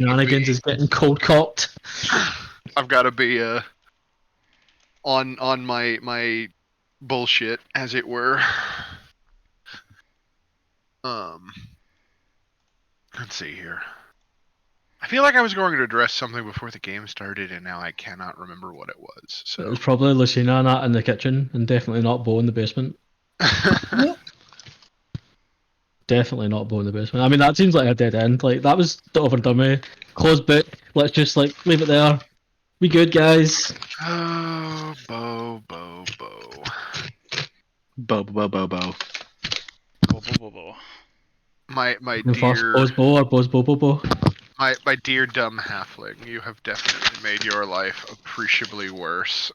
shenanigans is getting cold cocked. I've got to be on my bullshit, as it were. Let's see here. I feel like I was going to address something before the game started, and now I cannot remember what it was. So It was probably Lucina and that in the kitchen, and definitely not Bo in the basement. Definitely not Bo in the basement. I mean, that seems like a dead end. Like, that was overdone me. Closed book. Let's just, like, leave it there. We good, guys. Oh, Bo. My dear... Bo's Bo or Bo's Bo. My dear dumb halfling, you have definitely made your life appreciably worse.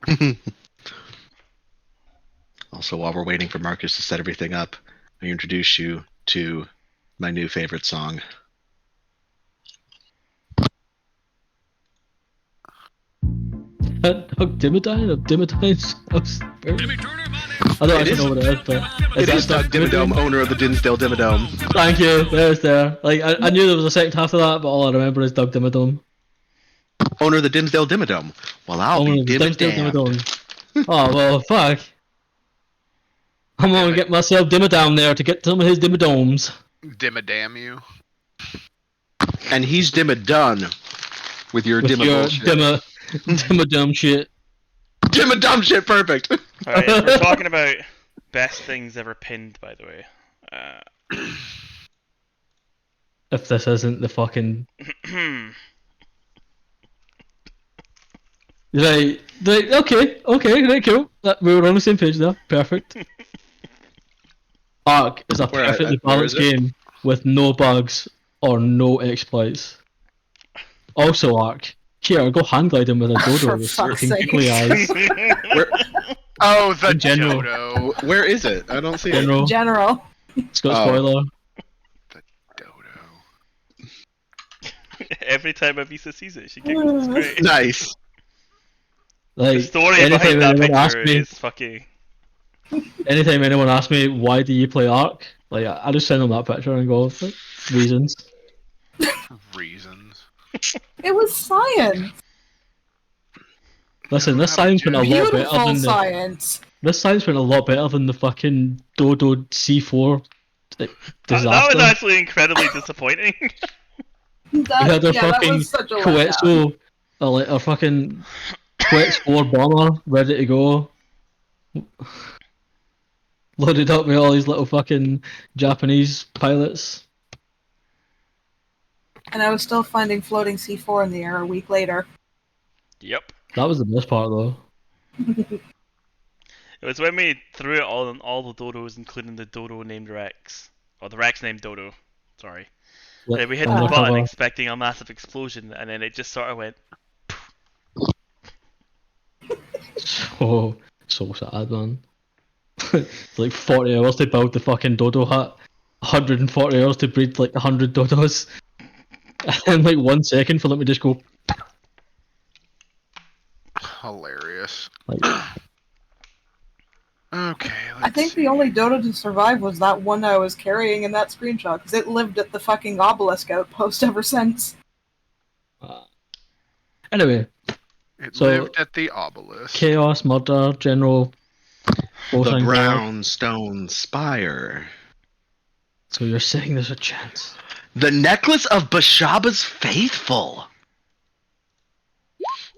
Also, while we're waiting for Marcus to set everything up, I introduce you to my new favorite song. Dimmadine of Dimmadines? I don't actually know what it is, but... It is Doug Dimmadome, owner of the Dinsdale Dimmadome. Thank you, there's there. Like, I knew there was a second half to that, but all I remember is Doug Dimmadome. Owner of the Dinsdale Dimmadome. Well, I'll be Dimmadamned. Oh, well, fuck. I'm gonna get myself Dimmadam there to get some of his Dimmadomes. Dimmadam you. And he's Dimmadone with your Dimmadum shit. Dimmadum shit, perfect. Alright, we're talking about best things ever pinned, by the way. If this isn't the fucking... Right, okay, right, cool. We were on the same page there, perfect. Ark is a perfectly balanced game with no bugs or no exploits. Also, Ark, here, go hang gliding with a dodo with fucking googly eyes. Oh, the general. dodo. Where is it? I don't see it. General. It's got a spoiler. The dodo. Every time Avisa sees it, she giggles. It's great. Nice. The Like, story behind that picture is fucking... Anytime anyone asks me, why do you play Ark? Like, I just send them that picture and go, reasons. Reasons. It was science. Listen, this science went a lot better than science. This science went a lot better than the fucking Dodo C4 disaster. That was actually incredibly disappointing. We had a fucking Quetzal, a fucking Quetzal 4 bomber ready to go. Loaded up with all these little fucking Japanese pilots. And I was still finding floating C4 in the air a week later. Yep. That was the best part, though. It was when we threw it all on all the dodos, including the dodo named Rex. Or the Rex named Dodo. Sorry. Like, and we hit the button expecting a massive explosion, and then it just sort of went... So sad, man. Like 40 hours to build the fucking dodo hut, 140 hours to breed like 100 dodos, and like 1 second for them to just go. Hilarious. Like... Okay, I think the only dodo to survive was that one I was carrying in that screenshot, because it lived at the fucking obelisk outpost ever since. Anyway. It lived at the obelisk. Chaos, murder, general... The brownstone spire. So you're saying there's a chance? The necklace of Bashaba's faithful.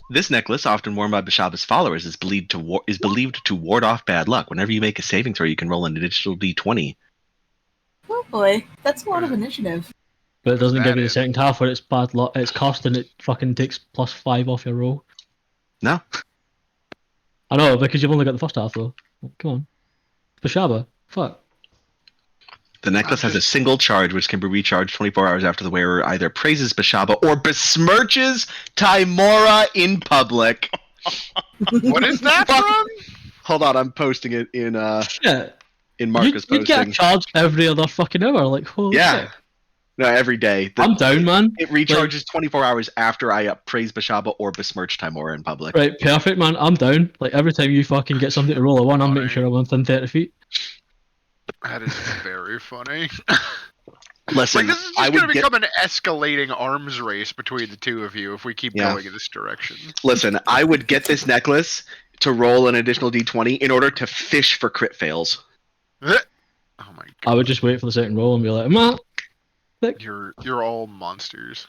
This necklace, often worn by Bashaba's followers, is believed to ward off bad luck. Whenever you make a saving throw, you can roll an additional d20. Oh boy, that's a lot of initiative. But it doesn't give you the second half where it's bad luck. It's cost and it fucking takes +5 off your roll. No. I know, because you've only got the first half though. Come on. Bashaba. Fuck. The necklace has a single charge which can be recharged 24 hours after the wearer either praises Bashaba or besmirches Timora in public. What is that from? Hold on, I'm posting it in Shit. In Marcus posting. You get charged every other fucking hour, like holy shit. No, every day. I'm down, man. It recharges 24 hours after I praise Bashaba or besmirch Timora in public. Right, perfect, man. I'm down. Like, every time you fucking get something to roll a 1, I'm making sure I'm within 30 feet. That is very funny. Listen, Like, this is I just going would to get. become an escalating arms race between the two of you if we keep Yeah. going in this direction. Listen, I would get this necklace to roll an additional d20 in order to fish for crit fails. Oh my god. I would just wait for the second roll and be like, "Ma." You're all monsters.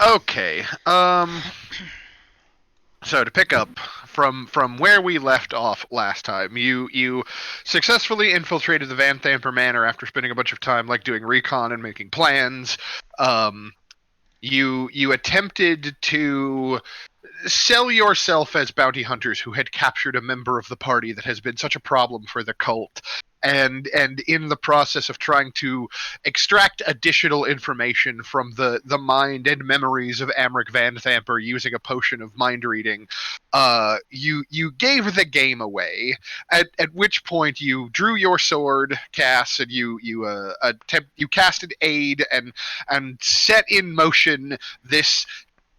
Okay. So to pick up from where we left off last time, you successfully infiltrated the Van Thamper Manor after spending a bunch of time like doing recon and making plans. You attempted to sell yourself as bounty hunters who had captured a member of the party that has been such a problem for the cult. And in the process of trying to extract additional information from the mind and memories of Amric Van Thamper using a potion of mind reading, you gave the game away. At which point you drew your sword, Cass, and you casted aid and set in motion this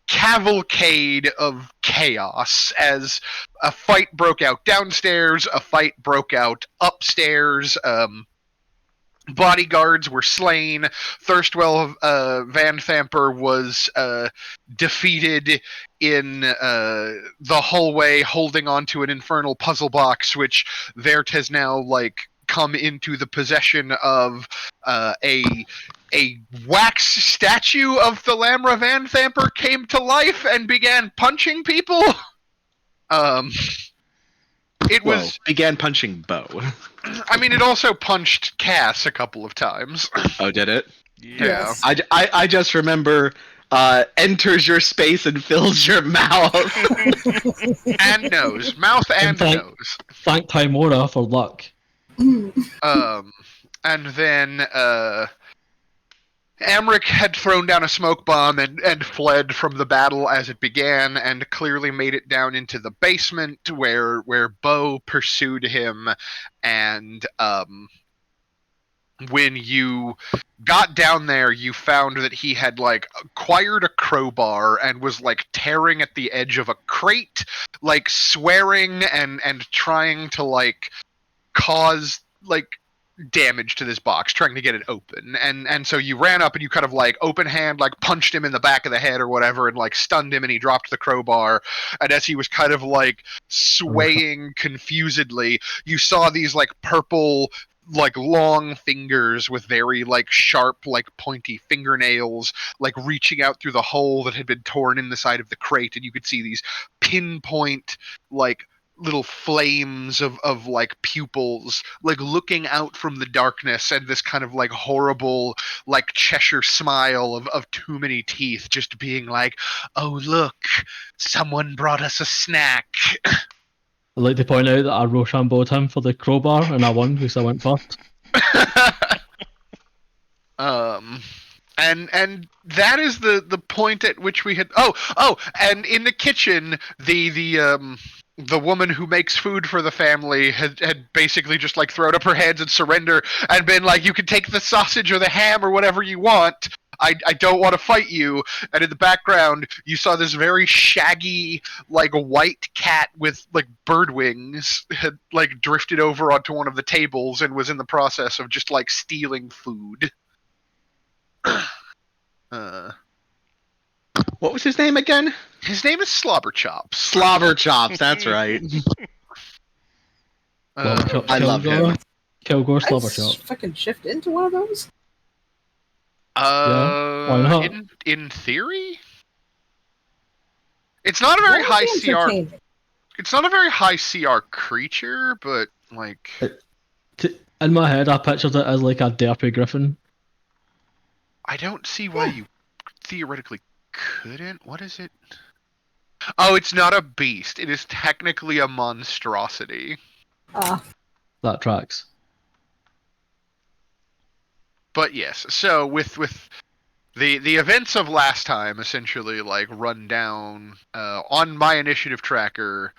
cavalcade of chaos as a fight broke out downstairs, a fight broke out upstairs. Bodyguards were slain. Thirstwell Van Thamper was defeated in the hallway, holding onto an infernal puzzle box, which Vert has now come into the possession of a wax statue of Thalamra Van Thamper came to life and began punching people. Began punching Bo. I mean, it also punched Cass a couple of times. Oh, did it? Yeah. Yes. I just remember enters your space and fills your mouth. And nose. Mouth and nose. Thank Timora for luck. And then Amric had thrown down a smoke bomb and fled from the battle as it began, and clearly made it down into the basement where Bo pursued him. And when you got down there, you found that he had acquired a crowbar and was tearing at the edge of a crate, swearing and trying to cause damage to this box, trying to get it open. And so you ran up and you kind of open hand punched him in the back of the head or whatever, and stunned him, and he dropped the crowbar. And as he was kind of swaying confusedly, you saw these purple long fingers with very sharp pointy fingernails reaching out through the hole that had been torn in the side of the crate, and you could see these pinpoint little flames of pupils looking out from the darkness, and this kind of horrible Cheshire smile of too many teeth, just being oh look, someone brought us a snack. I'd like to point out that I Rochambeaued him for the crowbar, and I won because I went first. And that is the point at which we had and in the kitchen, the woman who makes food for the family had basically just thrown up her hands and surrender and been you can take the sausage or the ham or whatever you want. I don't want to fight you. And in the background, you saw this very shaggy, white cat with bird wings had drifted over onto one of the tables and was in the process of just stealing food. What was his name again? His name is Slobberchops. Slobberchops, that's right. I love him. Kilgore I'd Slobberchop. fucking shift into one of those. Why not? In theory, it's not a very That would high be CR. entertaining. It's not a very high CR creature, but In my head, I pictured it as a derpy griffin. I don't see why you theoretically couldn't. What is it? Oh, it's not a beast. It is technically a monstrosity. That tracks. But yes, so with the events of last time essentially run down on my initiative tracker,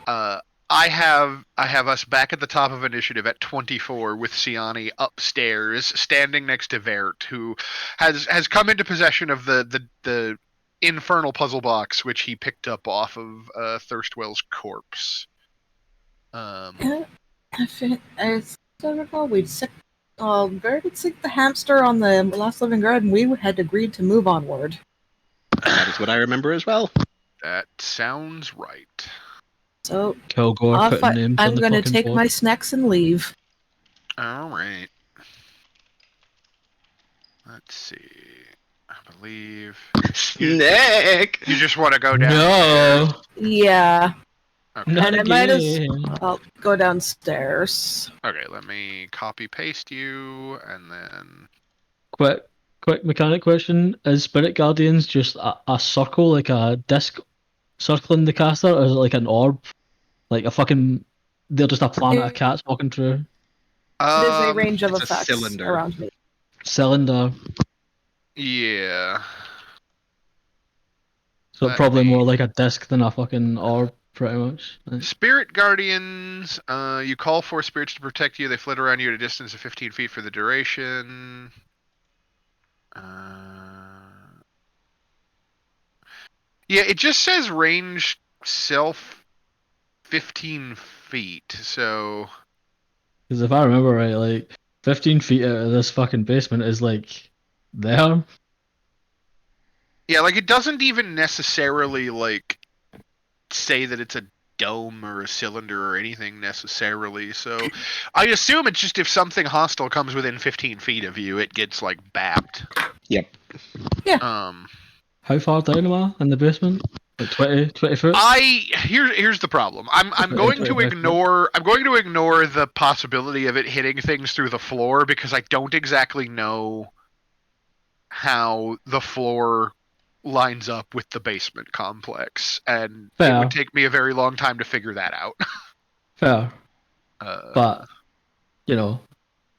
I have us back at the top of initiative at 24 with Siani upstairs standing next to Vert, who has come into possession of the infernal puzzle box which he picked up off of Thirstwell's corpse. I still recall we'd It's like the hamster on the Last Living Guard, and we had agreed to move onward. That is what I remember as well. That sounds right. So Kilgore putting names on I'm the going to fucking take board. my snacks and leave. All right. Let's see. I believe Snake! you just want to go down. No, Yeah, Okay. not I might as again. well go downstairs. Okay, let me copy paste you and then Quick mechanic question: is Spirit Guardians just a circle, like a disc circling the caster, or is it like an orb, like a fucking? They're just a planet of cats walking through. There's a range of it's a effects cylinder. around me. Cylinder. Yeah. So Let probably me- more like a disc than a fucking orb, pretty much. Spirit Guardians, you call for spirits to protect you. They flit around you at a distance of 15 feet for the duration. Yeah, it just says range self 15 feet, so... Because if I remember right, like 15 feet out of this fucking basement is like there. Yeah, like it doesn't even necessarily, like, say that it's a dome or a cylinder or anything necessarily, so I assume it's just if something hostile comes within 15 feet of you, it gets, like, bapped. Yep. Yeah. How far down am I in the basement? Like 20 foot? Here's the problem. I'm going to ignore the possibility of it hitting things through the floor because I don't exactly know how the floor lines up with the basement complex, and it Fair. would take me a very long time to figure that out. Fair. But you know,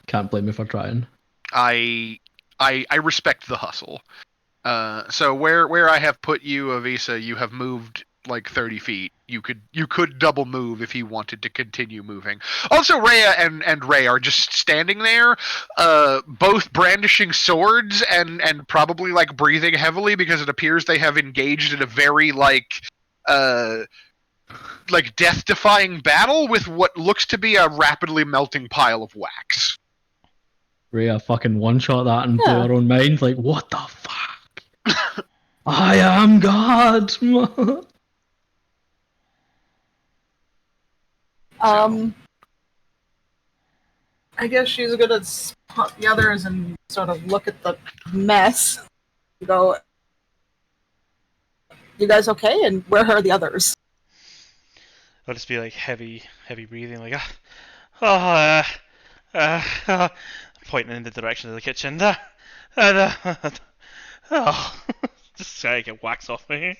can't blame me for trying. I respect the hustle. So where I have put you, Avisa, you have moved like 30 feet. You could double move if you wanted to continue moving. Also, Rhea and Ray are just standing there, both brandishing swords and probably like breathing heavily because it appears they have engaged in a very like death-defying battle with what looks to be a rapidly melting pile of wax. Rhea fucking one-shot that and blew Yeah. her own mind. Like, what the fuck? I am God. I guess she's gonna spot the others and sort of look at the mess. Go, you guys okay? And where are the others? I'll just be like heavy breathing, like pointing in the direction of the kitchen. Just trying to get wax off me.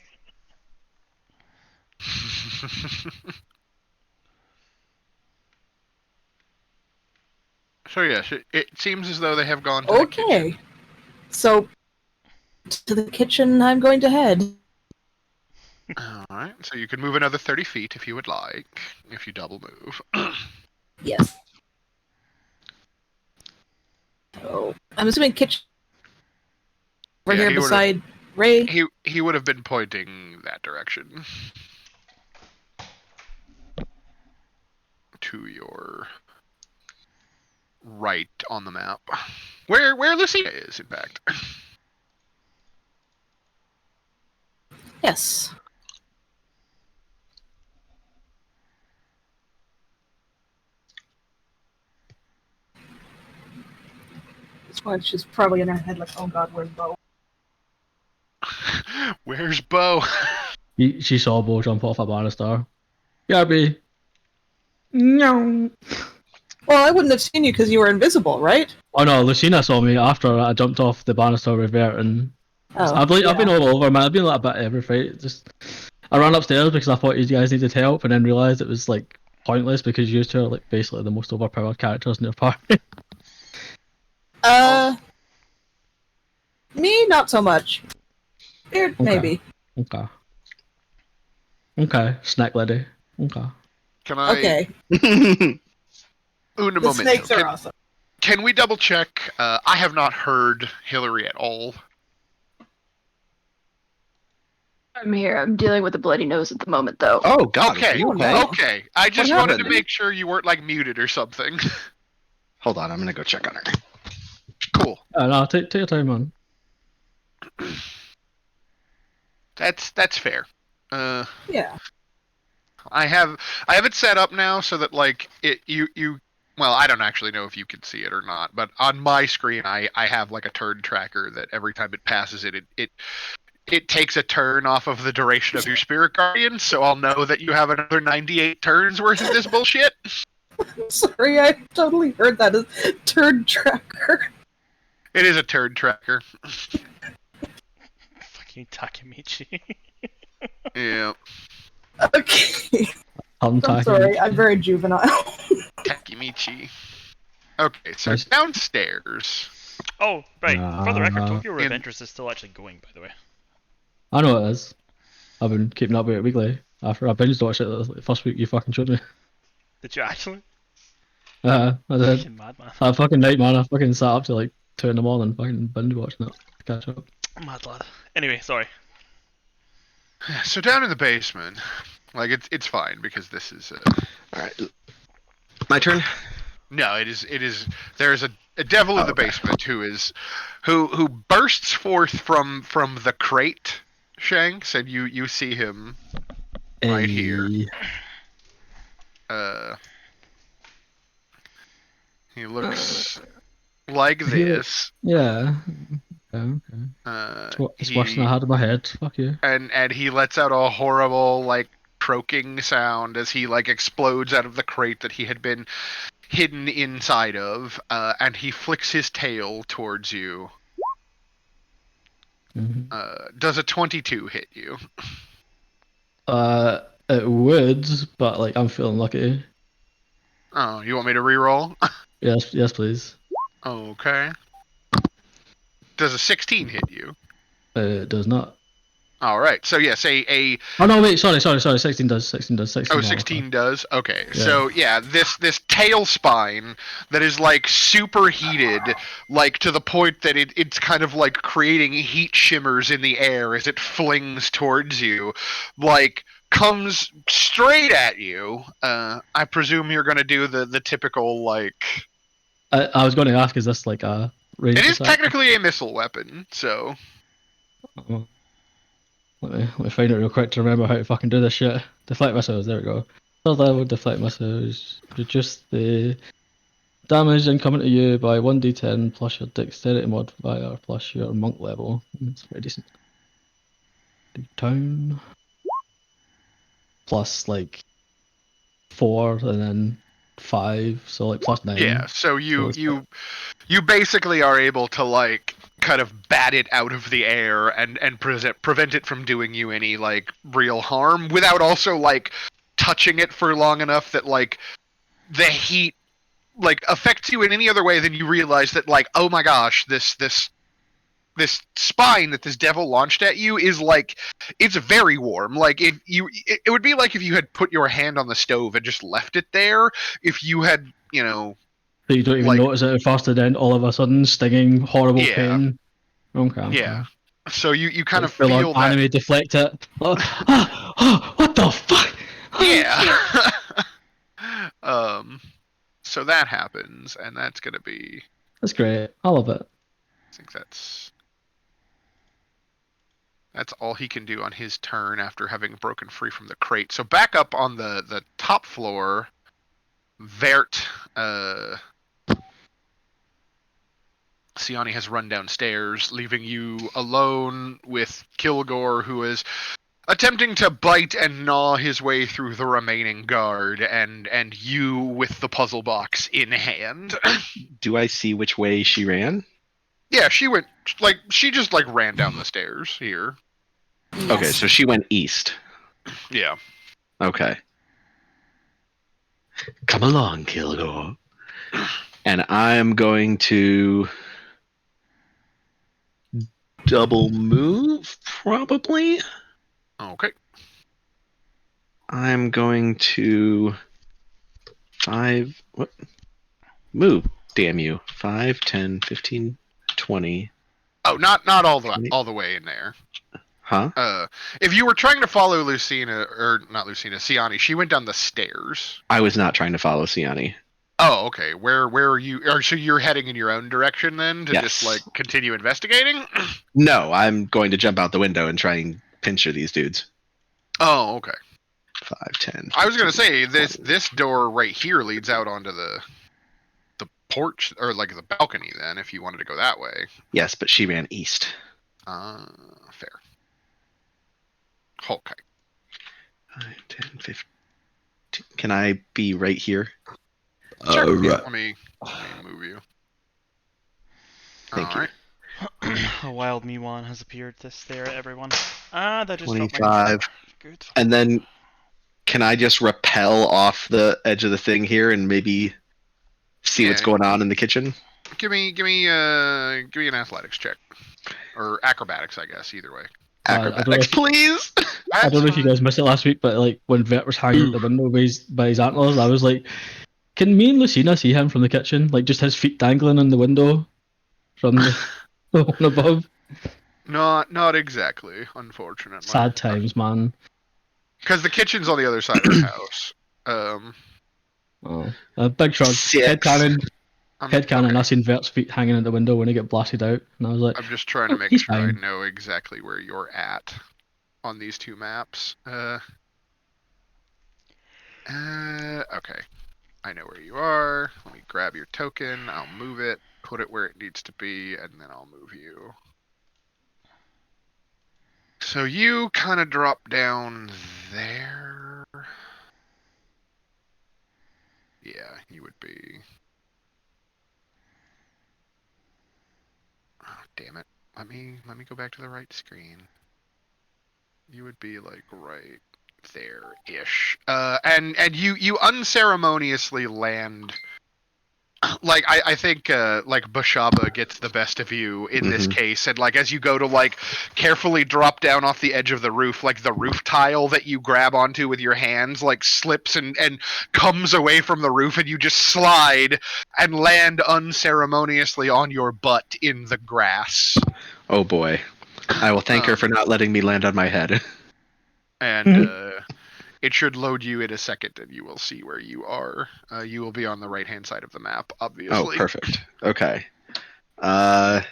So yes, it seems as though they have gone to the kitchen. Okay. So, to the kitchen I'm going to head. Alright, so you can move another 30 feet if you would like, if you double move. Yes. So, I'm assuming kitchen over Yeah, here he would've- beside Ray. He would have been pointing that direction. To your right on the map. Where Lucia is, in fact. Yes. This one, she's probably in her head like, oh god, where's Bo? Where's Bo? She saw Bo jump off a banister. Gabby. No. Well, I wouldn't have seen you because you were invisible, right? Oh no, Lucina saw me after I jumped off the banister revert, and Oh, I've been all over, man. I've been like a bit every fight. Just I ran upstairs because I thought you guys needed help, and then realised it was like pointless because you two are like basically the most overpowered characters in your party. Me, not so much. Beard, maybe. Okay, snack lady. Okay. Can I... Okay. Una The momento. snakes are awesome. Can we double check? I have not heard Hillary at all. I'm here. I'm dealing with a bloody nose at the moment, though. Oh God. Okay, are you okay? okay. I just What wanted to happened? make sure you weren't like muted or something. Hold on, I'm gonna go check on her. Cool. No, take your time, man. That's fair. Yeah. I have it set up now so that like you well, I don't actually know if you can see it or not, but on my screen I have like a turn tracker that every time it passes it takes a turn off of the duration of your spirit guardian, so I'll know that you have another 98 turns worth of this bullshit. Sorry, I totally heard that as turd tracker. It is a turn tracker. Fucking Takemichi. Yeah. Okay. I'm I'm sorry, I'm very juvenile. Takemichi. Okay, so Nice. downstairs. Oh, right. For the record, Tokyo in- Revengers is still actually going, by the way. I know it is. I've been keeping up with it weekly. After I binged watched it the first week you fucking showed me. Did you actually? I did. Fucking madman. That fucking night, man. I fucking sat up till like 2 in the morning, fucking binge watching it to catch up. Mad lad. Anyway, sorry. So down in the basement, like it's fine because this is All right, my turn. no, it is. There's a devil in the basement who bursts forth from the crate, Shanks, and you see him right here. He looks like this. Yeah. Okay. It's worse than I had in my head. Fuck you. And he lets out a horrible like croaking sound as he like explodes out of the crate that he had been hidden inside of, and he flicks his tail towards you. Does a 22 hit you? It would, but like I'm feeling lucky. Oh, you want me to reroll? Yes, please. Okay. Does a 16 hit you? It does not. All right. So yes, a Oh no, wait, sorry. 16 does. 16 does. 16. oh 16 does. Okay. Yeah. So yeah, this tail spine that is like super heated, like to the point that it's kind of like creating heat shimmers in the air as it flings towards you, like comes straight at you. I presume you're going to do the typical like. I was going to ask, is this like a ranged It is attack? technically a missile weapon, so. Oh. Let me find it real quick to remember how to fucking do this shit. Deflect missiles, there we go. Third level deflect missiles. Reduce the damage incoming to you by 1d10 plus your dexterity modifier plus your monk level. It's very decent. Down. Plus like 4 and then 5, so like plus 9. Yeah, so you it's you basically are able to like kind of bat it out of the air and prevent it from doing you any like real harm without also like touching it for long enough that like the heat like affects you in any other way than you realize that like, oh my gosh, this spine that this devil launched at you is like, it's very warm. Like it would be like if you had put your hand on the stove and just left it there. If you had, you know, But you don't even like- notice it at first, and then all of a sudden, stinging, horrible Yeah. pain. Okay. yeah. So you kind of Full on feel that. anime deflect it. What the fuck? Yeah. So that happens, and that's gonna be. That's great. I love it. I think that's all he can do on his turn after having broken free from the crate. So back up on the top floor, Vert, Siani has run downstairs, leaving you alone with Kilgore, who is attempting to bite and gnaw his way through the remaining guard, and you with the puzzle box in hand. Do I see which way she ran? Yeah, she went she just ran down the stairs here. Okay, so she went east. Yeah. Okay. Come along, Kilgore. And I'm going to double move, probably. Okay. I'm going to move, damn you. 5, 10, 15, 20. Oh, not all the way in there. Huh? If you were trying to follow Lucina, or not Lucina, Siani, she went down the stairs. I was not trying to follow Siani. Oh, okay. Where are you? So you're heading in your own direction then to just Yes. like continue investigating? No, I'm going to jump out the window and try and pincher these dudes. Oh, okay. 5, 10. I was gonna 15, say 20. this door right here leads out onto the porch or like the balcony. Then, if you wanted to go that way. Yes, but she ran east. Fair. Okay. 5, 10, 15. Can I be right here? Sure. Right. Let me move you. Thank you. Alright. A wild Miwan has appeared to stare at everyone. That just dropped my 25. controller. Good. And then can I just rappel off the edge of the thing here and maybe see what's Yeah. going on in the kitchen? Give me an athletics check. Or acrobatics, I guess, either way. I don't know Acrobatics, if- please! I don't know if you guys missed it last week, but like when Vert was hanging out the window by his antlers, I was like, "Can me and Lucina see him from the kitchen? Like just his feet dangling in the window from the one above." Not exactly, unfortunately. Sad times, man. Because the kitchen's on the other side of the house. Oh, a big shrug. 6. Headcanon. Okay. I seen Vert's feet hanging in the window when he got blasted out, and I was like, I'm just trying to "Oh, make he's sure I fine." know exactly where you're at on these two maps. Okay. I know where you are. Let me grab your token. I'll move it, put it where it needs to be, and then I'll move you. So you kind of drop down there. Yeah, you would be. Oh, damn it. Let me go back to the right screen. You would be like right there-ish. And you unceremoniously land. Like I think like Bashaba gets the best of you in this case, and like as you go to like carefully drop down off the edge of the roof, like the roof tile that you grab onto with your hands like slips and comes away from the roof, and you just slide and land unceremoniously on your butt in the grass. Oh boy. I will thank her for not letting me land on my head. And it should load you in a second, and you will see where you are. You will be on the right-hand side of the map, obviously. Oh, perfect. Okay. I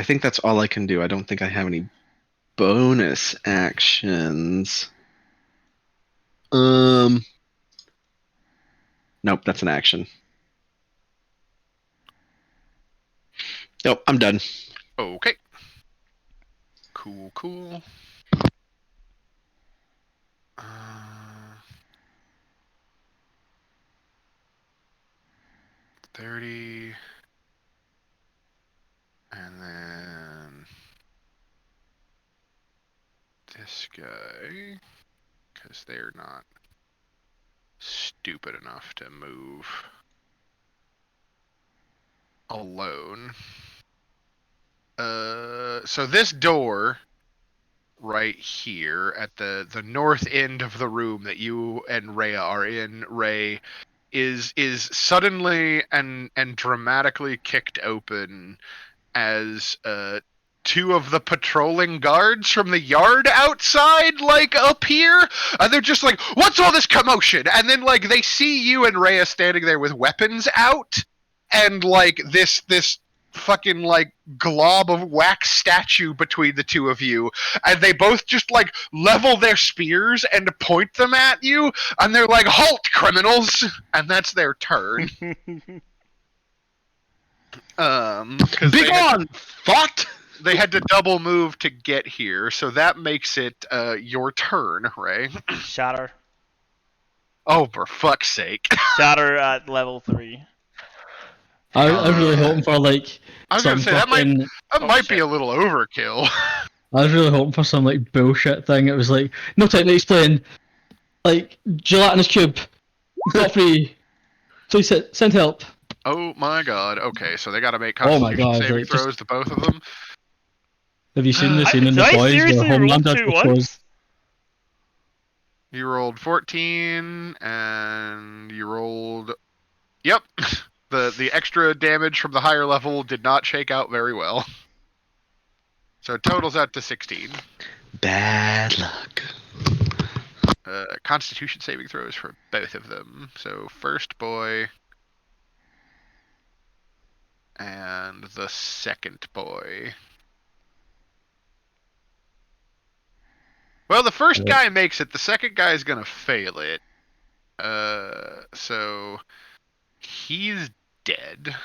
think that's all I can do. I don't think I have any bonus actions. Nope, that's an action. Nope, I'm done. Okay. Cool. 30. And then this guy, because they're not stupid enough to move alone. So this door right here at the north end of the room that you and Rhea are in, Ray, is suddenly and dramatically kicked open as two of the patrolling guards from the yard outside like appear, and they're just like, "What's all this commotion?" And then like they see you and Rhea standing there with weapons out, and like this fucking like glob of wax statue between the two of you, and they both just like level their spears and point them at you, and they're like, "Halt, criminals!" And that's their turn. Big on! Fucked! They had to double move to get here, so that makes it your turn, Ray. Shatter. Oh, for fuck's sake! Shatter at level 3. I was really hoping for like I was some gonna say that fucking. might be a little overkill. I was really hoping for some like bullshit thing. It was like no time to explain. Like gelatinous cube, Godfrey, please send help. Oh my god. Okay, so they got to make Oh my Constitution God, saving like, just- throws to both of them. Have you seen the scene in Did The I Boys seriously where roll Homelander 2 proposed? once? You rolled 14, and you rolled. Yep. The extra damage from the higher level did not shake out very well. So it totals out to 16. Bad luck. Constitution saving throws for both of them. So first boy And the second boy. Well, the first guy makes it. The second guy is gonna fail it. So he's dead.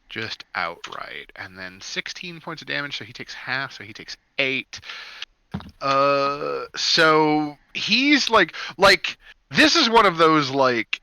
Just outright. And then 16 points of damage, so he takes half, so he takes 8. So he's like this is one of those like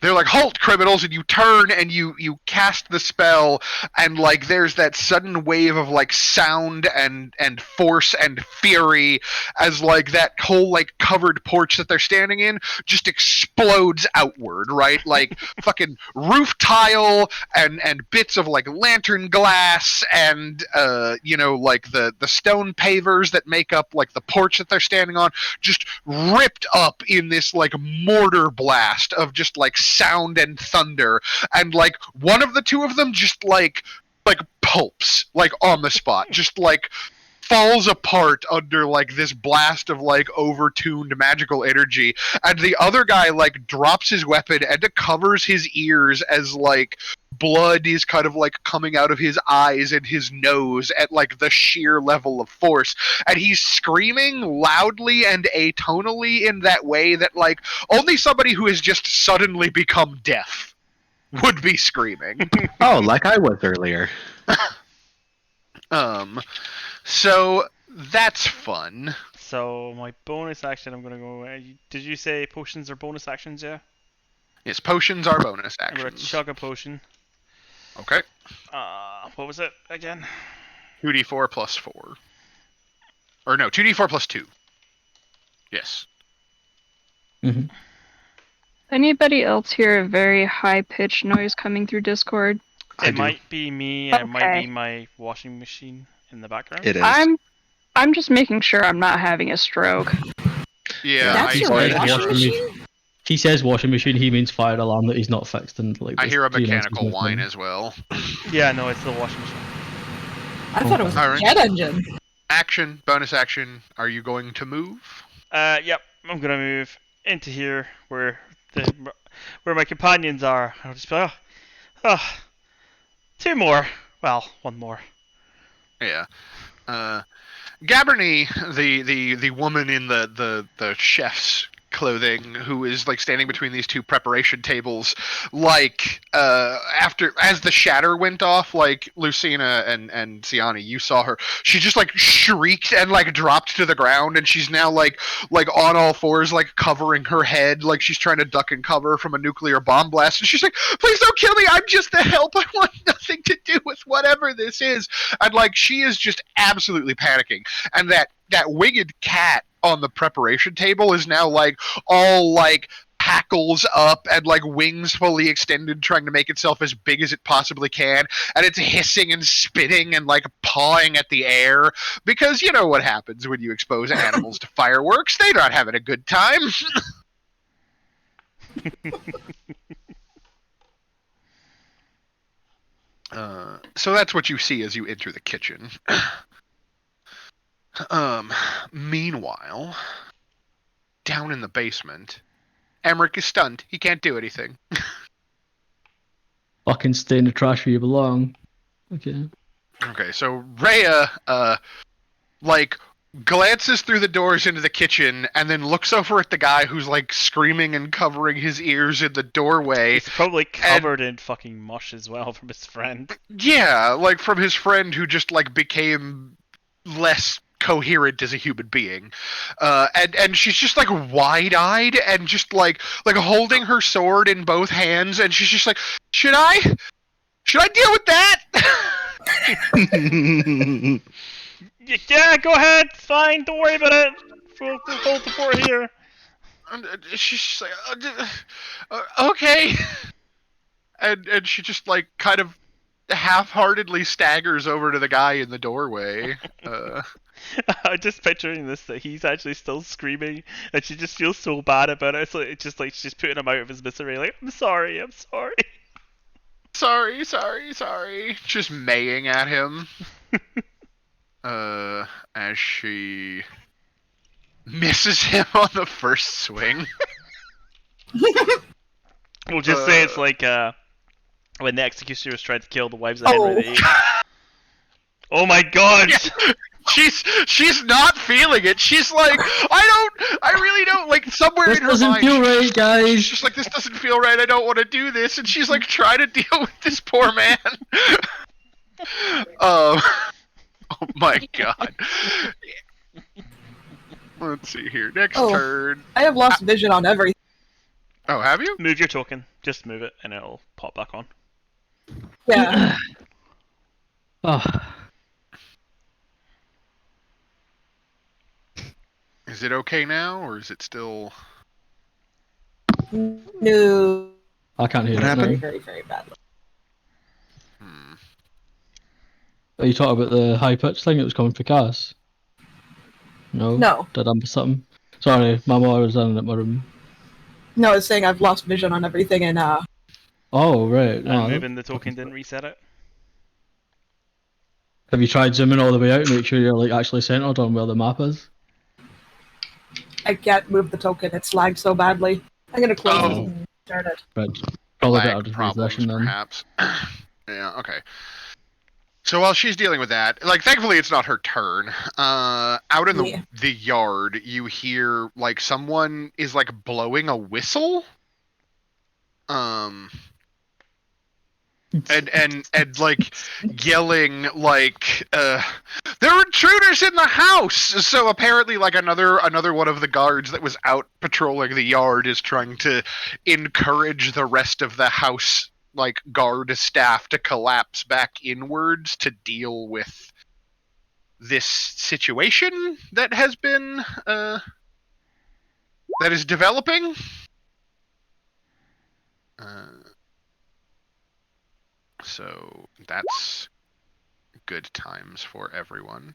they're like, halt, criminals, and you turn and you cast the spell, and like there's that sudden wave of like sound and force and fury as like that whole like covered porch that they're standing in just explodes outward, right? Like fucking roof tile and bits of like lantern glass and like the stone pavers that make up like the porch that they're standing on just ripped up in this like mortar blast of just like sound and thunder, and like one of the two of them just like pulps like on the spot, just like falls apart under like this blast of like overtuned magical energy, and the other guy like drops his weapon and it covers his ears as like blood is kind of like coming out of his eyes and his nose at like the sheer level of force, and he's screaming loudly and atonally in that way that like only somebody who has just suddenly become deaf would be screaming. Oh, like I was earlier. So that's fun. So my bonus action, I'm gonna go. Did you say potions are bonus actions? Yeah. Yes, potions are bonus I'm gonna actions. chug a potion. Okay. What was it again? 2d4 plus 4. Or no, 2d4 plus 2. Yes. Mm-hmm. Anybody else hear a very high-pitched noise coming through Discord? It might be me, and it might Okay. be my washing machine in the background. It is. I'm just making sure I'm not having a stroke. Yeah, That's your I- washing machine? He says washing machine, he means fire alarm that he's not fixed, and like I hear a 3 months mechanical he's whine missing. as well. Yeah, no, it's the washing machine. I thought it was a Alright. jet engine. Action, bonus action. Are you going to move? Yep, I'm gonna move into here where my companions are. I'll just be like, oh, 2 more. Well, 1 more. Yeah. Gabberny, the woman in the chef's clothing who is like standing between these two preparation tables, like after as the shatter went off, like Lucina and Siani, you saw her, she just like shrieked and like dropped to the ground, and she's now like on all fours, like covering her head like she's trying to duck and cover from a nuclear bomb blast, and she's like, please don't kill me, I'm just the help, I want nothing to do with whatever this is. And like she is just absolutely panicking, and that winged cat on the preparation table is now like all like hackles up and like wings fully extended, trying to make itself as big as it possibly can, and it's hissing and spitting and like pawing at the air, because you know what happens when you expose animals to fireworks, they're not having a good time. So that's what you see as you enter the kitchen. Meanwhile, down in the basement, Emmerich is stunned. He can't do anything. Fucking stay in the trash where you belong. Okay. Okay, so Rhea, like, glances through the doors into the kitchen and then looks over at the guy who's, like, screaming and covering his ears in the doorway. He's probably covered in fucking mush as well from his friend. Yeah, like, from his friend who just, like, became less coherent as a human being, and she's just like wide-eyed and just like holding her sword in both hands, and she's just like, should I deal with that? Yeah, go ahead, it's fine, don't worry about it. We'll hold the fort here. And she's just like, okay, and she just like kind of half-heartedly staggers over to the guy in the doorway. I'm just picturing this, that he's actually still screaming, and she just feels so bad about it. So it's just like she's putting him out of his misery. Like, I'm sorry. Sorry. Just maying at him. As she misses him on the first swing. We'll just say it's like when the executioners tried to kill the wives of Henry VIII. Oh my god! Yeah. She's not feeling it. She's like, I really don't, like, somewhere This in her doesn't mind. feel right, She's guys. just like, this doesn't feel right. I don't want to do this, and she's like, trying to deal with this poor man. Oh my god. Let's see here. Next turn. I have lost vision on everything. Oh, have you? Move your token. Just move it, and it'll pop back on. Yeah. Oh, Is it okay now, or is it still? No. I can't hear What it happened? now. Very, very badly. Are you talking about the high pitch thing that was coming for Cass? No? No. Did I miss something? Sorry, my mom was in my room. No, I was saying I've lost vision on everything, and Oh, right. No, And moving the token didn't reset it. have you tried zooming all the way out and make sure you're like actually centered on where the map is? I can't move the token. It's lagged so badly. I'm gonna close Oh. it and start it. Right. Probably better Lag just problems, repossession then. perhaps. Yeah. Okay. So while she's dealing with that, like, thankfully it's not her turn. Out in Yeah. the yard, you hear like someone is like blowing a whistle. And like yelling like there are intruders in the house. So apparently like another one of the guards that was out patrolling the yard is trying to encourage the rest of the house like guard staff to collapse back inwards to deal with this situation that has been that is developing. So that's good times for everyone.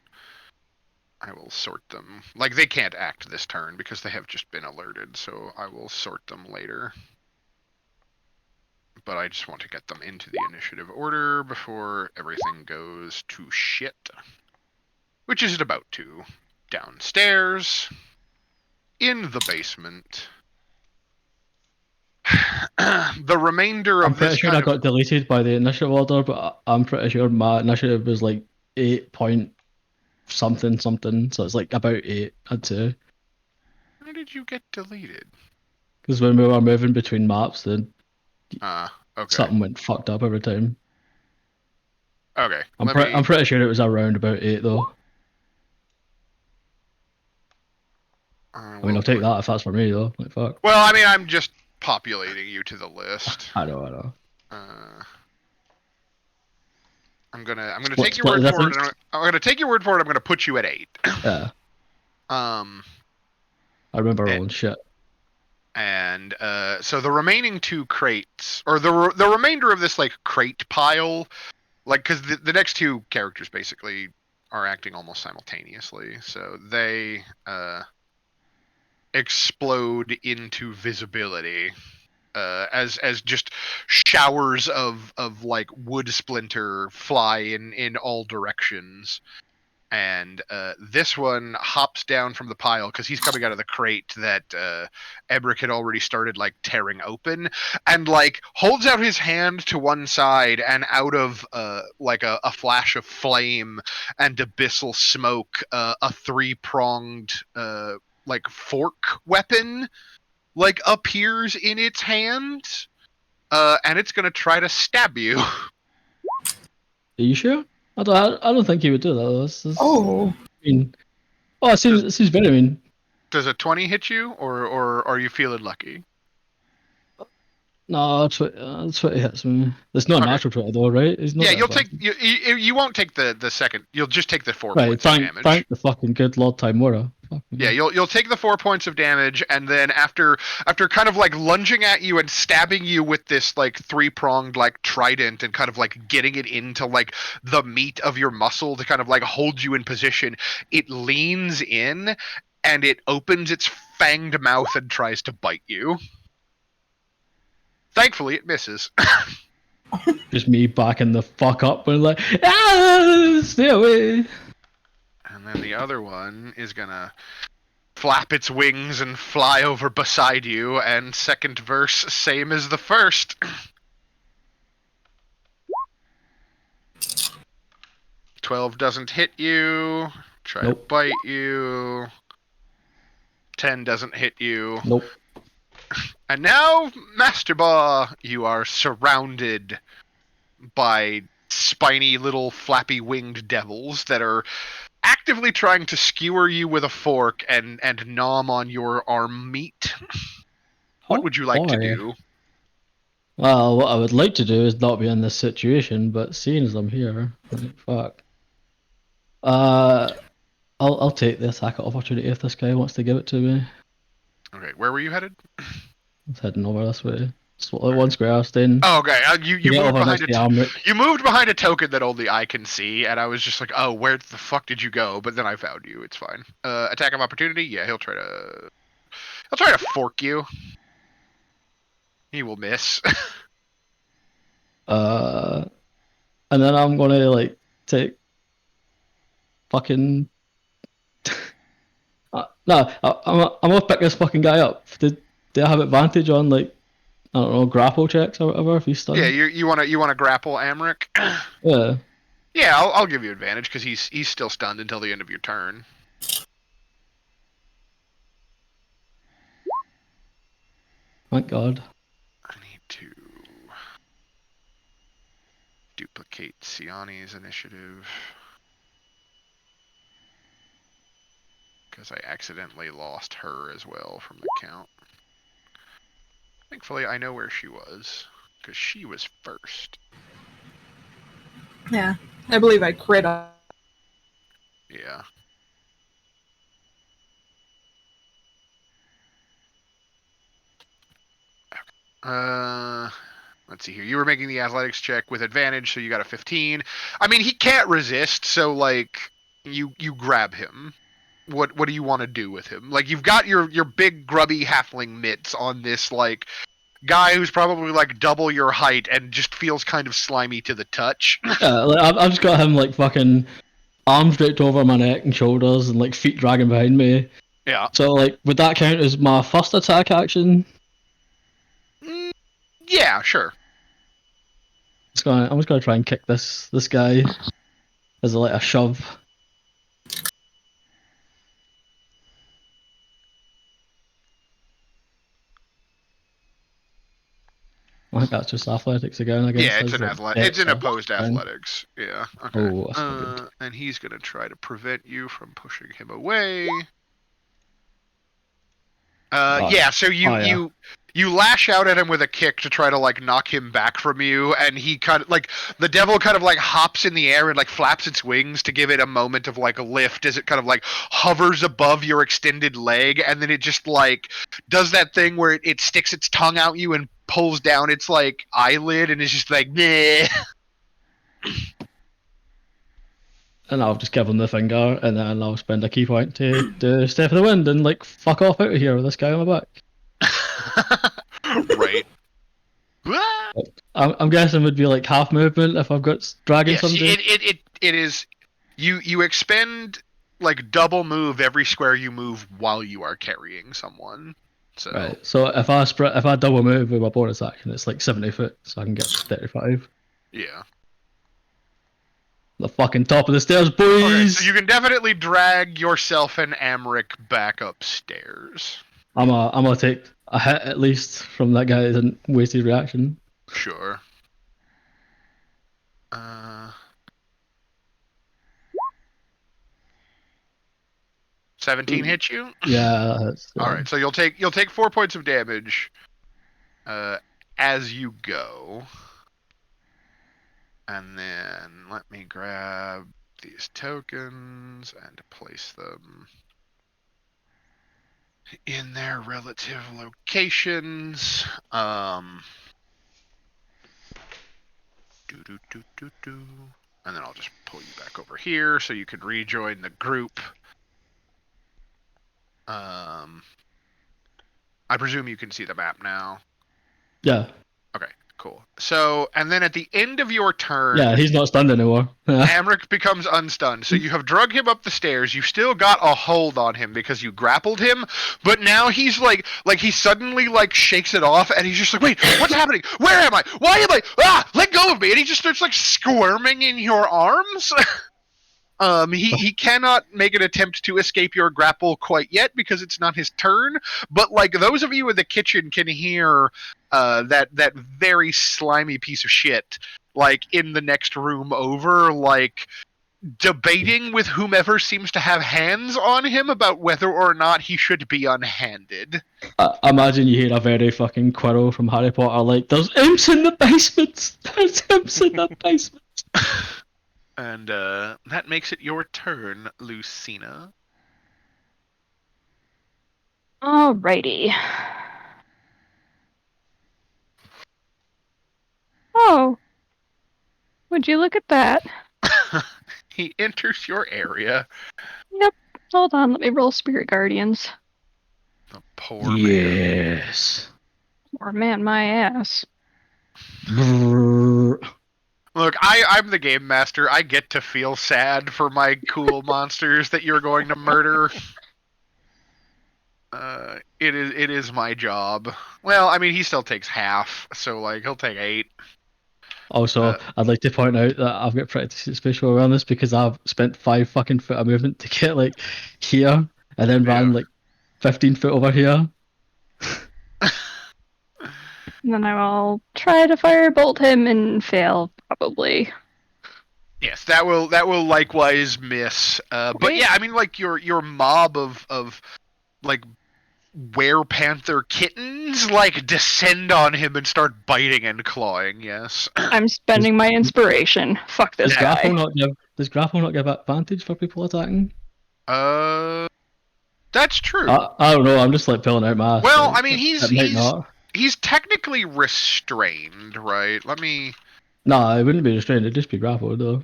I will sort them. Like, they can't act this turn because they have just been alerted, so I will sort them later. But I just want to get them into the initiative order before everything goes to shit. Which is about to. Downstairs. In the basement. The remainder of I'm pretty this sure I kind got deleted by the initiative order, but I'm pretty sure my initiative was like 8 point something, so it's like about 8, I'd say. How did you get deleted? Because when we were moving between maps, then Okay. something went fucked up every time. Okay. I'm pretty sure it was around about 8 though. I mean, I'll take that if that's for me though. Like fuck. Well, I mean, I'm just populating you to the list. I know. I'm gonna Split- take your split word the for it. difference? I'm gonna take your word for it. I'm gonna put you at 8. Yeah, I remember rolling shit. And so the remaining 2 crates, or the remainder of this like crate pile, like, because the next 2 characters basically are acting almost simultaneously, so they explode into visibility. As just showers of like wood splinter fly in all directions, and this one hops down from the pile because he's coming out of the crate that Ebrick had already started like tearing open, and like holds out his hand to one side, and out of like a flash of flame and abyssal smoke, a 3-pronged like fork weapon like appears in its hand, and it's gonna try to stab you. Are you sure? I don't think he would do that though. Oh. I mean, it seems very mean. Does a 20 hit you, or are you feeling lucky? No, that's what he hits me. It's not a Okay. natural 20 though, right? It's not Yeah, that you'll bad. take you won't take the second. You'll just take the 4 Right, points of damage. thank the fucking good Lord Timora. Yeah, you'll take the 4 points of damage, and then after kind of like lunging at you and stabbing you with this like 3-pronged like trident, and kind of like getting it into like the meat of your muscle to kind of like hold you in position, it leans in and it opens its fanged mouth and tries to bite you. Thankfully, it misses. Just me backing the fuck up and like, stay away. And then the other one is gonna flap its wings and fly over beside you, and second verse, same as the first. 12 doesn't hit you. Try Nope. to bite you. 10 doesn't hit you. Nope. And now, Master Ball, you are surrounded by spiny little flappy winged devils that are actively trying to skewer you with a fork and nom on your arm meat. What would you like to do? Well, what I would like to do is not be in this situation, but seeing as I'm here, like, fuck. I'll take the attack of opportunity if this guy wants to give it to me. Okay, where were you headed? I'm heading over this way. Just like one square, staying. Oh, okay. You get moved over behind next to the Amric. you moved behind a token that only I can see, and I was just like, oh, where the fuck did you go? But then I found you. It's fine. Attack of opportunity. Yeah, he'll try to fork you. He will miss. And then I'm gonna like take fucking. No, I'm gonna pick this fucking guy up. Did I have advantage on like I don't know grapple checks or whatever if he's stunned? Yeah, you wanna grapple Amric? Yeah. Yeah, I'll give you advantage because he's still stunned until the end of your turn. Thank God. I need to duplicate Siani's initiative because I accidentally lost her as well from the count. Thankfully, I know where she was because she was first. Yeah, I believe I crit on. Yeah. Let's see here. You were making the athletics check with advantage, so you got a 15. I mean, he can't resist, so like you grab him. What do you want to do with him? Like you've got your big grubby halfling mitts on this like guy who's probably like double your height and just feels kind of slimy to the touch. Yeah, like, I've just got him like fucking arms draped over my neck and shoulders and like feet dragging behind me. Yeah. So like, would that count as my first attack action? Yeah, sure. I'm just gonna try and kick this guy as like a shove. I think that's just athletics again. I guess. Yeah, it's It's an opposed athletics. Yeah. Okay. Oh, that's not good. And he's gonna try to prevent you from pushing him away. Yeah. So you lash out at him with a kick to try to like knock him back from you, and he kind of like the devil kind of like hops in the air and like flaps its wings to give it a moment of like a lift as it kind of like hovers above your extended leg, and then it just like does that thing where it sticks its tongue out you and pulls down its like eyelid and is just like nah. And I'll just give him the finger, and then I'll spend a key point to do Step of the Wind and like fuck off out of here with this guy on my back. Right. I'm guessing it would be like half movement if I've got dragging Yes, somebody. it is. You expend like double move every square you move while you are carrying someone. So Right. So if I double move with my bonus action, it's like 70 foot, so I can get 35. yeah. The fucking top of the stairs, boys. Okay, so you can definitely drag yourself and Amric back upstairs. I'm gonna take a hit at least from that guy that didn't waste his reaction. Sure. 17 hits you? Yeah. That's, All right, so you'll take 4 points of damage as you go. And then let me grab these tokens and place them in their relative locations. And then I'll just pull you back over here so you can rejoin the group. I presume you can see the map now. Yeah. Okay, cool. So, and then at the end of your turn, Yeah, he's not stunned anymore. Amric becomes unstunned. So you have drug him up the stairs. You still got a hold on him because you grappled him, but now he's like he suddenly like shakes it off, and he's just like, wait, what's happening? Where am I? Why am I? Ah, let go of me! And he just starts like squirming in your arms. He cannot make an attempt to escape your grapple quite yet because it's not his turn. But like those of you in the kitchen can hear that very slimy piece of shit like in the next room over, like debating with whomever seems to have hands on him about whether or not he should be unhanded. Imagine you hear a very fucking Quirrell from Harry Potter like, "There's imps in the basement! There's imps in the basement!" And that makes it your turn, Lucina. Alrighty. Oh. Would you look at that? He enters your area. Yep. Hold on, let me roll Spirit Guardians. The poor man. Yes. Or man, my ass. Brrr. Look, I'm the game master. I get to feel sad for my cool monsters that you're going to murder. It is my job. Well, I mean, he still takes half, so like he'll take 8. Also, I'd like to point out that I've got pretty spatial awareness because I've spent 5 fucking foot of movement to get like here, and then ran like 15 foot over here. And then I will try to firebolt him and fail, probably. Yes, that will likewise miss. But yeah, I mean, like your mob of like werepanther kittens like descend on him and start biting and clawing. Yes. I'm spending my inspiration. Fuck this Does guy. grapple not give advantage for people attacking? That's true. I don't know. I'm just like pulling out my. Well, like, I mean, he's technically restrained, right? Let me. No, it wouldn't be restrained. It'd just be grappled though.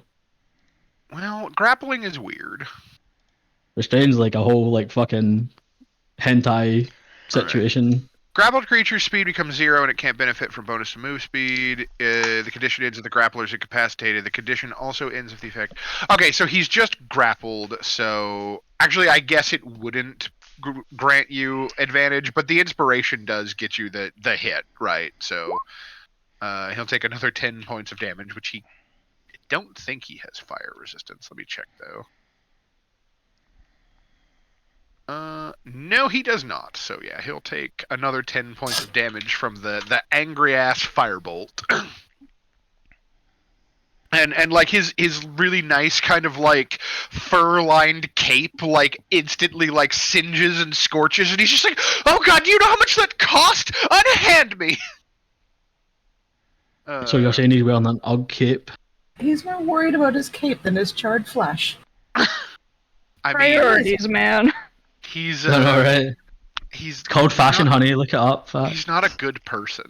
Well, grappling is weird. Restrained's like a whole like fucking hentai situation. Right. Grappled creature's speed becomes 0 and it can't benefit from bonus to move speed. The condition ends if the grappler is incapacitated. The condition also ends if the effect... Okay, so he's just grappled, so... Actually, I guess it wouldn't grant you advantage, but the inspiration does get you the hit, right? So he'll take another 10 points of damage, which I don't think he has fire resistance. Let me check, though. No, he does not. So yeah, he'll take another 10 points of damage from the angry ass firebolt. and like his really nice kind of like fur-lined cape like instantly like singes and scorches, and he's just like, "Oh god, do you know how much that cost? Unhand me!" So you're saying he's wearing an UGG cape? He's more worried about his cape than his charred flesh. I mean, Priorities, man. he's Alright. He's Called fashion, honey. Look it up. He's not a good person.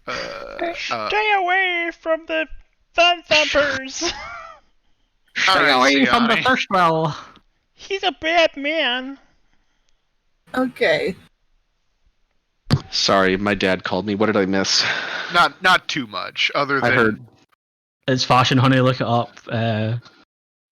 Stay away from the thumb thumpers. Stay away from the first well. He's a bad man. Okay. Sorry, my dad called me. What did I miss? Not too much, other than I heard. It's fashion, honey. Look it up.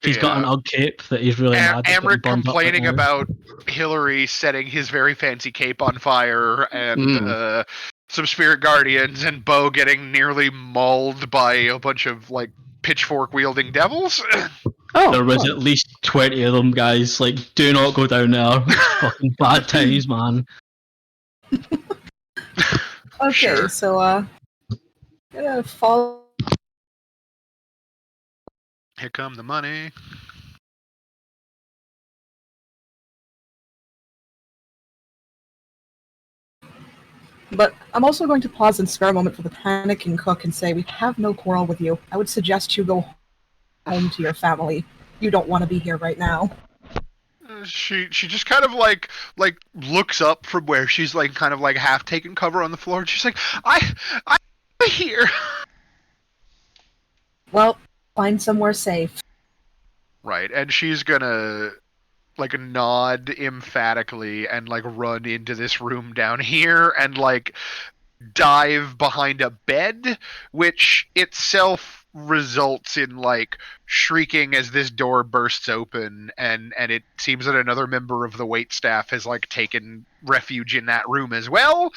He's got an UGG cape that he's really mad. Amric complaining about Hillary setting his very fancy cape on fire, and some spirit guardians, and Bo getting nearly mauled by a bunch of like pitchfork wielding devils. There was at least 20 of them, guys. Like, do not go down there. Fucking bad times, man. Okay, Sure. so gonna follow. Here come the money. But I'm also going to pause and spare a moment for the panicking cook and say, we have no quarrel with you. I would suggest you go home to your family. You don't want to be here right now. She just kind of like looks up from where she's like kind of like half taken cover on the floor, and she's like, I'm here. Well, find somewhere safe. Right, and she's gonna like nod emphatically and like run into this room down here and like dive behind a bed, which itself results in like shrieking as this door bursts open, and it seems that another member of the waitstaff has like taken refuge in that room as well.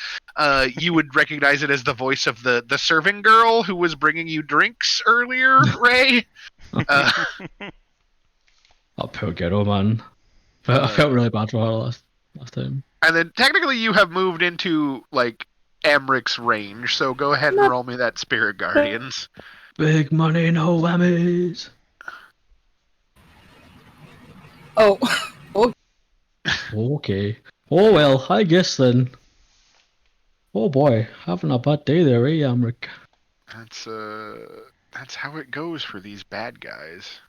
You would recognize it as the voice of the serving girl who was bringing you drinks earlier, Ray. Oh, poor Ghetto, man. I felt really bad for her last time. And then technically you have moved into like Amric's range, so go ahead and No. roll me that Spirit Guardians. Big money, no whammies. Oh, Okay. Oh well, I guess then. Oh boy, having a bad day there, eh, Amric? That's how it goes for these bad guys.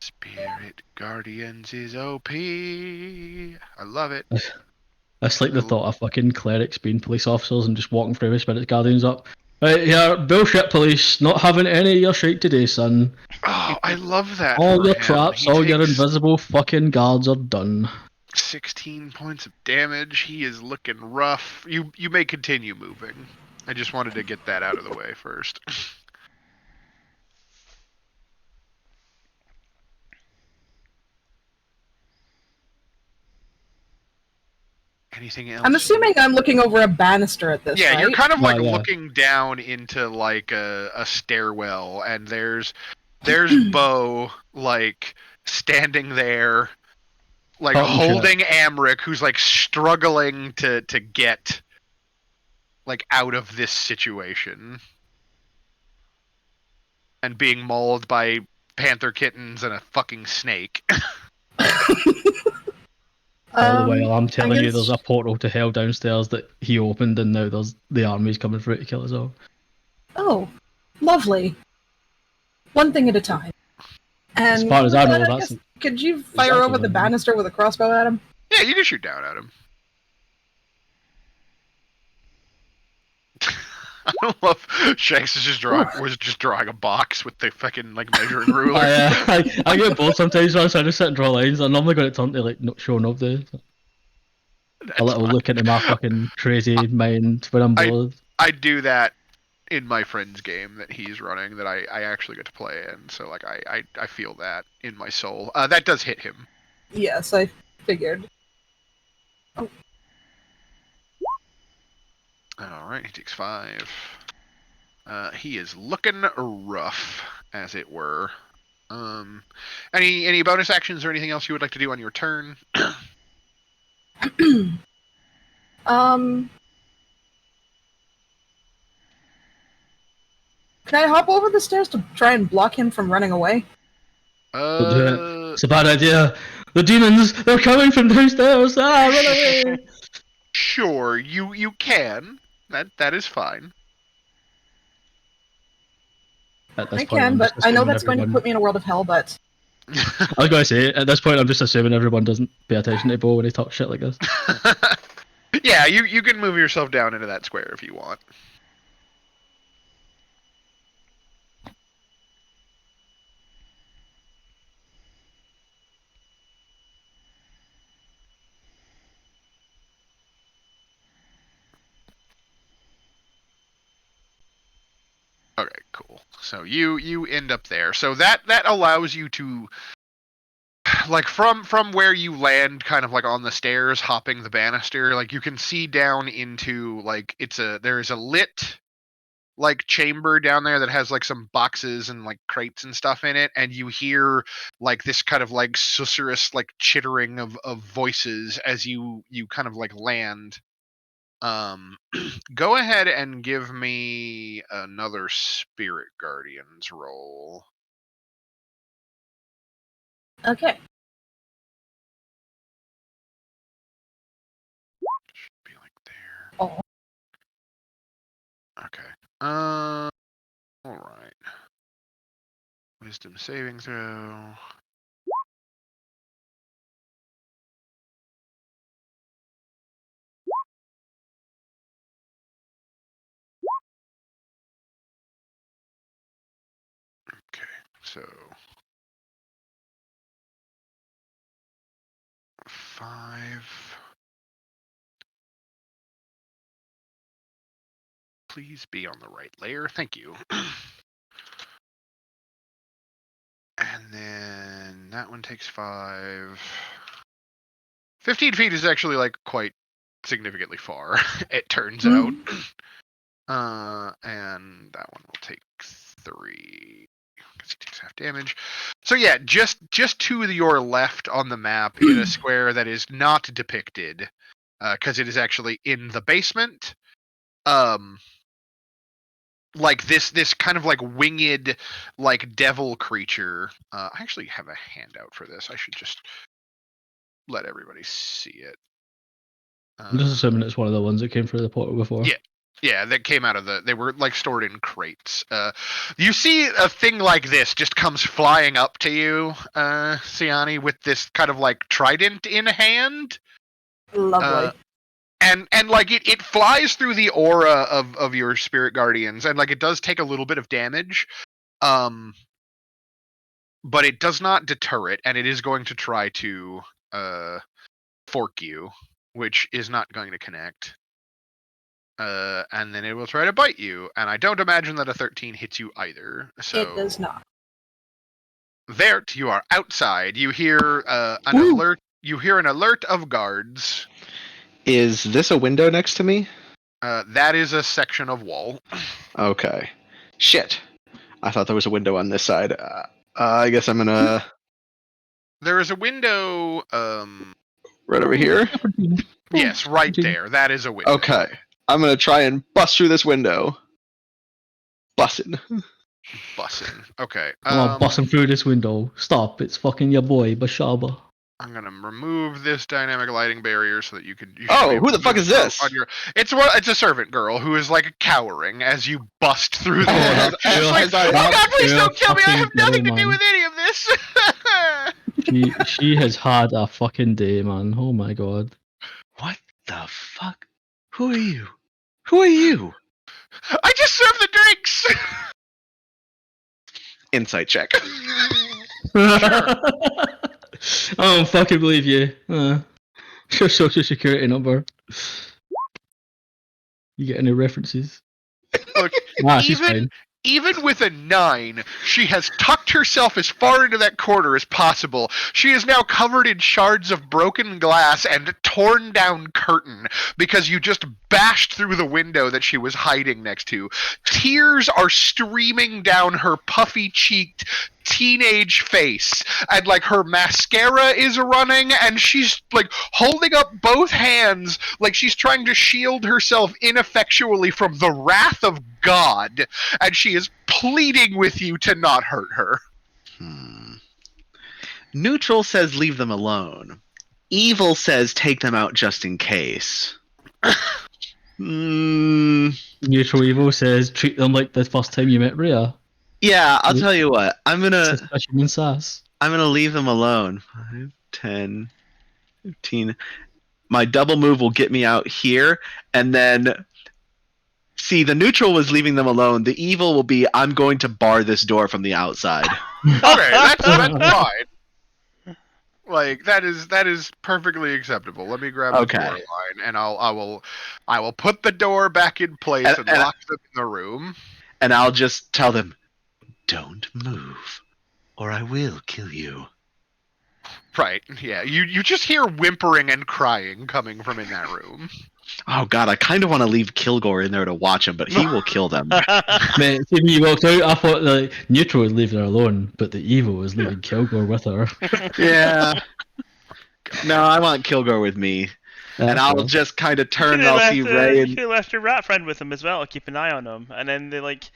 Spirit Guardians is OP. I love it. It's like the thought of fucking clerics being police officers and just walking through with Spirit Guardians up. Right, yeah, bullshit police, not having any of your shit today, son. Oh, I love that. All for your him. traps, He all your takes invisible fucking guards are done. 16 points of damage. He is looking rough. You may continue moving. I just wanted to get that out of the way first. Anything else? I'm assuming I'm looking over a banister at this, Yeah, right? you're kind of like Yeah. looking down into like a stairwell, and there's Bo like standing there, like Talking shit. holding Amric, who's like struggling to get like out of this situation, and being mauled by panther kittens and a fucking snake. All the while, I'm I telling you, guess- there's a portal to hell downstairs that he opened, and now there's the armies coming for it to kill us all. Oh, lovely. One thing at a time. And As far as I know, I that's guess, could you fire exactly over the what I mean. banister with a crossbow at him? Yeah, you can shoot down at him. I love Shanks is was just drawing a box with the fucking like measuring ruler. I get bored sometimes, so I just sit and draw lines. I'm normally going to turn to like showing up there. A little fine. look into my fucking crazy mind when I'm bored. I do that in my friend's game that he's running that I actually get to play in, so like I feel that in my soul. That does hit him. Yes, I figured. Alright, he takes 5. He is looking rough, as it were. Any bonus actions or anything else you would like to do on your turn? Can I hop over the stairs to try and block him from running away? Don't do it. It's a bad idea. The demons, they're coming from downstairs. Ah, run away! Sure, you can. That is fine. At this I point, can, I'm but just I know assuming that's going to everyone- put me in a world of hell, but... I was going to say, at this point, I'm just assuming everyone doesn't pay attention to Bo when he talks shit like this. Yeah, you can move yourself down into that square if you want. Okay, cool. So you end up there. So that allows you to like from where you land kind of like on the stairs hopping the banister, like you can see down into like there's a lit like chamber down there that has like some boxes and like crates and stuff in it, and you hear like this kind of like susurrus like chittering of voices as you kind of like land. Go ahead and give me another Spirit Guardians roll. Okay. Should be like there. Oh. Okay. All right. Wisdom saving throw. Okay, so 5. Please be on the right layer. Thank you. And then that one takes 5. 15 feet is actually like quite significantly far, it turns out. And that one will take 3. Because he takes half damage. So yeah, just to your left on the map in a square that is not depicted, because it is actually in the basement. Like this kind of like winged, like devil creature. I actually have a handout for this. I should just let everybody see it. I'm just assuming it's one of the ones that came through the portal before. Yeah. Yeah, that came out of they were like stored in crates. You see a thing like this just comes flying up to you, Siani, with this kind of like trident in hand. Lovely. And like it flies through the aura of your spirit guardians, and like it does take a little bit of damage. But it does not deter it, and it is going to try to fork you, which is not going to connect. And then it will try to bite you, and I don't imagine that a 13 hits you either. So It does not. Vert, you are outside. You hear an Woo! alert. You hear an alert of guards. Is this a window next to me? That is a section of wall. Okay. Shit. I thought there was a window on this side. I guess I'm gonna There is a window. right over here. Yes, right there. That is a window. Okay. I'm gonna try and bust through this window. Bussin'. Bussin'. Okay. Come on, busting through this window. Stop, it's fucking your boy, Bashaba. I'm gonna remove this dynamic lighting barrier so that you can. Oh, who the fuck is this? It's a servant girl who is like cowering as you bust through the. Oh, It's like, that's- oh God, please you're don't kill me! I have fucking nothing to dead, do man. with any of this. She has had a fucking day, man. Oh my god. What the fuck? Who are you? Who are you? I just served the drinks. Insight check. I don't fucking believe you. Your social security number. You get any references? Look, She's fine. even with a 9, she has tucked herself as far into that corner as possible. She is now covered in shards of broken glass and torn down curtain because you just bashed through the window that she was hiding next to. Tears are streaming down her puffy-cheeked teenage face, and like her mascara is running, and she's like holding up both hands like she's trying to shield herself ineffectually from the wrath of God, and she is pleading with you to not hurt her. Neutral says leave them alone. Evil says take them out just in case. Neutral Evil says treat them like the first time you met Rhea. Yeah, I'll tell you what. I'm gonna Suspicion and sass. leave them alone. 5, 10, 15. My double move will get me out here, and then see the neutral was leaving them alone. The evil will be I'm going to bar this door from the outside. Okay, that's fine. Like that is perfectly acceptable. Let me grab the Okay. door line, and I will put the door back in place and lock them in the room. And I'll just tell them, don't move, or I will kill you. Right? Yeah. You just hear whimpering and crying coming from in that room. Oh god, I kind of want to leave Kilgore in there to watch him, but he will kill them. Man, see, when you walked out, I thought the neutral was leaving her alone, but the evil was leaving Kilgore with her. Yeah. No, I want Kilgore with me. And I'll just kind of turn and I'll see Ray You and... could have left your rat friend with him as well. Keep an eye on him, and then they like,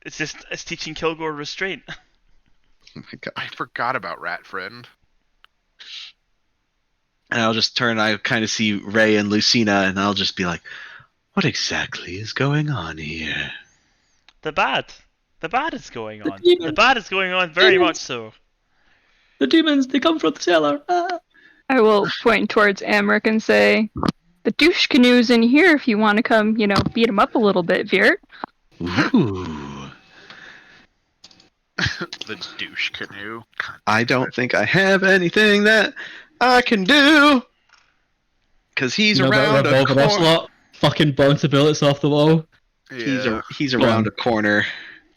it's teaching Kilgore restraint. Oh my god. I forgot about Rat Friend. And I'll just turn and I kind of see Ray and Lucina, and I'll just be like, what exactly is going on here? The bad is going on. demon. The bad is going on very Demons. much so. The demons, they come from the cellar. Ah. I will point towards Amric and say, the douche canoe's in here if you want to come, beat him up a little bit, Viert. Ooh. The douche canoe. I don't think I have anything that I can do. Because he's around a revolver corner. slot. Fucking bounce the bullets off the wall. Yeah. He's around a corner.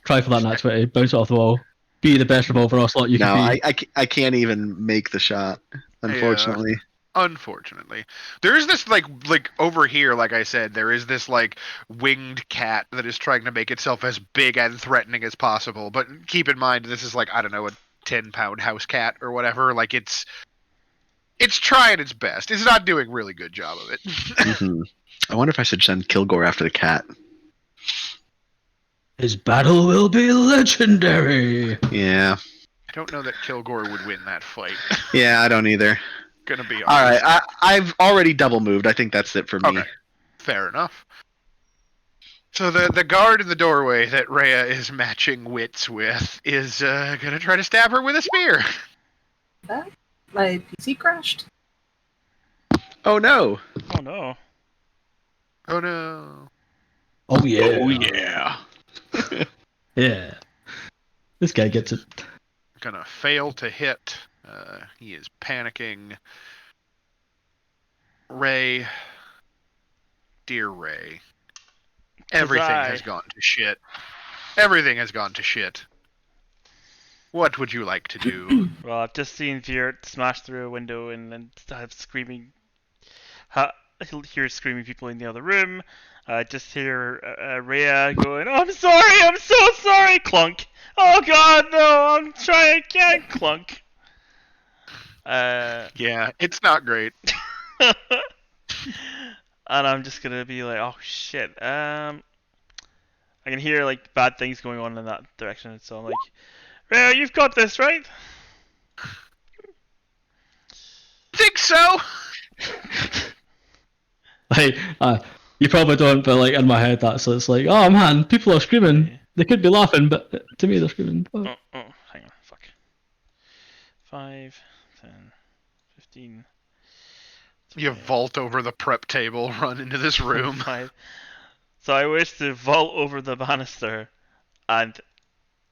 Try for that nat 20. Bounce it off the wall. Be the best revolver slot you No, can be. I can't even make the shot, unfortunately. Unfortunately, there is this like over here, like I said, there is this like winged cat that is trying to make itself as big and threatening as possible. But keep in mind, this is like, I don't know, a 10-pound house cat or whatever. Like it's trying its best. It's not doing a really good job of it. Mhm. I wonder if I should send Kilgore after the cat. His battle will be legendary. Yeah. I don't know that Kilgore would win that fight. Yeah, I don't either. Gonna be All honest. right, I've already double moved. I think that's it for me. Okay. Fair enough. So the guard in the doorway that Rhea is matching wits with is gonna try to stab her with a spear. That? My PC crashed? Oh no! Oh no. Oh no. Oh yeah. Oh yeah! Yeah. This guy gets it. Gonna fail to hit. He is panicking. Ray. Dear Ray. Everything has gone to shit. Everything has gone to shit. What would you like to do? Well, I've just seen Viert smash through a window and then have screaming. He'll hear screaming people in the other room. Just hear Rhea going, "Oh, I'm sorry, I'm so sorry!" Clunk. Oh God, no! I'm trying again. Clunk. Yeah, it's not great. And I'm just gonna be like, "Oh shit!" I can hear like bad things going on in that direction, so I'm like, "Rhea, you've got this, right?" Think so? Like, you probably don't, but like in my head, that's it's like, oh man, people are screaming. They could be laughing, but to me, they're screaming. Oh. Oh, hang on, fuck. 5, 10, 15. You vault over the prep table, run into this room. 5. So I wish to vault over the banister and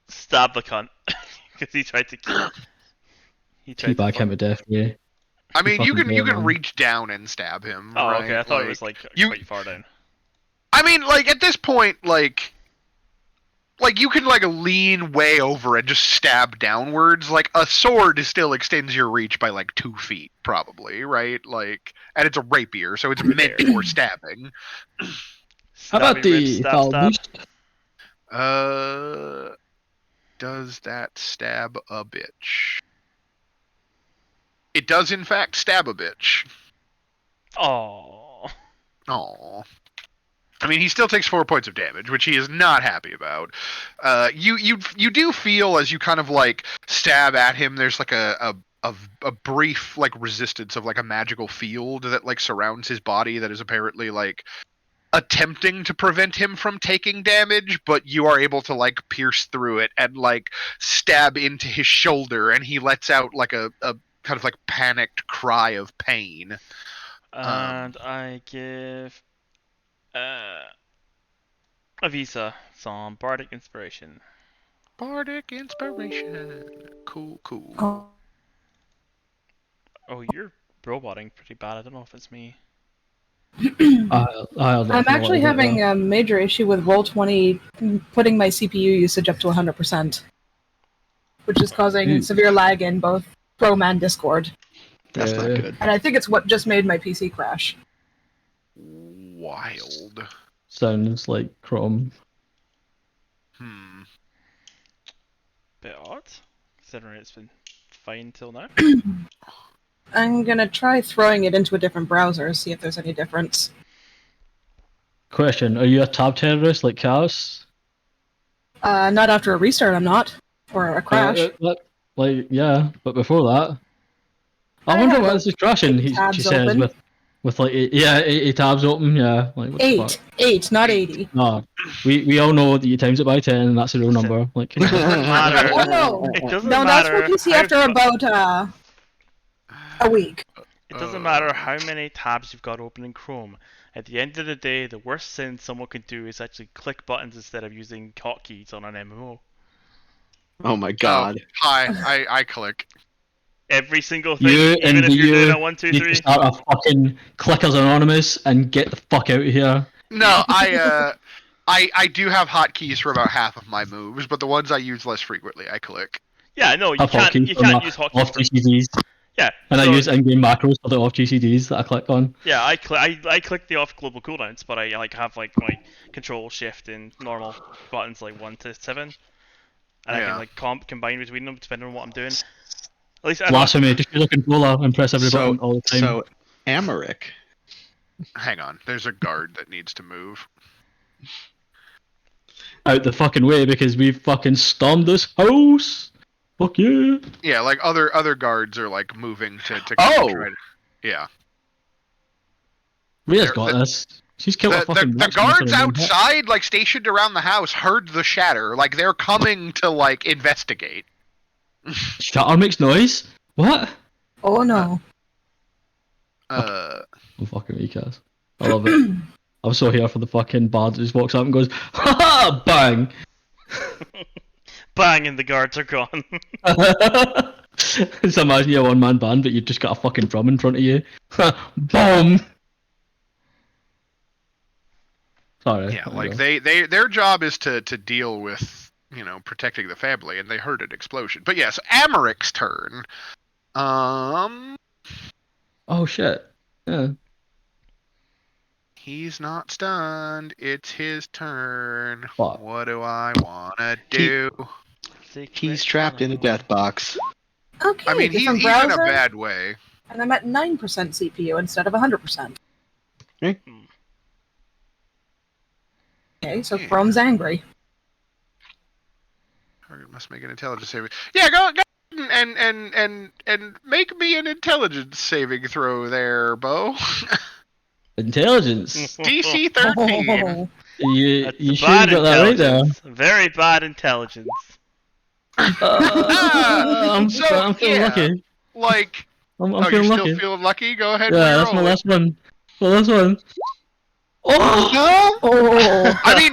stab the cunt because he tried to kill. He tried Teabag him to death, yeah. I mean, you fucking can man. reach down and stab him. Oh, right? okay. I thought it was like you- quite far down. I mean, like at this point, like you can like lean way over and just stab downwards. Like a sword still extends your reach by like 2 feet, probably, right? Like, and it's a rapier, so it's meant for stabbing. How about Stabby ribs, the stab, Valmist? Does that stab a bitch? It does, in fact, stab a bitch. Oh. Aww. I mean, he still takes 4 points of damage, which he is not happy about. You do feel as you kind of like stab at him, there's like a brief like resistance of like a magical field that like surrounds his body that is apparently like attempting to prevent him from taking damage, but you are able to like pierce through it and like stab into his shoulder, and he lets out like a kind of like panicked cry of pain. And I give Avisa some bardic inspiration. Bardic inspiration. Cool. Oh, you're roboting pretty bad. I don't know if it's me. I'm actually having a major issue with Roll20 putting my CPU usage up to 100%, which is causing severe lag in both Chrome and Discord. That's not good. And I think it's what just made my PC crash. Wild. Sounds like Chrome. Bit odd, considering it's been fine till now. I'm gonna try throwing it into a different browser, see if there's any difference. Question: are you a tab terrorist like Chaos? Not after a restart, I'm not. Or a crash. Yeah, but before that, I wonder why this is crashing. She says open. with like 80 tabs open. Yeah, like what the fuck? 8, not 80. No, we all know that you times it by 10 and that's a real number. Like, It doesn't matter. Oh no! It doesn't No, that's matter. for PC how after about a week. It doesn't matter how many tabs you've got open in Chrome. At the end of the day, the worst sin someone can do is actually click buttons instead of using hotkeys on an MMO. Oh my god. Hi, I click. Every single thing, you even and if you're doing you a 1, 2, need 3. to start a fucking Clickers Anonymous and get the fuck out of here. No, I do have hotkeys for about half of my moves, but the ones I use less frequently, I click. Yeah, no, you Have can't hotkeys use off hotkeys. TCGs. Yeah. And so, I use in-game macros for the off GCDs that I click on. Yeah, I click the off global cooldowns, but I like have like my control shift and normal buttons like 1 to 7, and I can Yeah. like combine between them depending on what I'm doing. At least I don't. Blasphemy, just use a controller and press every button all the time. So Amaric. Hang on. There's a guard that needs to move. Out the fucking way because we fucking stormed this house. Fuck yeah. Yeah, like other guards are like moving to Oh! try to. Yeah. Rhea's got this. She's killed a fucking The witch guards with her own hit. outside, like stationed around the house, heard the shatter. Like they're coming to like investigate. Shatter makes noise? What? Oh no. I'm fucking weak ass. I love it. I'm so here for the fucking bard that just walks up and goes, ha ha! Bang! Bang, and the guards are gone. Just imagine you're a one-man band, but you've just got a fucking drum in front of you. Boom! Sorry. Yeah, like their job is to deal with, you know, protecting the family, and they heard an explosion. But yes, Amaric's turn. Oh shit. Yeah. He's not stunned. It's his turn. What? What do I wanna do? He's trapped in a death box. Okay, I mean, he's different in a browser, bad way. and I'm at 9% CPU instead of 100%. Okay, so Yeah. Chrome's angry. Target must make an intelligence saving. Yeah, go and make me an intelligence saving throw there, Bo. Intelligence. DC 13. You That's sure you bad got that right there? intelligence. Very bad intelligence. I'm feeling yeah, lucky. Like, I'm you're feeling still lucky. feeling lucky? Go ahead. Yeah, and that's my roll it. last one. My last one. Oh! Oh, I mean,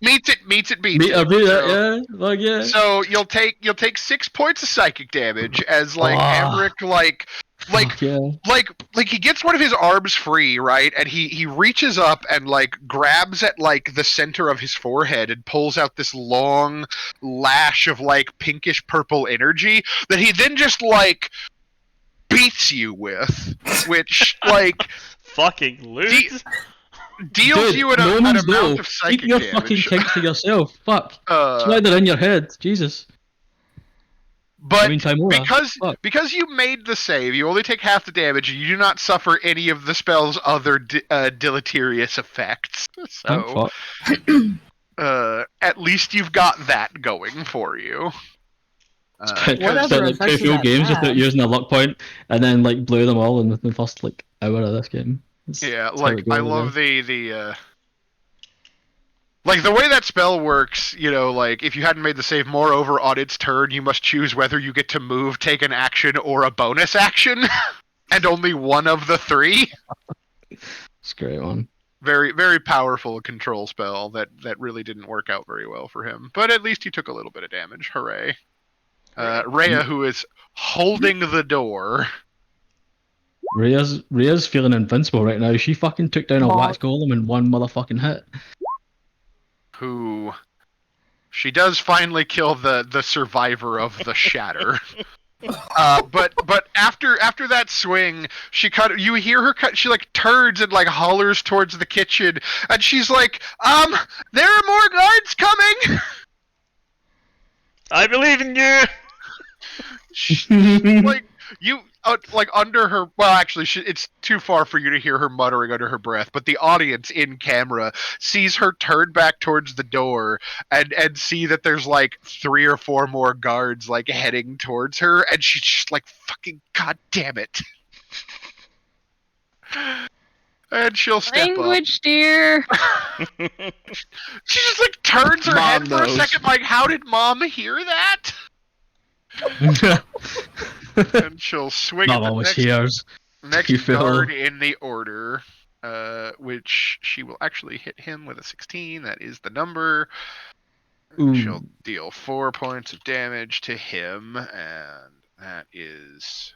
meets it. Beat So- that, yeah. Fuck yeah. So you'll take 6 points of psychic damage as like Ah. Emmerich like Fuck yeah. like he gets one of his arms free, right? And he reaches up and like grabs at like the center of his forehead and pulls out this long lash of like pinkish purple energy that he then just like beats you with, which like Fucking loot. deals Dude, you an no one's amount no. of psychic Keep your damage. fucking kinks to yourself. Fuck. That's why Uh, they're in your head. Jesus. but I mean, Timora. Fuck. because you made the save, you only take half the damage. And you do not suffer any of the spell's other deleterious effects. Thank So, fuck. at least you've got that going for you. Whatever Spent like effects 2 full does that games have? without using a luck point, and then like blew them all in the first like hour of this game. Yeah, That's how like it goes, I love the like the way that spell works. You know, like if you hadn't made the save, moreover, on its turn, you must choose whether you get to move, take an action, or a bonus action, and only one of the 3. It's a great one. Very, very powerful control spell that really didn't work out very well for him. But at least he took a little bit of damage. Hooray! Rhea, who is holding the door. Rhea's feeling invincible right now. She fucking took down a Aw. wax golem in one motherfucking hit. Who she does finally kill the survivor of the shatter. But after that swing, you hear her cut. She like turns and like hollers towards the kitchen, and she's like, there are more guards coming. I believe in you. Like you like under her. Well, actually, it's too far for you to hear her muttering under her breath. But the audience in camera sees her turn back towards the door and see that there's like 3 or 4 more guards like heading towards her, and she's just like, "Fucking god damn it!" And she'll step Language, dear. up. She just like turns her Mom head for a knows. second, like, "How did Mom hear that?" And she'll swing Mom at the always hears. next You feel- guard in the order, which she will actually hit him with a 16. That is the number. Ooh. She'll deal 4 points of damage to him, and that is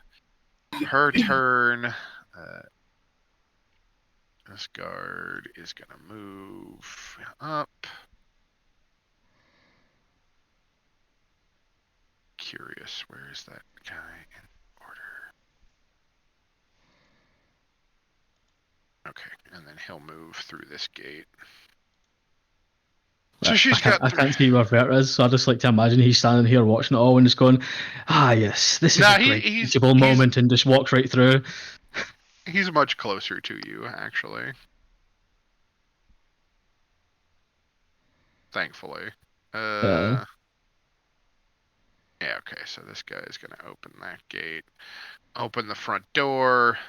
her turn. This guard is gonna move up. Curious, where is that guy in order? Okay, and then he'll move through this gate. So she's I can't see where Vert is, so I just like to imagine he's standing here watching it all and just going, "Ah, yes, this is Nah, a great, he's teachable moment," and just walks right through. he's much closer to you, actually. Thankfully. Yeah, okay, so this guy is going to open that gate. Open the front door.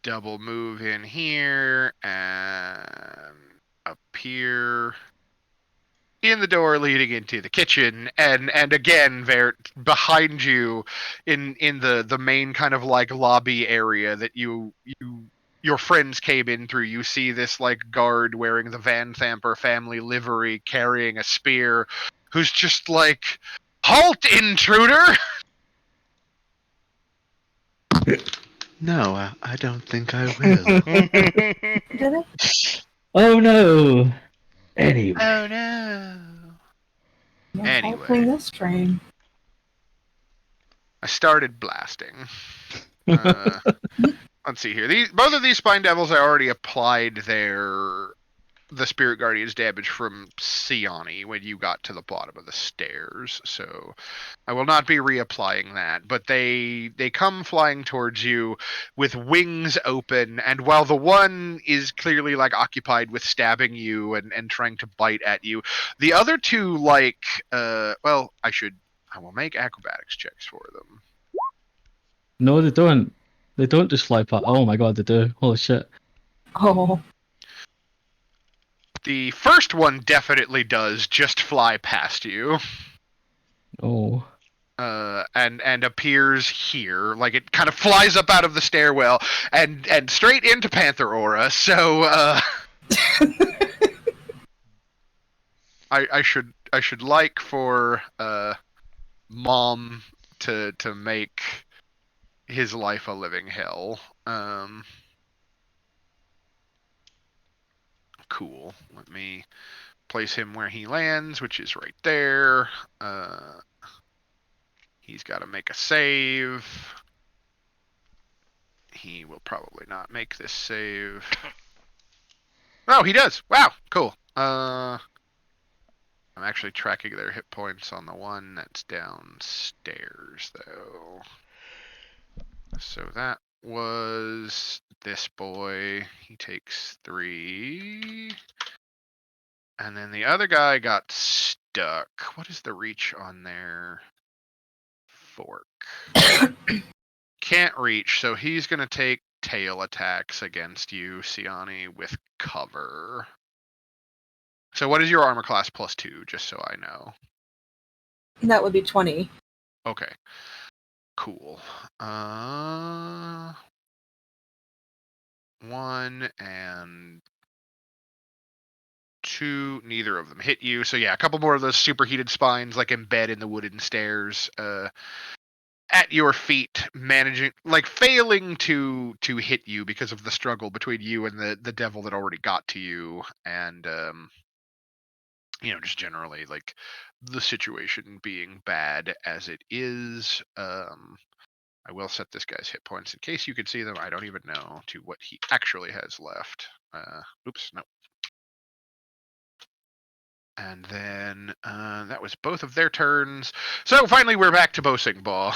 Double move in here and appear in the door leading into the kitchen, and again there behind you in the main kind of like lobby area that your friends came in through. You see this like guard wearing the Van Thamper family livery carrying a spear, who's just like, "Halt, intruder!" No, I don't think I will. Did it? Oh no! Anyway. Oh no. No Anyway. halting this train. I started blasting. Let's see here. Both of these Spine Devils, I already applied the Spirit Guardian's damage from Siani when you got to the bottom of the stairs, so I will not be reapplying that. But they come flying towards you with wings open, and while the one is clearly like occupied with stabbing you and trying to bite at you, the other two like I will make acrobatics checks for them. No, they don't. They don't just fly past. Oh my god, they do. Holy shit. Oh, The first one definitely does just fly past you. Oh. And appears here, like it kind of flies up out of the stairwell and straight into Panther Aura. So I should like for Mom to make his life a living hell. Cool. Let me place him where he lands, which is right there. He's got to make a save. He will probably not make this save. Oh, he does. Wow, cool. I'm actually tracking their hit points on the one that's downstairs, though. So that was this boy. He takes 3. And then the other guy got stuck. What is the reach on their fork? Can't reach, so he's going to take tail attacks against you, Siani, with cover. So what is your armor class +2, just so I know? that would be 20. Okay. Cool. 1 and 2, neither of them hit you. So yeah, a couple more of those superheated spines like embed in the wooden stairs at your feet, failing to hit you because of the struggle between you and the devil that already got to you, and just generally like the situation being bad as it is. I will set this guy's hit points in case you can see them. I don't even know to what he actually has left. Oops, no. And then that was both of their turns. So finally we're back to Bosing Ball.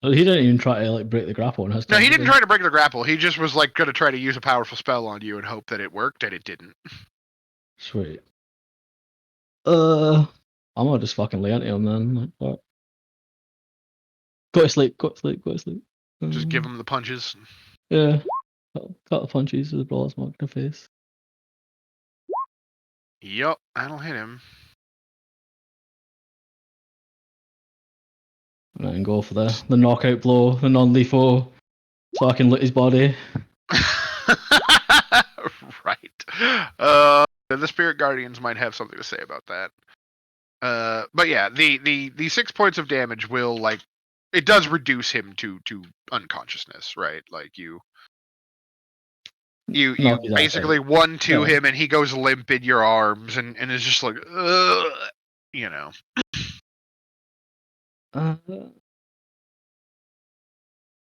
Well, he didn't even try to like break the grapple on his No, turn, he did didn't try to break the grapple. He just was like going to try to use a powerful spell on you and hope that it worked, and it didn't. Sweet. I'm gonna just fucking lay into him then. Like, what? Go to sleep, go to sleep, go to sleep. Just give him the punches. Yeah. Cut the punches with the brawler's mark in the face. Yup, that'll hit him. And then go for the knockout blow, the non-lethal, so I can lick his body. Right. The Spirit Guardians might have something to say about that. But yeah, the 6 points of damage will it does reduce him to unconsciousness, right? Like you Knock his ass basically out. 1-2 Yeah. him, and he goes limp in your arms, and is just like, ugh, Uh,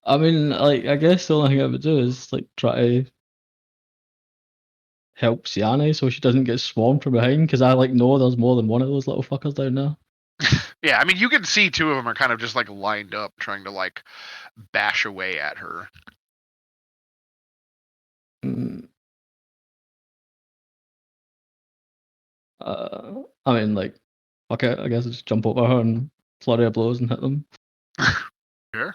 I mean, like, I guess the only thing I would do is like try to help Siane so she doesn't get swarmed from behind, because I like know there's more than one of those little fuckers down there. Yeah, I mean, you can see two of them are kind of just like lined up, trying to like bash away at her. Mm. I mean, like, okay, I guess I just jump over her and flurry of blows and hit them. Sure.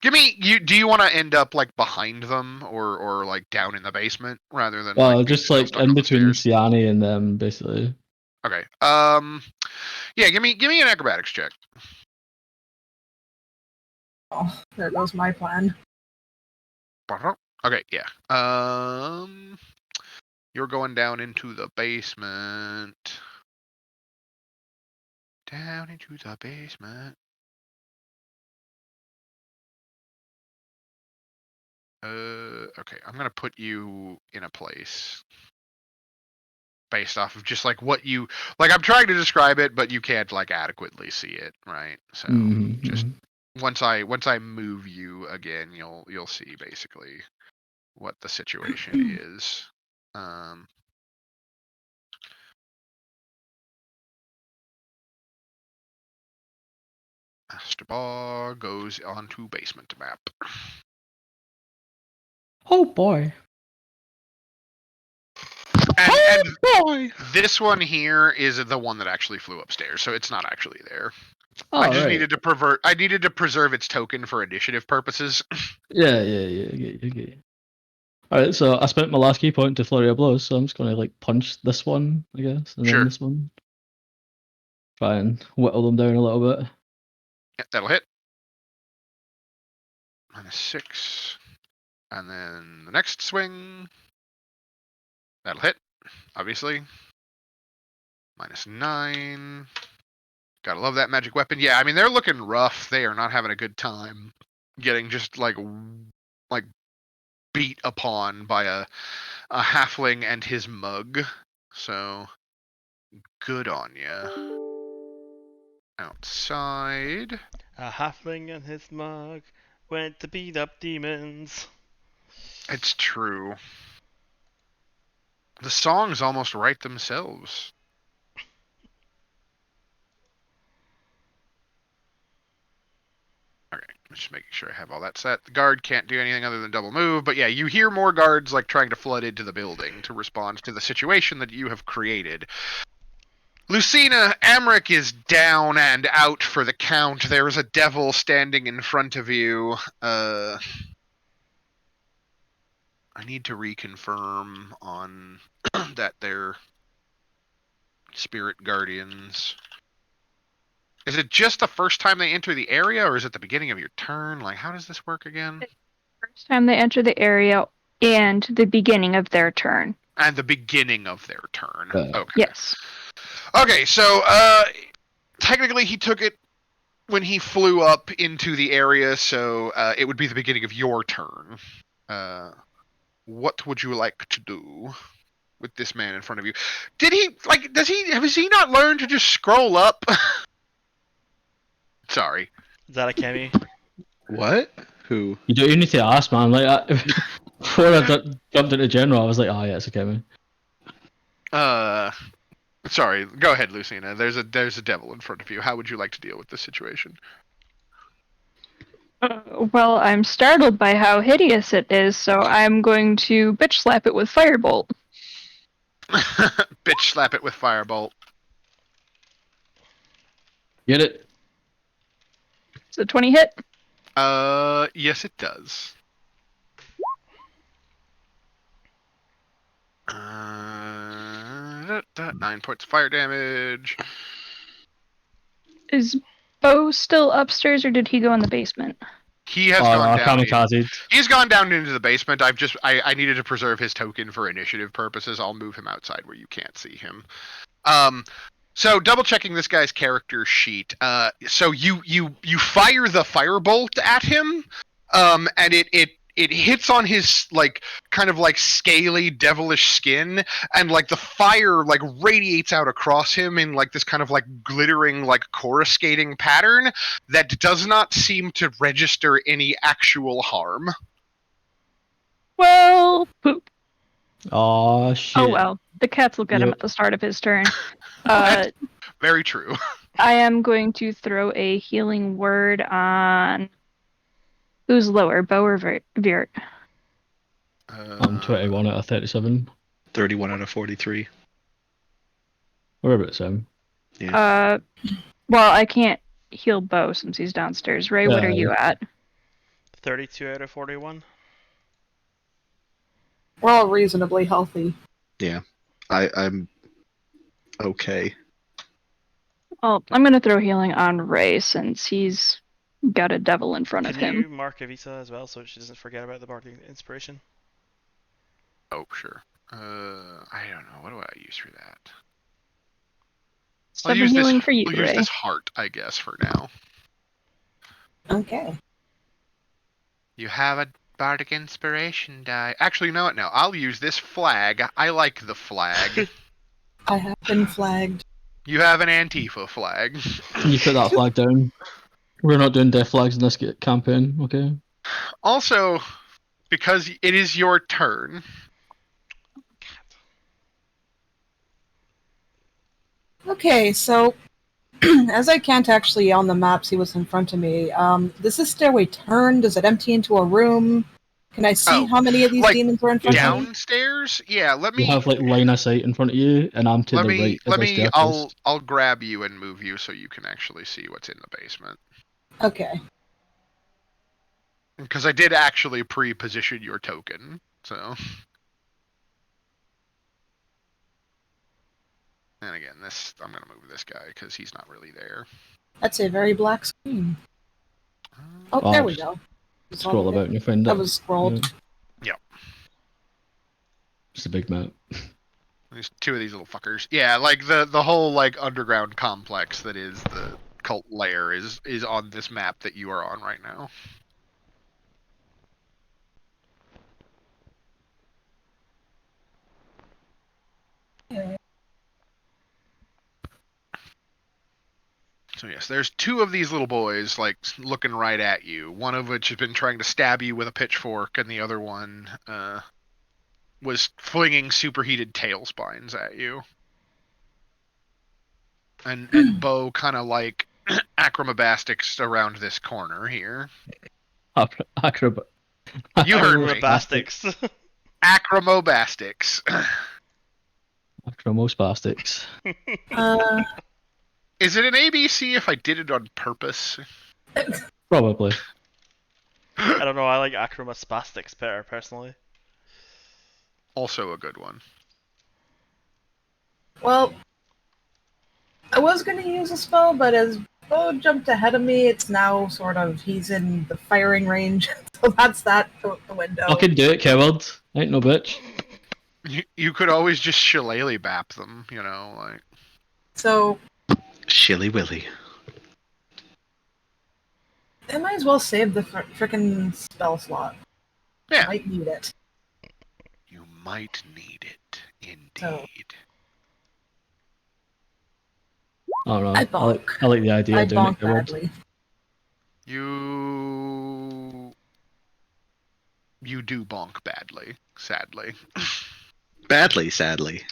Give me do you want to end up like behind them or like down in the basement rather than Well, like being just still like stuck in on the between stairs? Siane and them, basically. Okay. Yeah, give me an acrobatics check. Oh, there goes my plan. Okay, yeah. You're going down into the basement. Down into the basement. Okay, I'm gonna put you in a place based off of just like what you like. I'm trying to describe it, but you can't like adequately see it, right? So just once I move you again, you'll see basically what the situation is. Master Bar goes onto basement map. Oh boy. And Boy. this one here is the one that actually flew upstairs, so it's not actually there. Oh, I just right. needed to preserve its token for initiative purposes. Yeah. Okay. Alright, so I spent my last key point to flurry of blows, so I'm just gonna like punch this one, I guess, and Sure. then this one. Try and whittle them down a little bit. Yeah, that'll hit. -6. And then the next swing. That'll hit, obviously. -9. Gotta love that magic weapon. Yeah, I mean, they're looking rough. They are not having a good time getting just like beat upon by a halfling and his mug. So good on ya. Outside. A halfling and his mug went to beat up demons. It's true. The songs almost write themselves. Okay, just making sure I have all that set. The guard can't do anything other than double move, but yeah, you hear more guards like trying to flood into the building to respond to the situation that you have created. Lucina, Amric is down and out for the count. There is a devil standing in front of you. I need to reconfirm on that they're spirit guardians. Is it just the first time they enter the area, or is it the beginning of your turn? Like, how does this work again? First time they enter the area and the beginning of their turn. And the beginning of their turn. Okay. Yes. Okay, so technically he took it when he flew up into the area, so it would be the beginning of your turn. What would you like to do with this man in front of you? Has he not learned to just scroll up? Sorry. Is that a Kemi? What? Who? You don't even need to ask, man. Like, before I jumped into general, I was like, yeah, it's okay, man. Sorry. Go ahead, Lucina. There's a devil in front of you. How would you like to deal with this situation? Well, I'm startled by how hideous it is, so I'm going to bitch slap it with Firebolt. Bitch slap it with Firebolt. Get it? Is it 20 hit? Yes, it does. 9 points of fire damage. Is Bo still upstairs, or did he go in the basement? He has gone down. Kamikaze. He's gone down into the basement. I needed to preserve his token for initiative purposes. I'll move him outside where you can't see him. So double checking this guy's character sheet. So you fire the firebolt at him, and it hits on his like kind of like scaly devilish skin, and like the fire like radiates out across him in like this kind of like glittering like coruscating pattern that does not seem to register any actual harm. Well, poop. Oh shit. Oh well. The cats will get him Yep. at the start of his turn. That's very true. I am going to throw a healing word on who's lower, Bo or Virt? I'm 21 out of 37. 31 out of 43. We're about the same. Well, I can't heal Bo since he's downstairs. Ray, what are you at? 32 out of 41. We're all reasonably healthy. Yeah, I'm okay. Well, I'm gonna throw healing on Ray since he's got a devil in front of Can him. you mark Evisa as well so she doesn't forget about the bardic inspiration? Oh, sure. I don't know. What do I use for that? 7 healing for you, I'll use Ray. this heart, I guess, for now. Okay. You have a bardic inspiration die. Actually, you know what? No, I'll use this flag. I like the flag. I have been flagged. You have an Antifa flag. Can you put that flag down? We're not doing death flags in this campaign, okay? Also, because it is your turn. Okay, so as I can't actually on the map see what's in front of me, does this stairway turn? Does it empty into a room? Can I see how many of these like demons are in front of me? Downstairs? Yeah, let You me have like line of sight in front of you, and I'm to let the me right of let the me staircase. I'll grab you and move you so you can actually see what's in the basement. Okay. Because I did actually pre-position your token, so. And again, I'm gonna move this guy because he's not really there. That's a very black screen. Oh, there we just go. Scroll about and you find it. That was scrolled. Yeah. It's a big map. There's two of these little fuckers. Yeah, like the whole like underground complex that is the cult lair is on this map that you are on right now. So yes, there's two of these little boys like looking right at you. One of which has been trying to stab you with a pitchfork, and the other one was flinging superheated tail spines at you. And Bo kind of like acrobastics around this corner here. Acrobat. You heard me. Acrobastics. Acromobastics. Acromospastics. Is it an ABC if I did it on purpose? Probably. I don't know, I like acromaspastics better, personally. Also a good one. Well, I was going to use a spell, but as Bo jumped ahead of me, it's now sort of, he's in the firing range, so that's that out the window. I can do it, coward. Ain't no bitch. You could always just shillelagh bap them, you know, like. So Shilly Willy. I might as well save the frickin' spell slot. Yeah. I might need it. You might need it, indeed. So- I don't know. I bonk. I like the idea I of doing bonk it, coward. badly. You do bonk badly, sadly. Badly, sadly.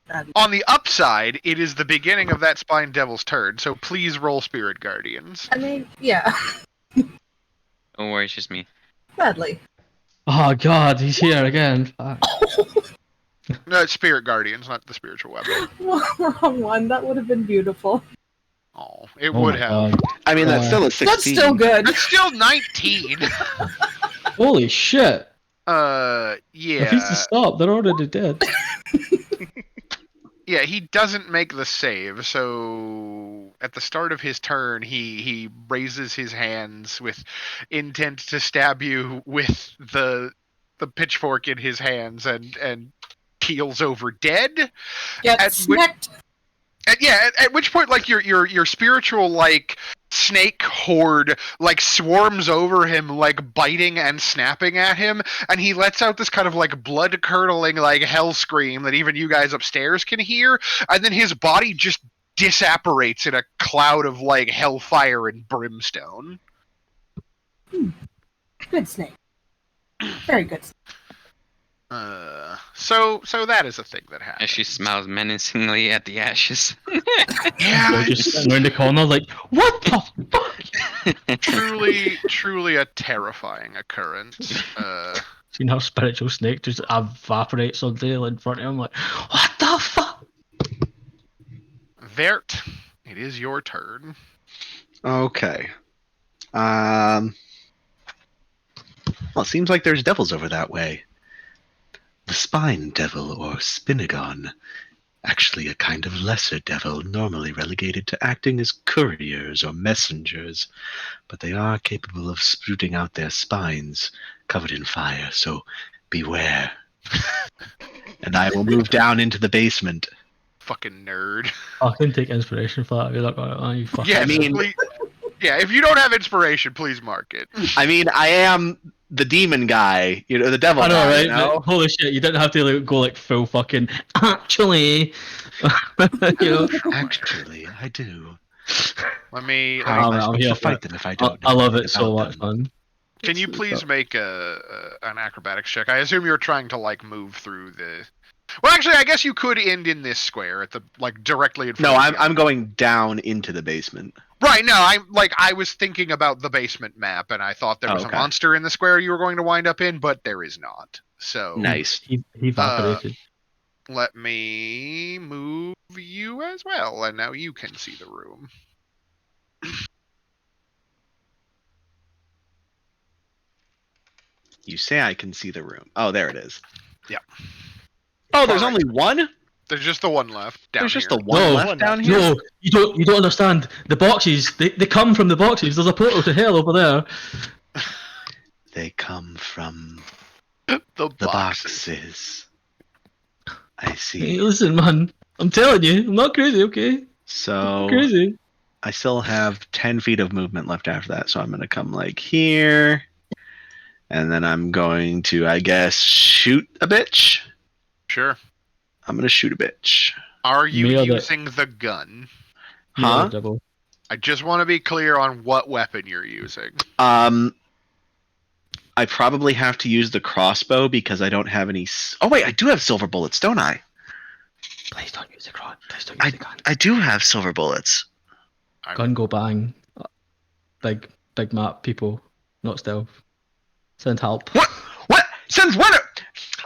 Badly. On the upside, it is the beginning of that Spine Devil's turn, so please roll Spirit Guardians. I mean, yeah, Don't worry, it's just me. badly. Oh god, he's here again. Fuck. No, it's Spirit Guardians, not the spiritual weapon. Wrong one. That would have been beautiful. Oh, it Oh would my have. God. I mean, that's still a 16. That's still good. That's still 19. Holy shit. Yeah. If he's to stop, they're already dead. Yeah, he doesn't make the save, so at the start of his turn, he raises his hands with intent to stab you with the pitchfork in his hands and keels over dead. Get At smacked. At which point, like your spiritual like snake horde like swarms over him, like biting and snapping at him, and he lets out this kind of like blood curdling like hell scream that even you guys upstairs can hear, and then his body just disapparates in a cloud of like hellfire and brimstone. Good snake. Very good. So that is a thing that happens. As she smiles menacingly at the ashes. They're just sitting around the corner like, what the fuck? truly a terrifying occurrence. Seen how spiritual snake just evaporates on day in front of him like, what the fuck? Vert, it is your turn. Okay. Well, it seems like there's devils over that way. The spine devil, or spinagon, actually a kind of lesser devil, normally relegated to acting as couriers or messengers, but they are capable of sprouting out their spines covered in fire, so beware. And I will move down into the basement. Fucking nerd. I can take inspiration for that. You're like, oh, you fucking. Yeah, I mean- please, yeah. If you don't have inspiration, please mark it. I mean, I am the demon guy, the devil I know, guy, right? you know? Holy shit, you didn't have to like, go like full fucking. Actually, you know. Actually, I do. Let me. How am I I'm supposed here to for fight it. them if I don't know I love anything it so about much, them? man. Can you please make an acrobatics check? I assume you're trying to like move through the. Well, actually, I guess you could end in this square at the like directly in front. No, of you. I'm going down into the basement. Right. No, I was thinking about the basement map, and I thought there was Okay. a monster in the square you were going to wind up in, but there is not. So Nice. He evaporated. let me move you as well, and now you can see the room. You say I can see the room. Oh, there it is. Yeah. Oh, there's Alright. only one? There's just the one left down There's just here. the one No. left down here? No, you don't understand. The boxes, they come from the boxes. There's a portal to hell over there. They come from the the boxes. boxes. I Hey, see. listen, man. I'm telling you, I'm not crazy, okay? So Crazy. I still have 10 feet of movement left after that, so I'm going to come like here. And then I'm going to, I guess, shoot a bitch. Sure. I'm going to shoot a bitch. Are you Nailed it. using the gun? Huh? No, double. I just want to be clear on what weapon you're using. I probably have to use the crossbow because I don't have any. Oh wait, I do have silver bullets, don't I? Please don't use the gun. Please don't use the gun. I do have silver bullets. Gun go bang. Big map, people. Not stealth. Send help. What? What? Since when?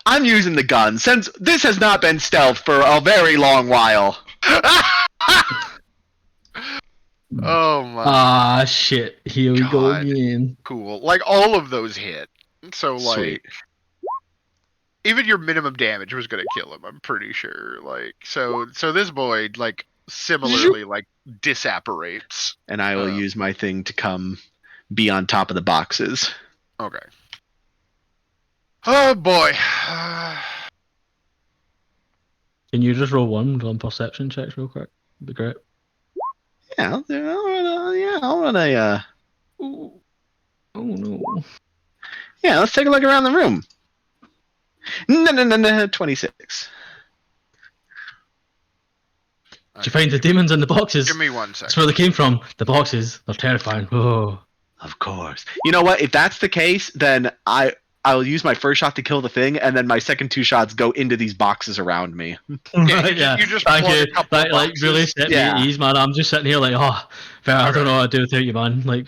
I'm using the gun. Since this has not been stealth for a very long while. Oh my. Ah, shit. Here we go God. again. Cool. Like all of those hit. So like Sweet. even your minimum damage was gonna kill him, I'm pretty sure. Like so this boy like similarly like disapparates. And I will use my thing to come be on top of the boxes. Okay. Oh boy. Can you just roll one perception checks real quick? That'd be great. Yeah, I'll run a. Ooh. Oh no. Yeah, let's take a look around the room. No, 26. Did you find the demons in the boxes? Give me 1 That's second. where they came from. The boxes. They're terrifying. Oh. Of course. You know what? If that's the case, then I'll use my first shot to kill the thing, and then my second 2 shots go into these boxes around me. Yeah, you just Thank plug you. a couple That like boxes. really set Yeah. me at ease, man. I'm just sitting here like, oh, fair, I Okay. don't know what to do without you, man. Like,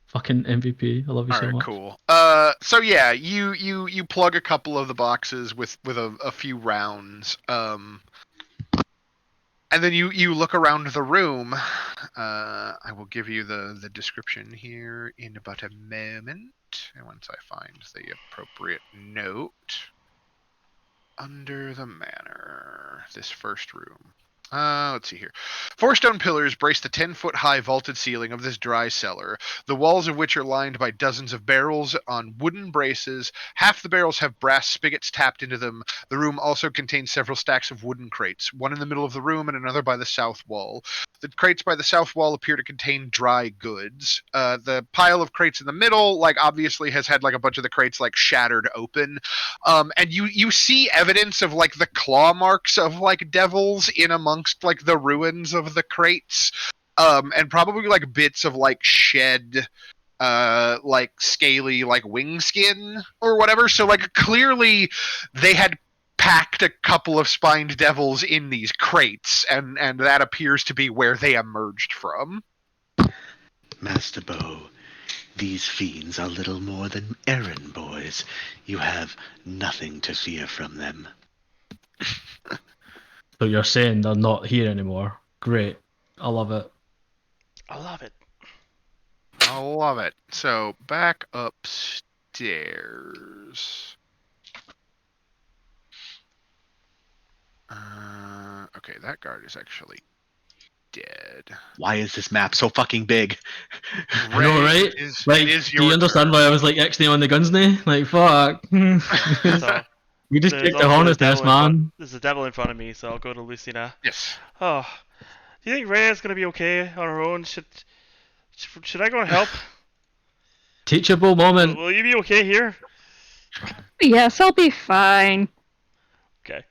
fucking MVP. I love you All so right, much. cool. So yeah, you plug a couple of the boxes with a few rounds. And then you look around the room. I will give you the description here in about a moment. And once I find the appropriate note. Under the manor, this first room. Let's see here. 4 stone pillars brace the 10-foot-high vaulted ceiling of this dry cellar, the walls of which are lined by dozens of barrels on wooden braces. Half the barrels have brass spigots tapped into them. The room also contains several stacks of wooden crates, one in the middle of the room and another by the south wall. The crates by the south wall appear to contain dry goods. The pile of crates in the middle, like, obviously has had, like, a bunch of the crates, like, shattered open. And you see evidence of, like, the claw marks of, like, devils in amongst, like, the ruins of the crates, and probably, like, bits of, like, shed, like, scaly, like, wing skin or whatever. So, like, clearly they had packed a couple of spined devils in these crates, and that appears to be where they emerged from. Master Bow, these fiends are little more than errand boys. You have nothing to fear from them. So you're saying they're not here anymore? Great. I love it. I love it. I love it. So, back upstairs. Okay, that guard is actually dead. Why is this map so fucking big? I know, Ray, right? It Like, is do you your understand turn. why I was like Xing on the guns now? Like, fuck. So You just there's kicked the also hornet's devil nest, in front- man. There's a devil in front of me, so I'll go to Lucina. Yes. Oh, do you think Rhea's gonna be okay on her own? Should I go and help? Teachable moment. Will you be okay here? Yes, I'll be fine. Okay.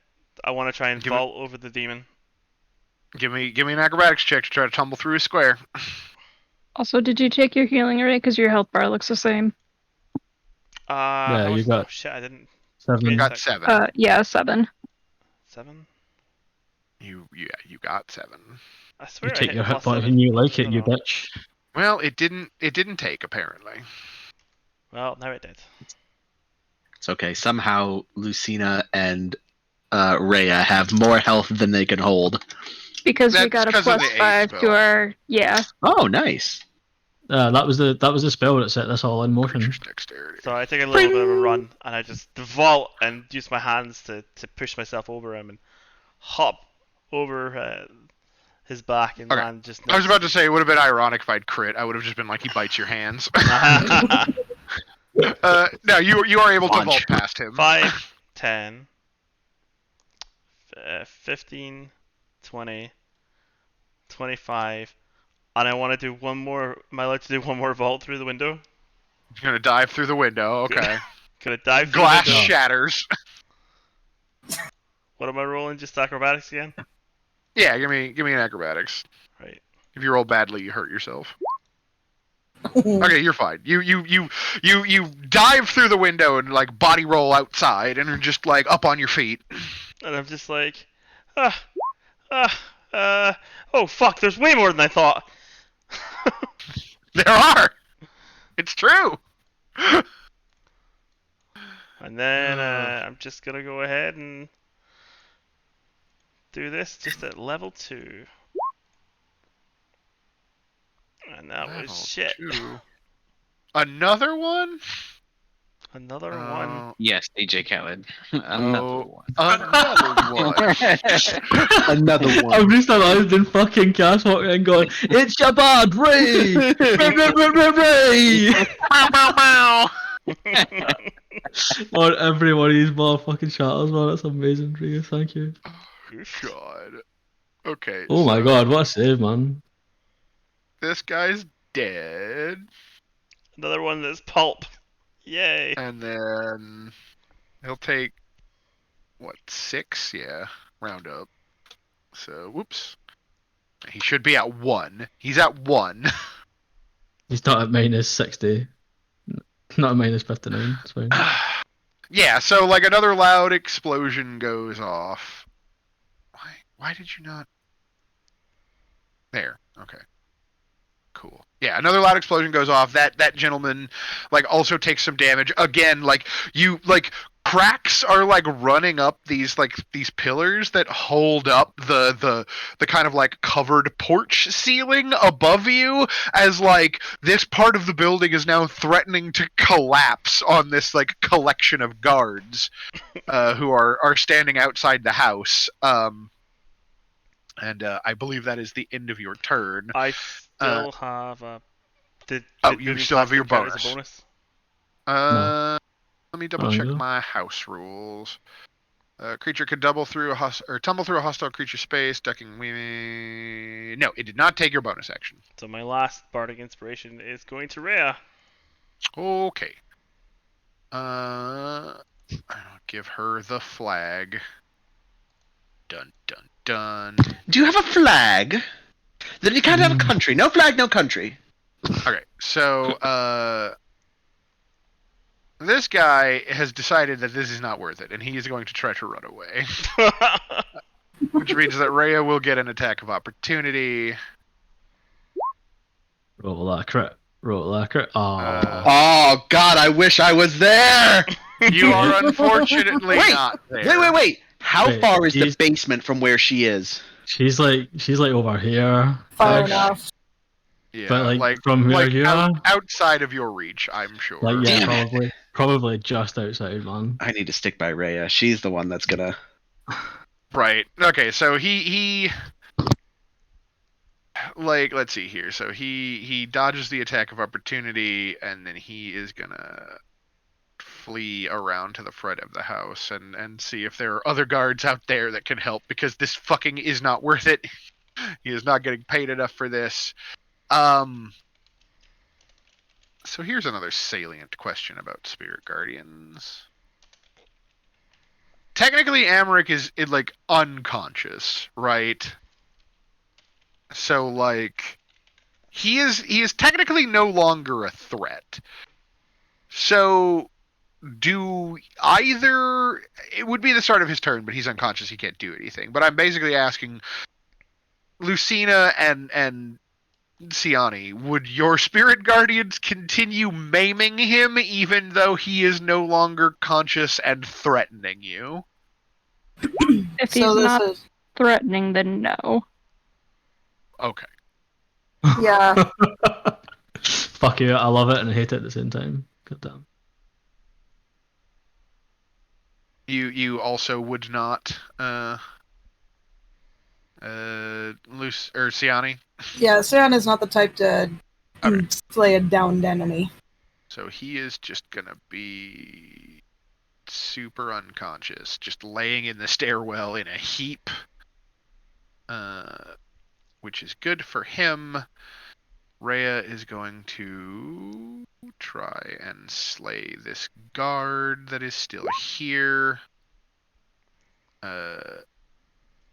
I want to try and Give it- vault over the demon. Give me an acrobatics check to try to tumble through a square. Also, did you take your healing array? Because your health bar looks the same. Yeah, How you much- got oh, shit, I didn't. 7. You got Sec- 7. Yeah, 7. 7? You got 7. I swear You I take hit your hit plus point 7. and you like I it, don't you know. bitch. Well, it didn't take, apparently. Well, now it did. It's okay. Somehow Lucina and Rhea have more health than they can hold. Because we That's got a 'cause of the plus A 5 spell. to our... Yeah. Oh, nice. That was the spell that set this all in motion. Creature's dexterity. So I take a little bit of a run, and I just vault and use my hands to push myself over him and hop over his back and Okay. land just I was next about to say it would have been ironic if I'd crit. I would have just been like, he bites your hands. No, you are able to Launch. vault past him. 5, 10, 15, 20, 25, and I want to do one more. Am I allowed to do one more vault through the window? You're gonna dive through the window. Okay. Gonna dive through Glass the window. shatters. What am I rolling? Just acrobatics again? Yeah, give me an acrobatics. Right. If you roll badly, you hurt yourself. Okay, you're fine. You dive through the window and like body roll outside and are just like up on your feet. And I'm just like, oh fuck, there's way more than I thought. There are. It's true. And then I'm just gonna go ahead and do this just at level 2. And that Level was shit. 2. Another one? Another one. Yes, DJ Khaled. Another one. Another one. Another I've one. just realised in fucking cast walking and going, it's your bad, Ray! Ray! On every one of these motherfucking shatters, man. That's amazing for you. Thank you. God. Okay. Oh my so god, what a save, man. This guy's dead. Another one that's pulp. Yay. And then he'll take what, 6? Yeah, round up. So whoops. He should be at 1. He's at 1. He's not at minus 60. Not at minus 59. It's fine. Yeah, so like another loud explosion goes off. Why did you not? There. Okay. Cool. Yeah, another loud explosion goes off. That gentleman like also takes some damage. Again, like you like cracks are like running up these pillars that hold up the kind of like covered porch ceiling above you, as like this part of the building is now threatening to collapse on this like collection of guards who are standing outside the house. And I believe that is the end of your turn. I still have a. Did you moving still have past your it count as a bonus. bonus? Let me double check my house rules. Creature could tumble through a hostile creature space, ducking. No, it did not take your bonus action. So my last bardic inspiration is going to Rhea. Okay. I'll give her the flag. Dun dun dun. Do you have a flag? Then you can't have a country. No flag, no country. Okay, so this guy has decided that this is not worth it, and he is going to try to run away. Which means that Rhea will get an attack of opportunity. Roll that crit. Oh God, I wish I was there. You are unfortunately not there. Wait. How Wait, far is the basement from where she is? She's like over here. Far enough. Yeah, But like from where you are, outside of your reach, I'm sure. like yeah, Damn probably just outside, man. I need to stick by Rhea. She's the one that's gonna. Right. Okay. So he let's see here. So he dodges the attack of opportunity, and then he is gonna flee around to the front of the house and see if there are other guards out there that can help, because this fucking is not worth it. He is not getting paid enough for this. So here's another salient question about Spirit Guardians. Technically, Amric is like unconscious, right? So like, he is technically no longer a threat. So do either, it would be the start of his turn, but he's unconscious, he can't do anything. But I'm basically asking Lucina and Siani, would your Spirit Guardians continue maiming him even though he is no longer conscious and threatening you? If he's not threatening, then no. Okay. Yeah. Fuck you, I love it and I hate it at the same time. God damn. You also would not Siani? Yeah, Sian is not the type to slay a downed enemy. So he is just gonna be super unconscious, just laying in the stairwell in a heap, which is good for him. Rhea is going to try and slay this guard that is still here.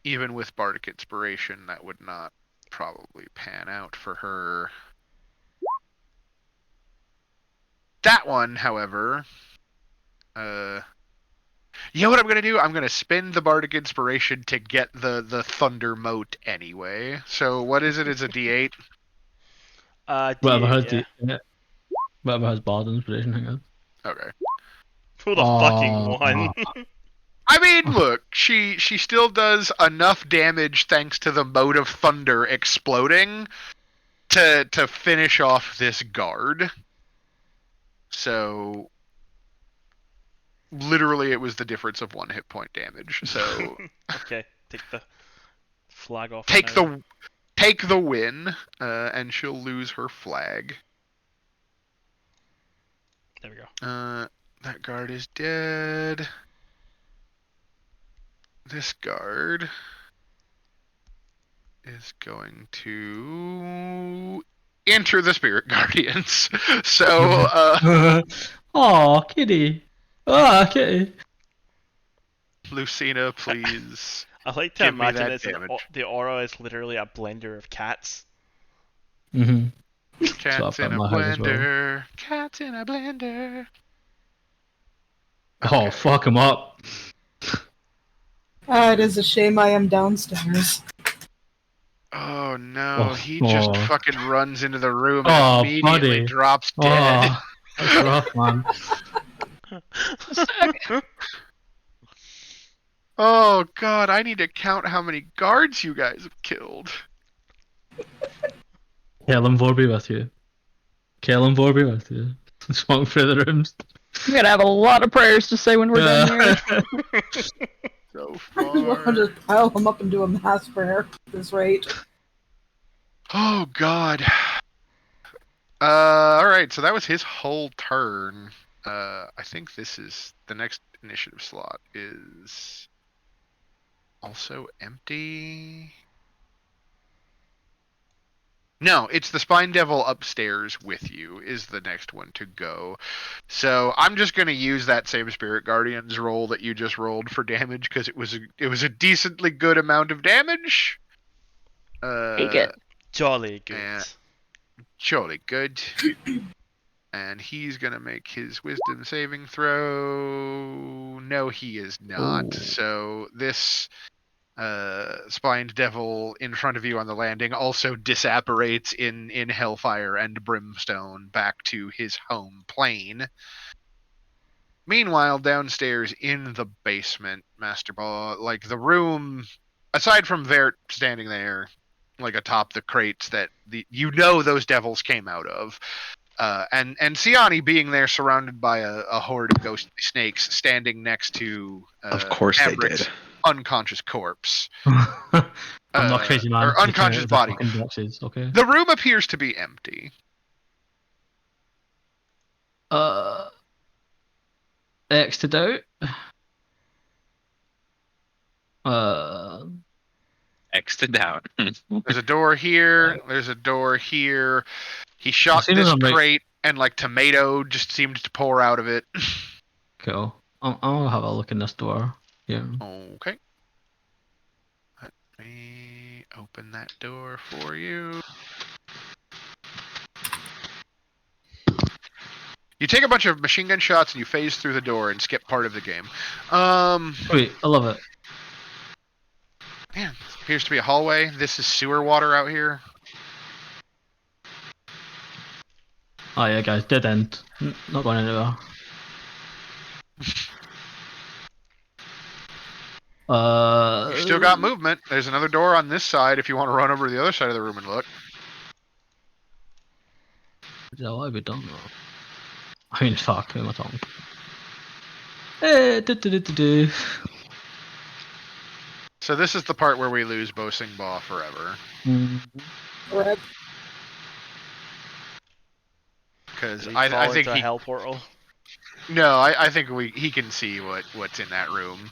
Even with Bardic Inspiration, that would not probably pan out for her. That one, however, you know what I'm gonna do? I'm gonna spend the Bardic Inspiration to get the Thunder Mote anyway. So what is it? It's a D8. Whatever D8, has whatever has Bard Inspiration, I guess. Okay. Who the fucking one? I mean, look, she still does enough damage thanks to the Mote of Thunder exploding to finish off this guard. So literally it was the difference of 1 hit point damage. So Okay, take the flag off. take the win, and she'll lose her flag. There we go. That guard is dead. This guard is going to enter the Spirit Guardians. So, Oh, kitty. Oh, kitty. Lucina, please. I like to give me imagine that the aura is literally a blender of cats. Mm-hmm. Cats in a blender. Cats in a blender. Okay. Oh, fuck him up. It is a shame I am downstairs. Oh no, he just fucking runs into the room Oh, and immediately buddy. drops dead. Oh, that's rough, man. Oh god, I need to count how many guards you guys have killed. Kellenvor be with you. Kellenvor be with you. Swung through the rooms. I'm gonna have a lot of prayers to say when we're done here. So I'm going far. to pile them up and do a mass prayer at this rate. Oh God. Alright, so that was his whole turn. I think this is the next initiative slot is also empty. No, it's the Spine Devil upstairs with you is the next one to go. So I'm just gonna use that same Spirit Guardian's roll that you just rolled for damage because it was a decently good amount of damage. Take it. Jolly good. And jolly good. And he's gonna make his Wisdom saving throw. No, he is not. Ooh. So this spined devil in front of you on the landing also disapparates in hellfire and brimstone back to his home plane. Meanwhile, downstairs in the basement, Master Ball, like the room, aside from Vert standing there, like atop the crates that those devils came out of, and Siani being there surrounded by a horde of ghostly snakes standing next to Of course they Ambrick's did. unconscious corpse. I'm not crazy, man. Or unconscious Taking out the body. fucking boxes, okay? The room appears to be empty. X'd out. X'd out. There's a door here. There's a door here. He shot As soon as this I'm right- crate, and like tomato just seemed to pour out of it. Cool. I'll have a look in this door. Yeah. Okay. Let me open that door for you. You take a bunch of machine gun shots and you phase through the door and skip part of the game. Wait, I love it. Man, appears to be a hallway. This is sewer water out here. Oh yeah, guys, dead end. Not going anywhere. You've still got movement. There's another door on this side if you want to run over to the other side of the room and look. Yeah, why we don't know? I mean, fuck, who am I talking? Do. So this is the part where we lose Bo Sing Ba forever. Correct. Because Did he I fall think into a he... hell portal. No, I think he can see what's in that room.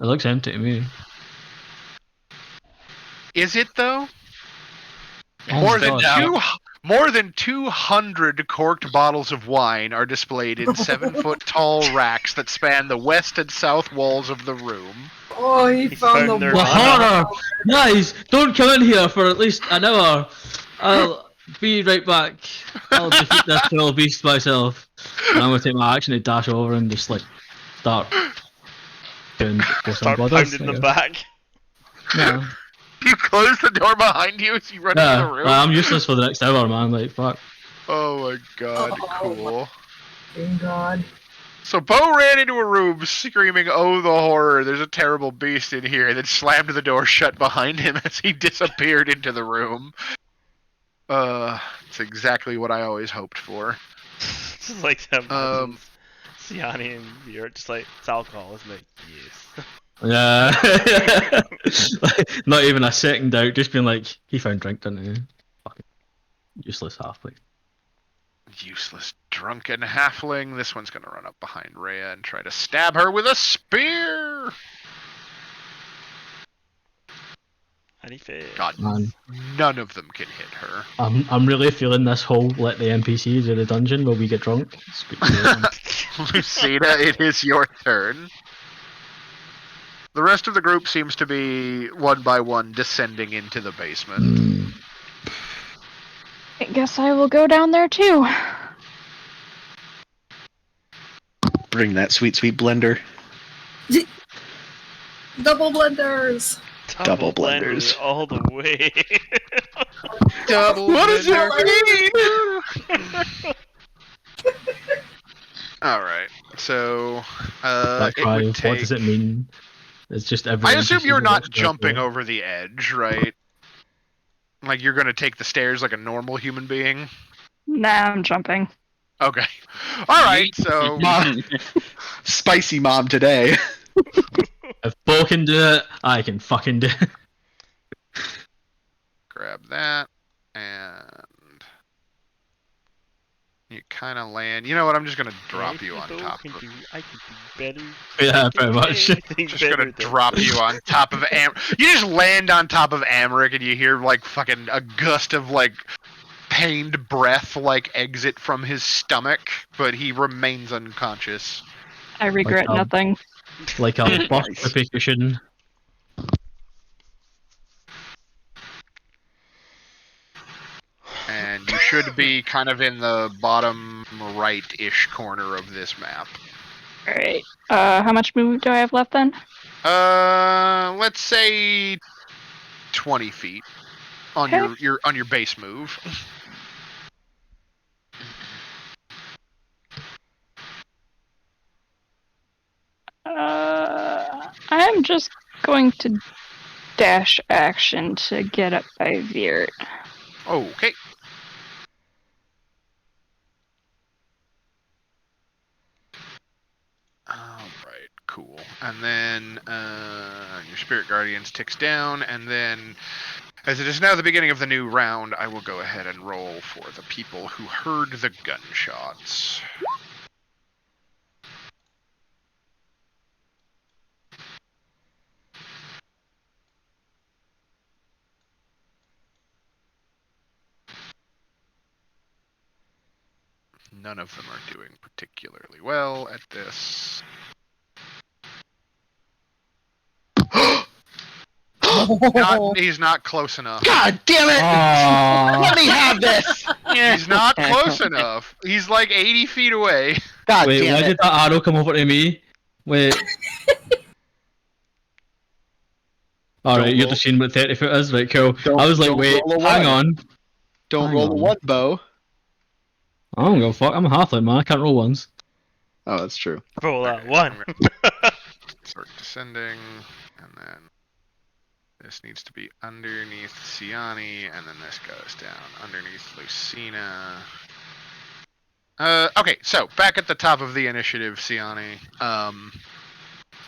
It looks empty to me. Is it though? Oh More my than God. more than 200 corked bottles of wine are displayed in 7-foot tall racks that span the west and south walls of the room. Oh, he He found found the their The Nirvana. horror! Guys, don't come in here for at least an hour. I'll be right back. I'll defeat this little beast myself. And I'm gonna take my action to dash over and just like start doing Start pounding them back. Yeah. You close the door behind you as you run into the room. I'm useless for the next hour, man. Like, fuck. Oh my god, Oh. cool. Thank God. So Bo ran into a room screaming, "Oh, the horror, there's a terrible beast in here," and then slammed the door shut behind him as he disappeared into the room. It's exactly what I always hoped for. Just like that imagines Siani and you're just like, it's alcohol, isn't it? Yes. Yeah. Like, not even a second out, just being like, he found drink, didn't he? Fucking useless halfway. Useless drunken halfling. This one's gonna run up behind Rhea and try to stab her with a spear. And he failed. God, Man, none of them can hit her. I'm really feeling this whole let the NPCs do the dungeon while we get drunk. It's good to hear. Lucina, it is your turn. The rest of the group seems to be one by one descending into the basement. I guess I will go down there too. Bring that sweet, sweet blender. Double blenders. Double blenders. all the way. Double What does it mean? Alright, so That it cry, would what take... does it mean? It's just every I assume NPC you're that not walks jumping there. over the edge, right? Like you're gonna take the stairs like a normal human being? Nah, I'm jumping. Okay. Alright, so... Mom. Spicy mom today. If Bo can do it, I can fucking do it. Grab that, and you kind of land. You know what? I'm just gonna drop you on top of. I can do better. Yeah, pretty much. Just gonna drop you on top of You just land on top of Amric, and you hear like fucking a gust of like pained breath like exit from his stomach, but he remains unconscious. I regret nothing. Like a buff Nice. reputation. And you should be kind of in the bottom right-ish corner of this map. Alright. How much move do I have left then? Let's say 20 feet on Okay. your base move. I'm just going to dash action to get up by Viert. Okay. Alright, cool. And then your Spirit Guardians ticks down, and then as it is now the beginning of the new round, I will go ahead and roll for the people who heard the gunshots. None of them are doing particularly well at this. He's not close enough. God damn it! Let me have this! He's not close enough. He's like 80 feet away. God Wait, damn why it. did that arrow come over to me? Wait. Alright, you're roll. just seeing what 30 foot is? Right, cool. Don't- I was like, don't wait, roll a hang one. on. Don't Hang roll on. a one, Bo. I don't give a fuck. I'm a halfling, man. I can't roll ones. Oh, that's true. Roll that one. Start descending, and then this needs to be underneath Siani, and then this goes down underneath Lucina. Okay, so back at the top of the initiative, Siani.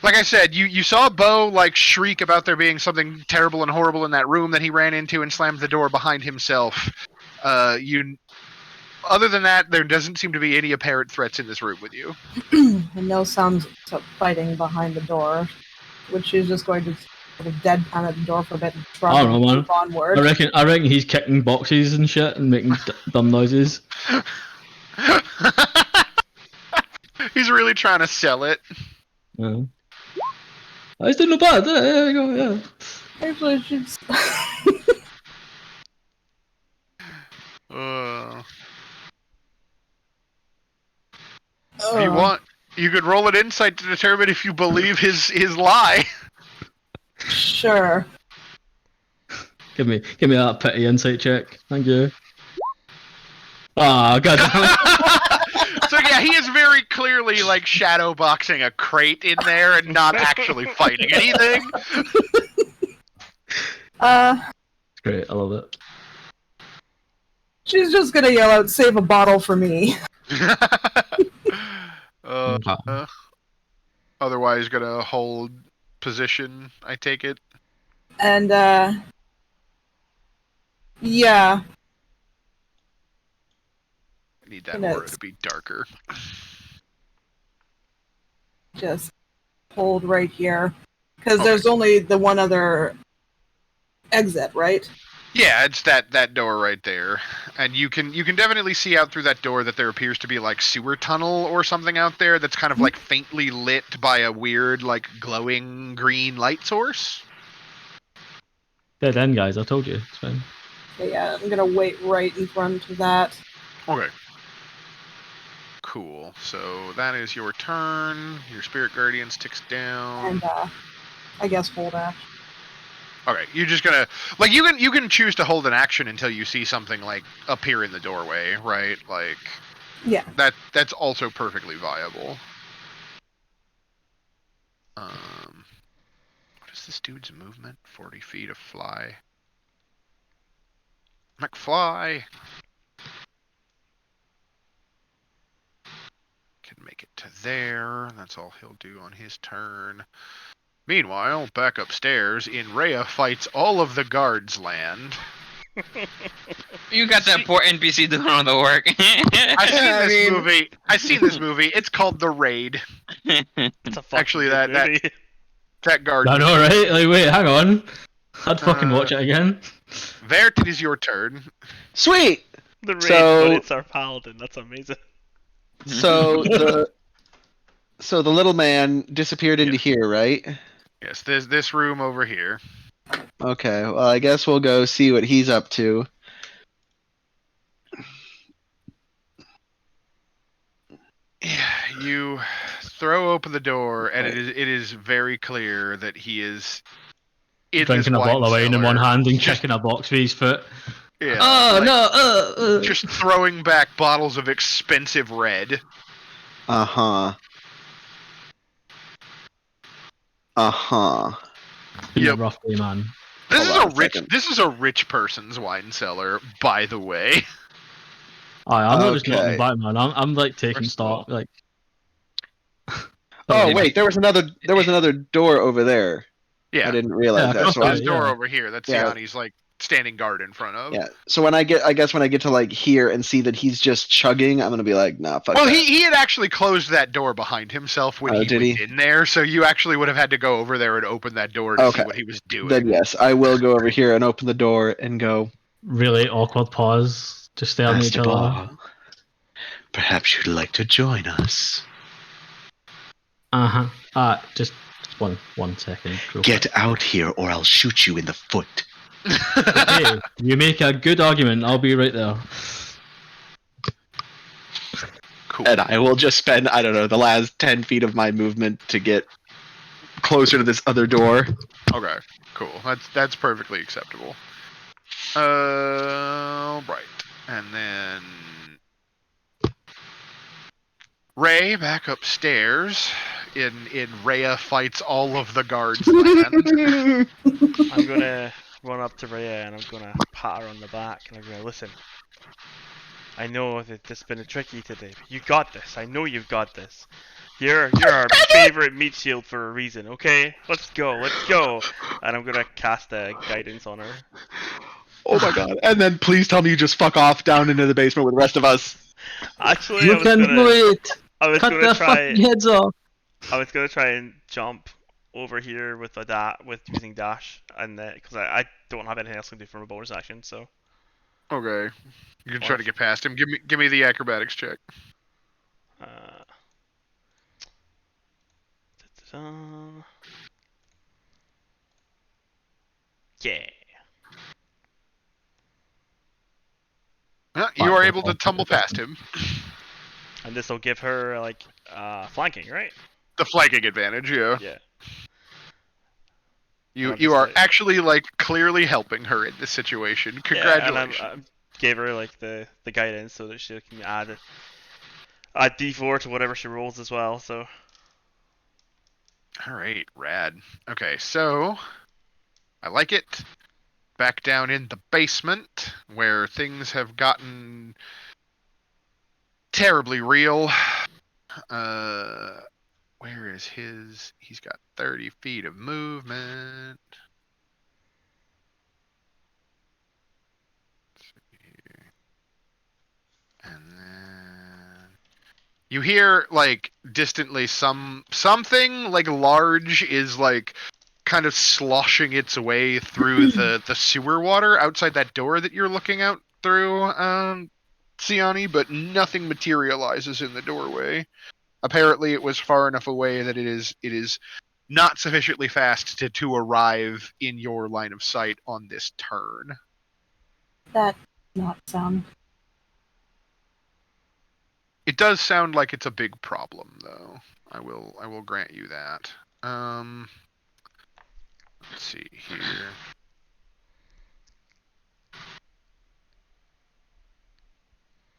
Like I said, you saw Bo like shriek about there being something terrible and horrible in that room that he ran into and slammed the door behind himself. Other than that, there doesn't seem to be any apparent threats in this room with you. And no sounds of fighting behind the door, which is just going to sort of deadpan at the door for a bit and shrug I don't know, and man. move onward. I reckon he's kicking boxes and shit and making dumb noises. He's really trying to sell it. Yeah. Oh, he's doing no bad. There we go, yeah. Actually, she's... If you want, you could roll an insight to determine if you believe his lie. Sure. Give me that petty insight check. Thank you. Ah, god damn it. So yeah, he is very clearly like shadow boxing a crate in there and not actually fighting anything. It's great, I love it. She's just gonna yell out, "Save a bottle for me." Otherwise, gonna hold position. I take it. And yeah. I need that aura to be darker. Just hold right here, because there's only the one other exit, right? Yeah, it's that door right there, and you can definitely see out through that door that there appears to be like sewer tunnel or something out there that's kind of like faintly lit by a weird like glowing green light source. Dead end, guys. I told you. It's fine. Okay, yeah, I'm gonna wait right in front of that. Okay. Cool. So that is your turn. Your Spirit Guardians ticks down. And I guess hold action. Okay, you're just gonna like you can choose to hold an action until you see something like appear in the doorway, right? Like Yeah. that's also perfectly viable. What is this dude's movement? 40 feet of fly. McFly. Can make it to there. That's all he'll do on his turn. Meanwhile, back upstairs, Rhea fights all of the guards land. You got that poor NPC doing all the work. I've seen this movie. It's called The Raid. It's a fucking Actually, good movie. that guard. I know, right? Like, wait, hang on. I'd fucking watch it again. Vert, it is your turn. Sweet. The raid, So- but it's our paladin. That's amazing. So the little man disappeared into here, right? Yes, there's this room over here. Okay. Well, I guess we'll go see what he's up to. You throw open the door, and it is very clear that he is in Drinking a this bottle of wine in one cellar. hand and kicking a box with his foot. Yeah, Oh, like, no, just throwing back bottles of expensive red. Uh-huh. Been Yep. a rough day, man. Hold on a second. This is a rich person's wine cellar, by the way. I'm not just Okay. looking back, man. I'm like taking First of all- stock. Like, Oh wait, there was another door over there. Yeah, I didn't realize Yeah, that. across So the- I, this door yeah. over here. That's Yeah. Yanni's like standing guard in front of. yeah. So when I guess when I get to like here and see that he's just chugging, I'm gonna be like, nah, fuck Well, that. he had actually closed that door behind himself when Oh, he did went he? in there, so you actually would have had to go over there and open that door to see Okay. what he was doing. Then yes, I will go over here and open the door and go. really awkward pause. Just staring at each Master other. Ball, perhaps you'd like to join us. Just one second. real Get quick. out here, or I'll shoot you in the foot. Hey, you make a good argument. I'll be right there. Cool. And I will just spend, I don't know, the last 10 feet of my movement to get closer to this other door. Okay, cool. That's perfectly acceptable. Right. And then Ray back upstairs in Rhea fights all of the guards land. I'm gonna run up to Rhea and I'm gonna pat her on the back and I'm gonna listen. I know that this has been a tricky today, but you got this. I know you've got this. You're our favorite meat shield for a reason, okay? Let's go. And I'm gonna cast a guidance on her. Oh my god. And then please tell me you just fuck off down into the basement with the rest of us. Actually, You can do it. I was Cut gonna their try. fucking heads off. I was gonna try and jump over here with with using dash, and because I don't have anything else to do for my bonus action, so. Okay. You can try to get past him. Give me the acrobatics check. Yeah. You are able to tumble past him. And this will give her like flanking, right? The flanking advantage, yeah. Yeah. You are actually like clearly helping her in this situation. Congratulations. Yeah, and I gave her like the guidance so that she can add a D4 to whatever she rolls as well. So. All right, rad. Okay, so I like it. Back down in the basement where things have gotten terribly real. Where is his? He's got 30 feet of movement. And then you hear like distantly something like large is like kind of sloshing its way through the sewer water outside that door that you're looking out through, Siani, but nothing materializes in the doorway. Apparently it was far enough away that it is not sufficiently fast to arrive in your line of sight on this turn. That does not sound. It does sound like it's a big problem, though. I will grant you that. Let's see here.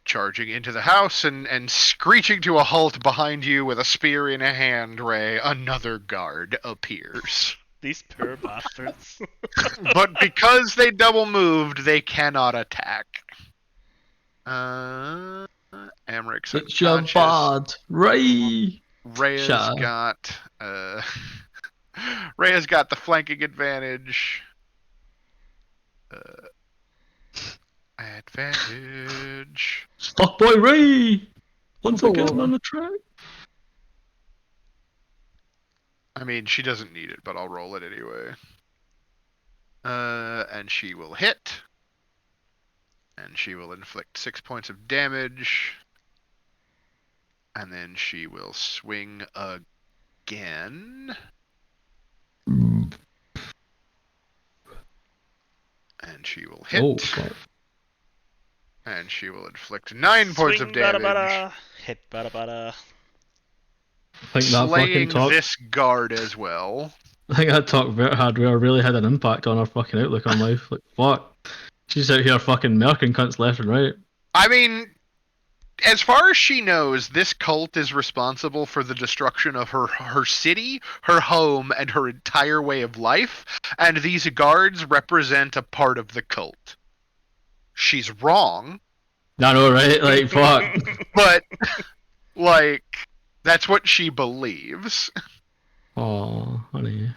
Charging into the house and screeching to a halt behind you with a spear in a hand, Ray, another guard appears. These poor bastards. But because they double moved, they cannot attack. Amric's It's your unconscious. bad, Ray. Rhea's Shut got Rhea's got the flanking advantage. Advantage. Fuckboy Ray. Once again Ooh. on the track. I mean, she doesn't need it, but I'll roll it anyway. And she will hit. And she will inflict 6 points of damage. And then she will swing again. And she will hit. Oh, fuck. And she will inflict 9 points of Swing, damage. bada, bada. Hit bada bada. I think that Slaying fucking talk. this guard as well. I think that talk Vert had really had an impact on her fucking outlook on life. Like, fuck. She's out here fucking murking cunts left and right. I mean, as far as she knows, this cult is responsible for the destruction of her city, her home, and her entire way of life, and these guards represent a part of the cult. She's wrong, I know, right? Like, fuck. but, like, that's what she believes. Oh, honey.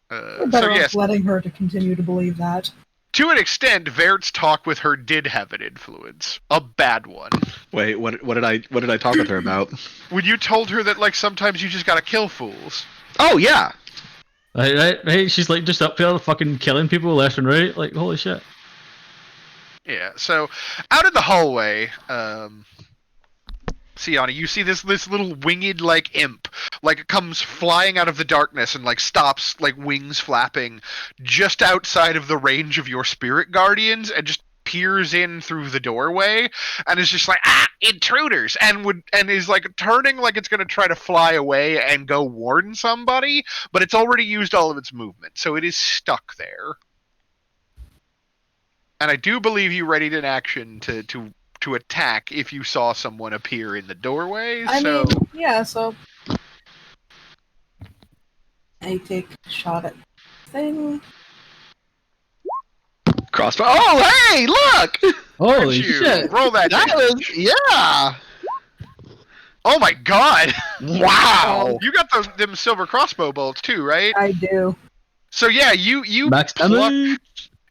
We're So better off yes, letting her to continue to believe that. to an extent, Vert's talk with her did have an influence. A bad one. Wait, what did I talk with her about? When you told her that, like, sometimes you just gotta kill fools. Oh yeah. Right? She's like just up there fucking killing people left and right. Like, holy shit. Yeah, so out in the hallway, Sienna, you see this little winged like imp, like it comes flying out of the darkness and like stops, like wings flapping, just outside of the range of your spirit guardians, and just peers in through the doorway, and is just like, intruders, and is like turning like it's gonna try to fly away and go warn somebody, but it's already used all of its movement, so it is stuck there. And I do believe you readied an action to attack if you saw someone appear in the doorway. I So mean, yeah, so I take a shot at the thing. Crossbow. Oh hey, look! Holy you shit. roll that That damage. was yeah. Oh my god! Wow. You got them silver crossbow bolts too, right? I do. So yeah, you Max pluck damage.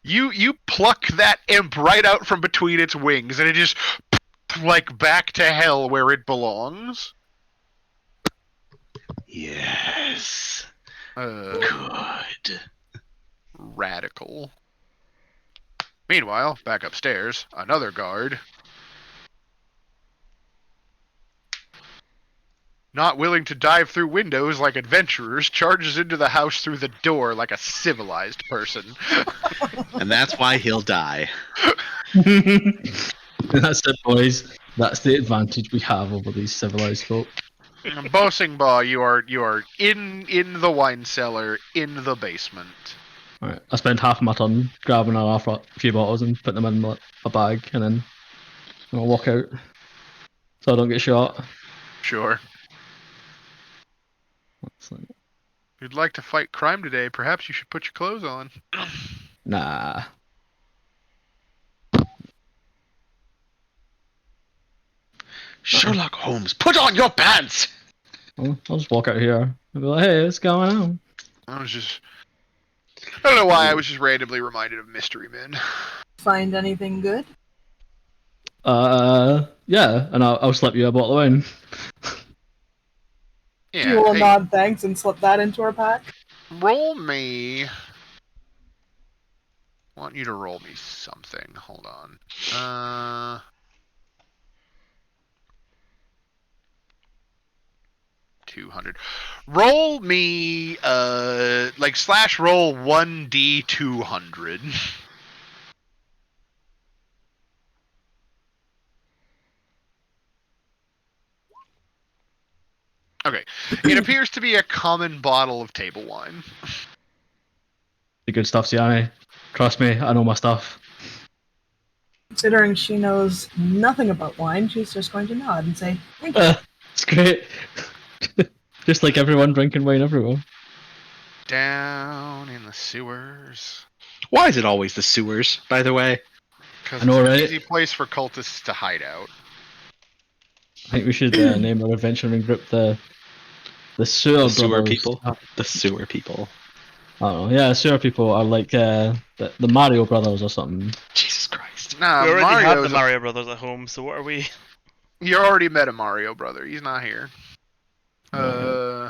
you pluck that imp right out from between its wings, and it just like back to hell where it belongs. Yes. Good. Radical. Meanwhile, back upstairs, another guard, not willing to dive through windows like adventurers, charges into the house through the door like a civilized person. And that's why he'll die. That's it, boys. That's the advantage we have over these civilized folk. Bossing Baw, you are in the wine cellar, in the basement. Alright, I spend half my turn grabbing a few bottles and putting them in a bag, and then I'll walk out so I don't get shot. Sure. That's like, If you'd like to fight crime today, perhaps you should put your clothes on. nah. Sherlock Holmes, put on your pants! I'll just walk out here and be like, hey, what's going on? I don't know why, I was just randomly reminded of Mystery Men. Find anything good? Yeah, and I'll slip you a bottle of wine. Yeah, You will hey, nod thanks and slip that into her pack. roll me. I want you to roll me something. Hold on. 200. Roll me, like slash roll 1d 200. Okay. It appears to be a common bottle of table wine. The good stuff, Siani. Trust me, I know my stuff. Considering she knows nothing about wine, she's just going to nod and say, thank you. It's great. Just like everyone drinking wine everywhere. Down in the sewers. Why is it always the sewers, by the way? Because I know, it's an right? easy place for cultists to hide out. I think we should name our adventuring group the Sewer The sewer Brothers. people. I The sewer people. don't know. Yeah, sewer people are like the Mario Brothers or something. Jesus Christ. Nah, we already have Mario's the Mario Brothers at home, so what are we? You already met a Mario brother. He's not here. No.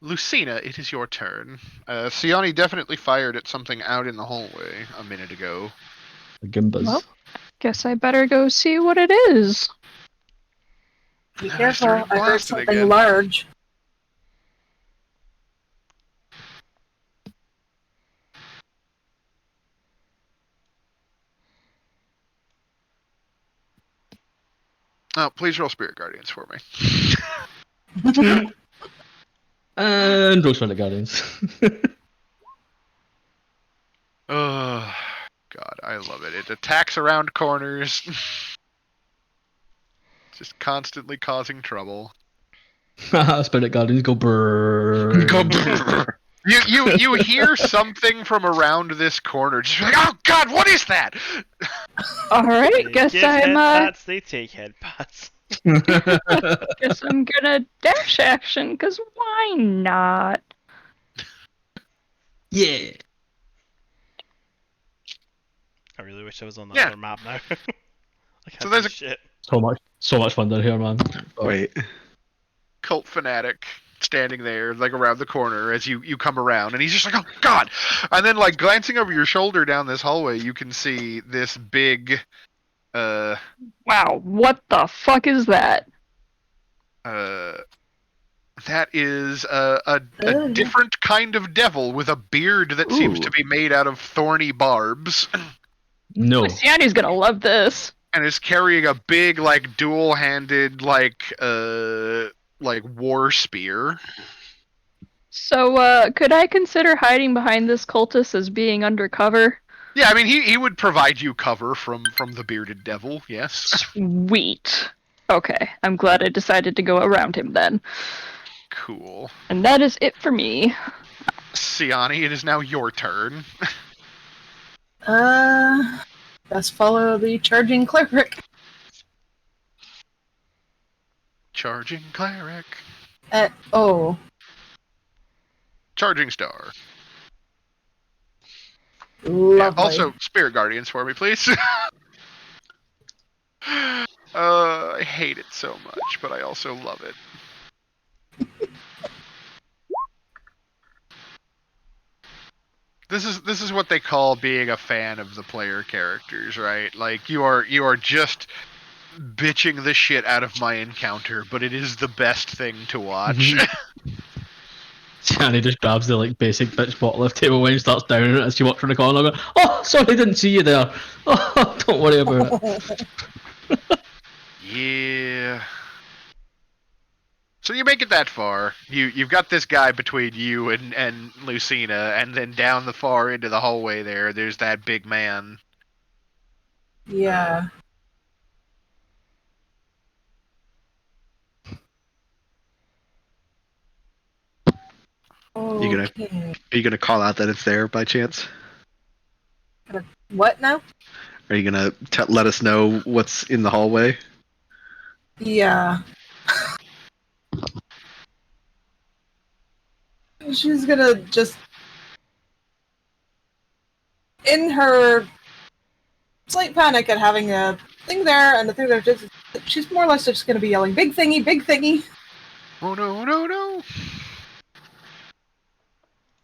Lucina, it is your turn. Siani definitely fired at something out in the hallway a minute ago. The Goombas. Well, guess I better go see what it is. Be I careful. started I heard blasting something again. large. Oh, please roll Spirit Guardians for me. And Rose for the Guardians. Oh, God, I love it. It attacks around corners. Just constantly causing trouble. Spirit Guardians go brrrr. Go brrr. You hear something from around this corner. Just like, oh God, what is that? Alright, They guess give I'm head pats, they take head pats. guess I'm gonna dash action, cause why not? Yeah. I really wish I was on that Yeah. other map now. I can't So there's do a- shit. So much fun down here, man. Wait. Cult fanatic standing there, like around the corner as you come around, and he's just like, oh God! And then, like, glancing over your shoulder down this hallway, you can see this big, Wow, what the fuck is that? that is a different kind of devil with a beard that seems Ooh. to be made out of thorny barbs, No. Luciani's gonna love this. and is carrying a big, like, dual-handed, like war spear. So, could I consider hiding behind this cultist as being undercover? Yeah, I mean, he would provide you cover from the bearded devil. Yes. Sweet. Okay, I'm glad I decided to go around him then. Cool. And that is it for me. Siani, it is now your turn. Best follow the charging cleric. Charging cleric. Oh. Charging star. Lovely. Yeah, also, spirit guardians for me, please. I hate it so much, but I also love it. This is what they call being a fan of the player characters, right? Like, you are just bitching the shit out of my encounter, but it is the best thing to watch. And he just grabs the like basic bitch bottle of tableware and starts downing it as she walks from the corner. Going, oh, sorry, I didn't see you there. Oh, don't worry about it. Yeah. So you make it that far. You've got this guy between you and Lucina, and then down the far into the hallway there's that big man. Yeah. You gonna- Okay. Are you gonna call out that it's there by chance? What now? Are you gonna let us know what's in the hallway? Yeah. She's gonna just, in her slight panic at having a thing there and the thing there, just she's more or less just gonna be yelling, "Big thingy, big thingy!" Oh no, no, no!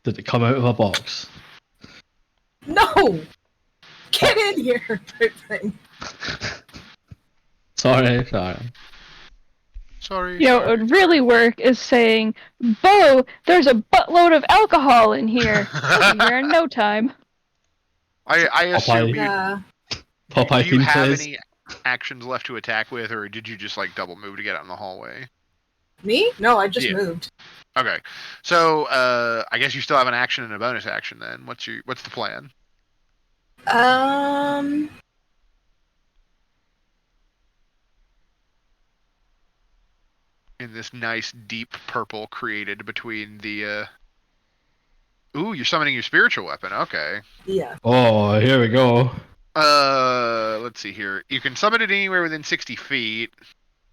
Did it come out of a box? No, get in here, type thing. Sorry. Sorry. You know, what would really work is saying, Bo, there's a buttload of alcohol in here. I'll be here in no time. I assume you. Yeah. Popeye Do you theme have plays. any actions left to attack with, or did you just like double move to get out in the hallway? Me? No, I just Yeah. moved. Okay, so I guess you still have an action and a bonus action. Then what's the plan? In this nice deep purple created between the. Ooh, you're summoning your spiritual weapon. Okay. Yeah. Oh, here we go. Let's see here. You can summon it anywhere within 60 feet.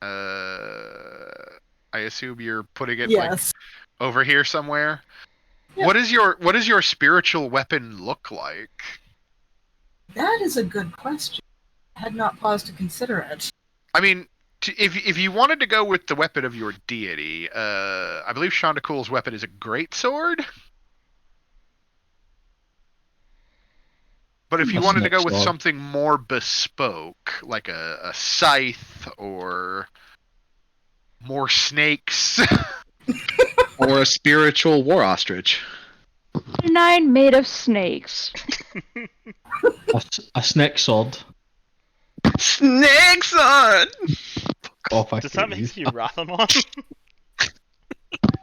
I assume you're putting it like Yes. over here somewhere. Yeah. What does your spiritual weapon look like? That is a good question. I had not paused to consider it. I mean, if you wanted to go with the weapon of your deity, I believe Chandakul's weapon is a greatsword. But if you A wanted to snake go with sword. something more bespoke, like a scythe or more snakes, Or a spiritual war ostrich. 9 made of snakes. A snake sword. Snakes on! Off I Does that please. make you Rathamon?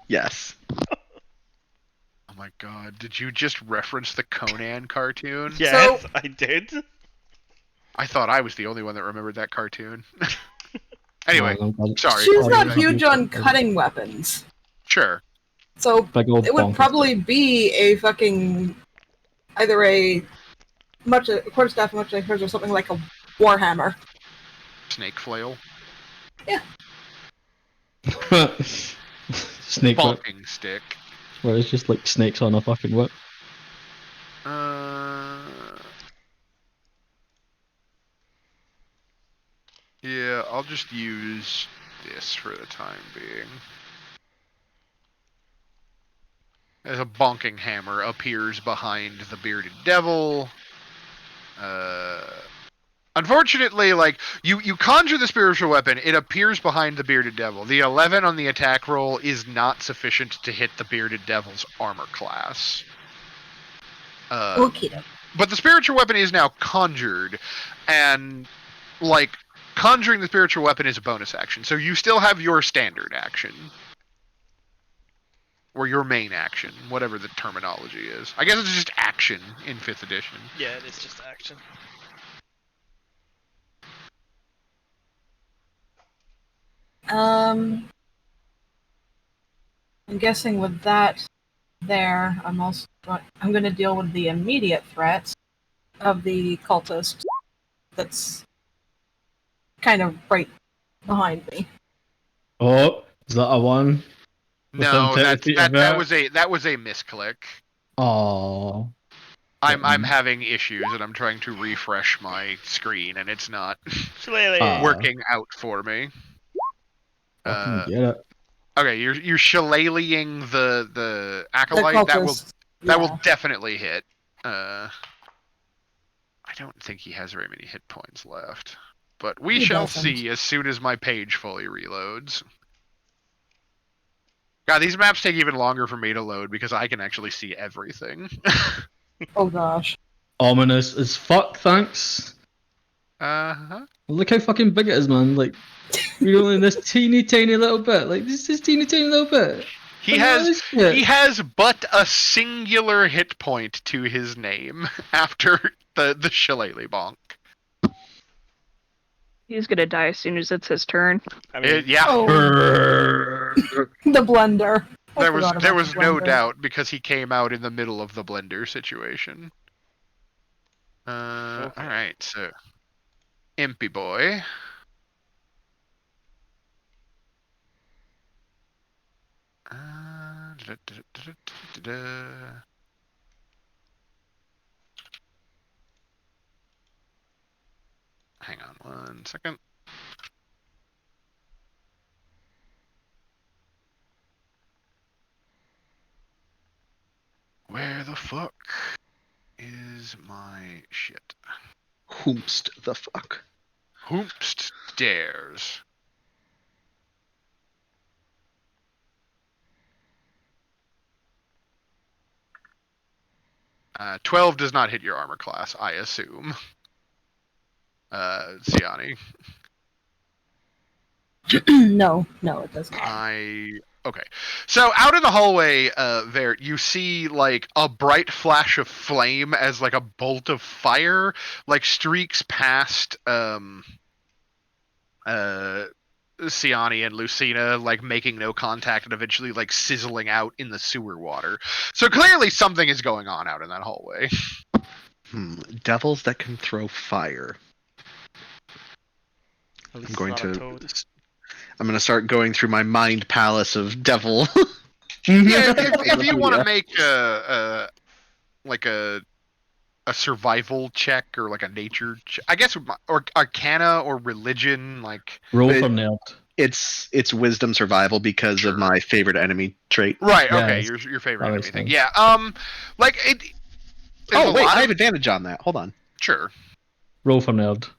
Yes. oh my god, did you just reference the Conan cartoon? Yes, I did. I thought I was the only one that remembered that cartoon. Anyway, I'm glad- sorry. She's what were you not saying? huge on cutting weapons. Sure. So Big old it would bonkers. probably be a fucking either a quarterstaff, much like hers, or something like a warhammer. Snake flail. Snake whip. Bonking stick. Where it's just like snakes on a fucking whip. Yeah, I'll just use this for the time being. As a bonking hammer appears behind the bearded devil. Unfortunately, like, you conjure the spiritual weapon, it appears behind the bearded devil. The 11 on the attack roll is not sufficient to hit the bearded devil's armor class. Okay. But the spiritual weapon is now conjured, and, like, conjuring the spiritual weapon is a bonus action. So you still have your standard action. Or your main action, whatever the terminology is. I guess it's just action in 5th edition. Yeah, it is just action. I'm guessing with that there, I'm going to deal with the immediate threats of the cultist that's kind of right behind me. Oh, is that a one? No, Within that 30 feet of it? was a misclick. Oh. I'm having issues and I'm trying to refresh my screen and it's not Shillelagh. working out for me. Fucking get it. Okay, you're shillelaghing the acolyte. The That cultist, will definitely hit. I don't think he has very many hit points left, but we He shall doesn't. see as soon as my page fully reloads. God, these maps take even longer for me to load because I can actually see everything. Oh gosh. Ominous as fuck, thanks. Uh-huh. Look how fucking big it is, man. Like, you're only this teeny tiny little bit. Like, this teeny tiny little bit. He has but a singular hit point to his name after the shillelagh bonk. He's gonna die as soon as it's his turn. I mean, Yeah. Oh, the blender. I There was forgot about the no blender. doubt because he came out in the middle of the blender situation. Okay. All right, so Impy boy. Hang on 1 second. Where the fuck is my shit? Whomst the fuck. Hoopst stairs. Uh, 12 does not hit your armor class, I assume. Siani. No, it doesn't. Okay. So out in the hallway, Vert, you see like a bright flash of flame as like a bolt of fire like streaks past Siani and Lucina, like making no contact and eventually like sizzling out in the sewer water. So clearly something is going on out in that hallway. Devils that can throw fire. At least I'm going it's not a to. toad. I'm going to start going through my mind palace of devil. Yeah, if you want to make like a survival check or like a nature check, I guess, or arcana or religion, like Roll It- for nerd. it's wisdom survival because Sure. of my favorite enemy trait. right. Yeah, Okay, it's- your favorite that enemy makes thing. sense. Yeah. Like it. There's Oh a wait, lot I of- have advantage on that. Hold on. Sure. Roll for nerd.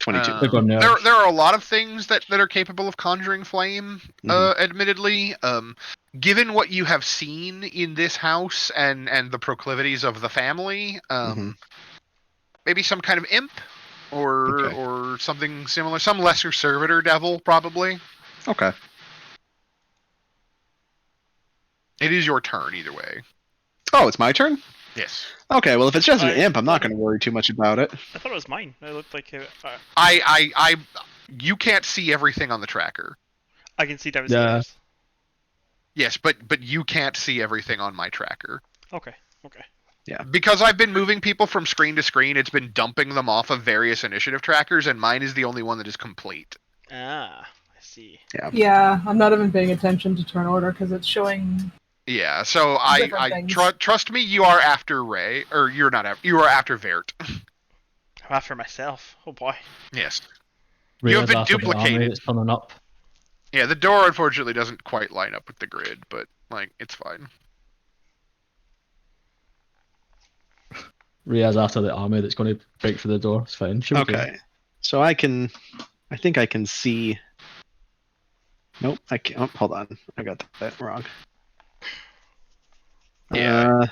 22. Click on nerd. There are a lot of things that are capable of conjuring flame. Mhm. Admittedly, given what you have seen in this house and the proclivities of the family, Mhm. maybe some kind of imp or Okay. or something similar, some lesser servitor devil probably. Okay. It is your turn either way. Oh, it's my turn? Yes. Okay, well if it's just an I- imp, I'm not going to worry too much about it. I thought it was mine. It looked like I you can't see everything on the tracker. I can see downstairs. Yes, but you can't see everything on my tracker. Okay. Because I've been moving people from screen to screen, it's been dumping them off of various initiative trackers, and mine is the only one that is complete. Ah, I see. Yeah, I'm not even paying attention to turn order because it's showing. Yeah, so Different I things. trust me, you are after Ray, or you're not after, you are after Vert. I'm after myself. Oh boy. Yes. Rhea's have been after the army duplicated. that's coming up. Yeah, the door unfortunately doesn't quite line up with the grid, but like it's fine. Rhea's after the army that's going to break through the door. It's fine. She'll be Okay. So I think I can see. Nope, I can't. Oh, hold on. I got that wrong. Yeah.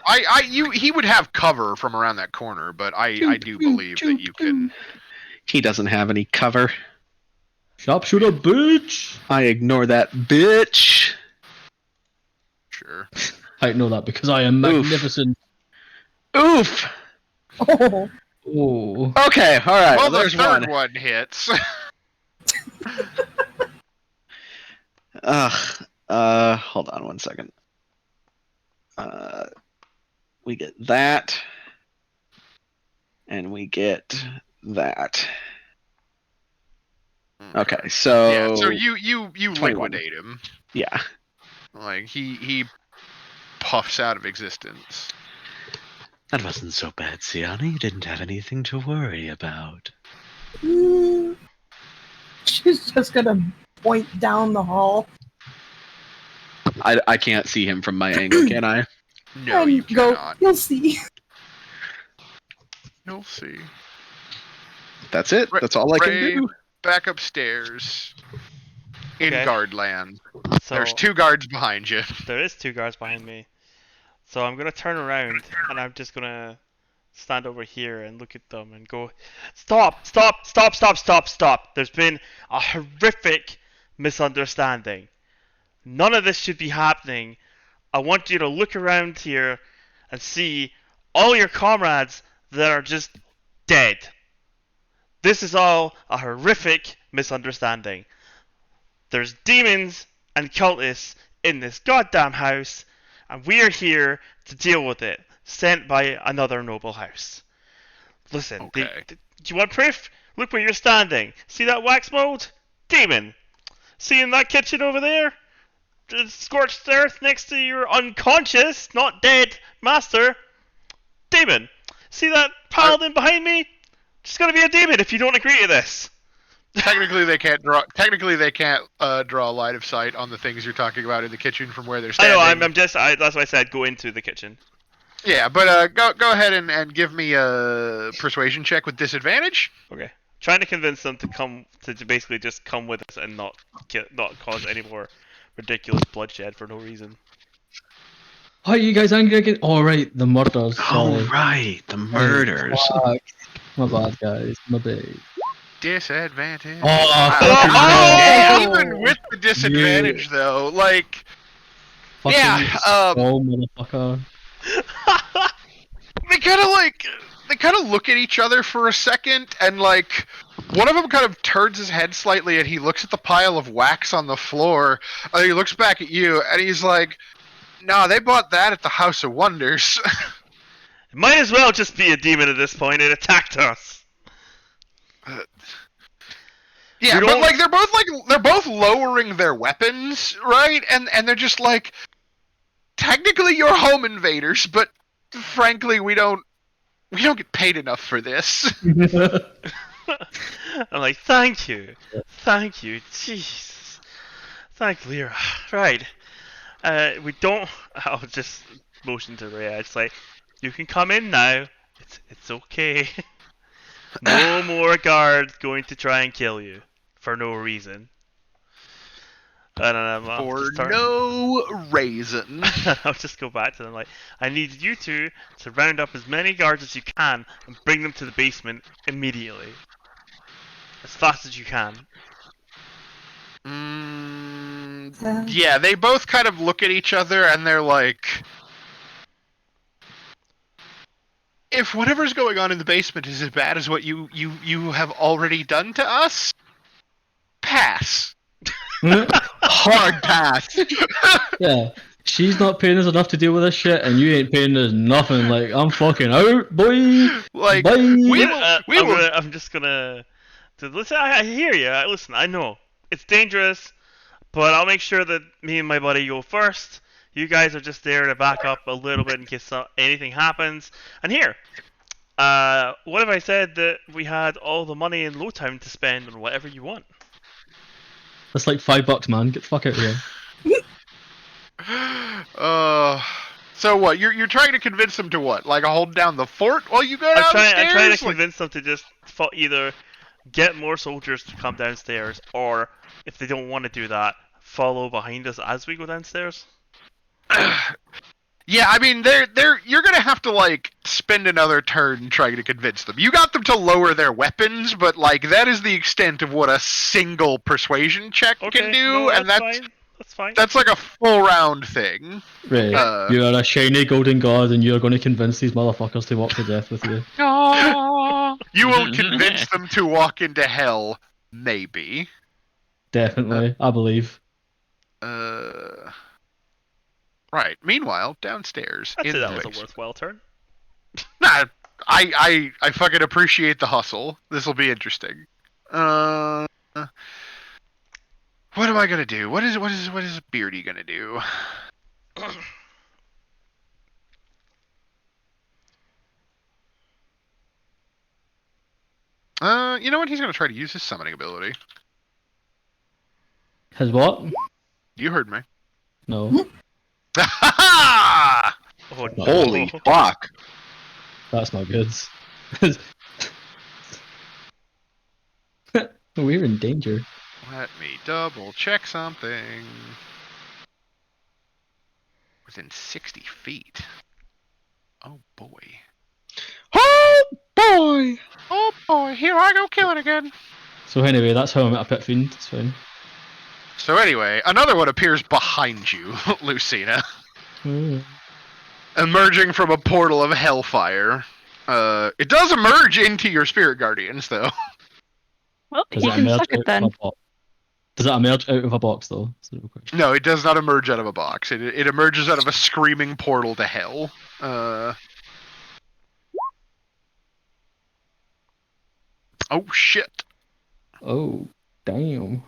He would have cover from around that corner, but I do believe that you can. He doesn't have any cover. Sharpshooter, bitch! I ignore that bitch. Sure. I know that because I am Oof. magnificent. Oof. Oh, Oh. Okay, all right. Well, the there's third one. one hits. Ugh. Hold on one second. We get that, and we get that. Okay, so Yeah. So you 21. liquidate him. yeah. Like he puffs out of existence. That wasn't so bad, Sienna. You didn't have anything to worry about. she's just gonna point down the hall I can't see him from my angle, can I? No, and you go. cannot. You'll see. You'll see. That's it. Ra- That's all I can Ray, do. Back upstairs. In Okay. guard land. So There's 2 guards behind you. there is 2 guards behind me. So I'm gonna turn around and I'm just gonna stand over here and look at them and go, stop! There's been a horrific misunderstanding. None of this should be happening. I want you to look around here and see all your comrades that are just dead. This is all a horrific misunderstanding. There's demons and cultists in this goddamn house, and we are here to deal with it, sent by another noble house. Listen, Okay. do you want proof? Look where you're standing. See that wax mold? Demon. See in that kitchen over there? Scorched earth next to your unconscious, not dead, master? Demon. See that paladin behind me? Just gonna be a demon if you don't agree to this. Technically, they can't draw. Draw a line of sight on the things you're talking about in the kitchen from where they're I standing. know. That's why I said go into the kitchen. Yeah, but go ahead and give me a persuasion check with disadvantage. Okay. Trying to convince them to basically just come with us and not cause any more ridiculous bloodshed for no reason. Why are you guys angry again? Oh, right, the murders. Oh, Sorry. right. The murders. Fuck. My bad, guys. My bad. Disadvantage. Oh, Yeah, fucking even with the disadvantage, though, like, fucking yeah, small motherfucker. they kind of look at each other for a second, and like, one of them kind of turns his head slightly, and he looks at the pile of wax on the floor, and he looks back at you, and he's like, "No, they bought that at the House of Wonders." It might as well just be a demon at this point. It attacked us. Yeah, We but don't- like they're both lowering their weapons, right? And they're just like, technically you're home invaders, but frankly we don't get paid enough for this. I'm like, thank you, Jesus, thank Lyra. Right, we don't. I'll just motion to Rhea. It's like, you can come in now. It's okay. No more guards going to try and kill you for no reason. And I'll For just start. no reason. I'll just go back to them like, I need you two to round up as many guards as you can and bring them to the basement immediately. As fast as you can. Yeah, they both kind of look at each other and they're like, if whatever's going on in the basement is as bad as what you have already done to us, pass. Hard pass. Yeah. She's not paying us enough to deal with this shit, and you ain't paying us nothing. Like, I'm fucking out, boy. Like, Bye. I'm just gonna. Listen, I hear you. Listen, I know it's dangerous, but I'll make sure that me and my buddy go first. You guys are just there to back up a little bit in case anything happens. And here, what if I said that we had all the money in Lowtown to spend on whatever you want? That's like $5, man. Get the fuck out of here. So what? You're trying to convince them to what? Like hold down the fort while you go I'm downstairs? trying to convince them to just either get more soldiers to come downstairs, or if they don't want to do that, follow behind us as we go downstairs. Yeah, I mean, you're gonna have to like spend another turn trying to convince them. You got them to lower their weapons, but like that is the extent of what a single persuasion check can do, no, and fine. That's fine. that's like a full round thing. Right. You're a shiny golden god, and you're going to convince these motherfuckers to walk to death with you. You will convince them to walk into hell, maybe. Definitely. I believe. Right. Meanwhile, downstairs I'd in say the that was a basement. worthwhile turn. Nah, I fucking appreciate the hustle. This will be interesting. What am I gonna do? What is Beardy gonna do? You know what? He's gonna try to use his summoning ability. His what? You heard me. No. Ha Oh, no. Holy fuck. That's not good. We're in danger. Let me double check something. Within 60 feet. Oh boy. Oh boy. Oh boy, here I go killing again. So anyway, that's how I met a pit fiend. It's fine. So anyway, another one appears behind you, Lucina. Emerging from a portal of hellfire. It does emerge into your spirit guardians, though. Well, Does you it can emerge suck it out of then. a box? Does it emerge out of a box though? That's the real question. No, it does not emerge out of a box. It emerges out of a screaming portal to hell. Oh shit. Oh, damn.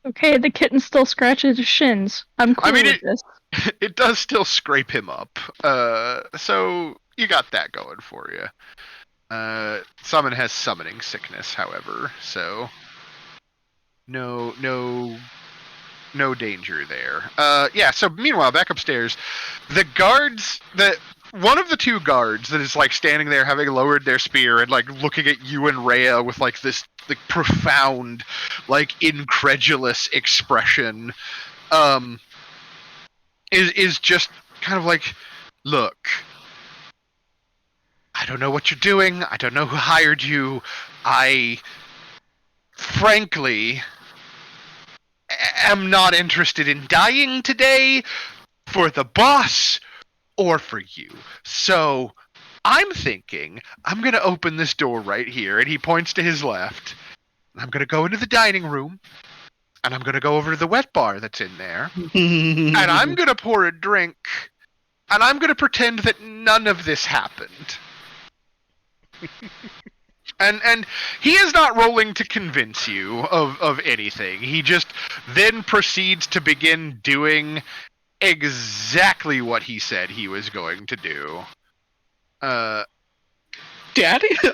Okay, the kitten still scratches his shins. I'm cool mean, with this. It does still scrape him up. So you got that going for you. Summon has summoning sickness, however, so no danger there. Yeah, so meanwhile, back upstairs, the guards one of the two guards that is like standing there having lowered their spear and like looking at you and Rhea with like this like profound, like incredulous expression, is just kind of like, look, I don't know what you're doing. I don't know who hired you. I, frankly, am not interested in dying today for the boss or for you. So I'm thinking I'm going to open this door right here. And he points to his left. I'm going to go into the dining room. And I'm going to go over to the wet bar that's in there. And I'm going to pour a drink. and I'm going to pretend that none of this happened. And he is not rolling to convince you of anything. He just then proceeds to begin doing exactly what he said he was going to do. Daddy?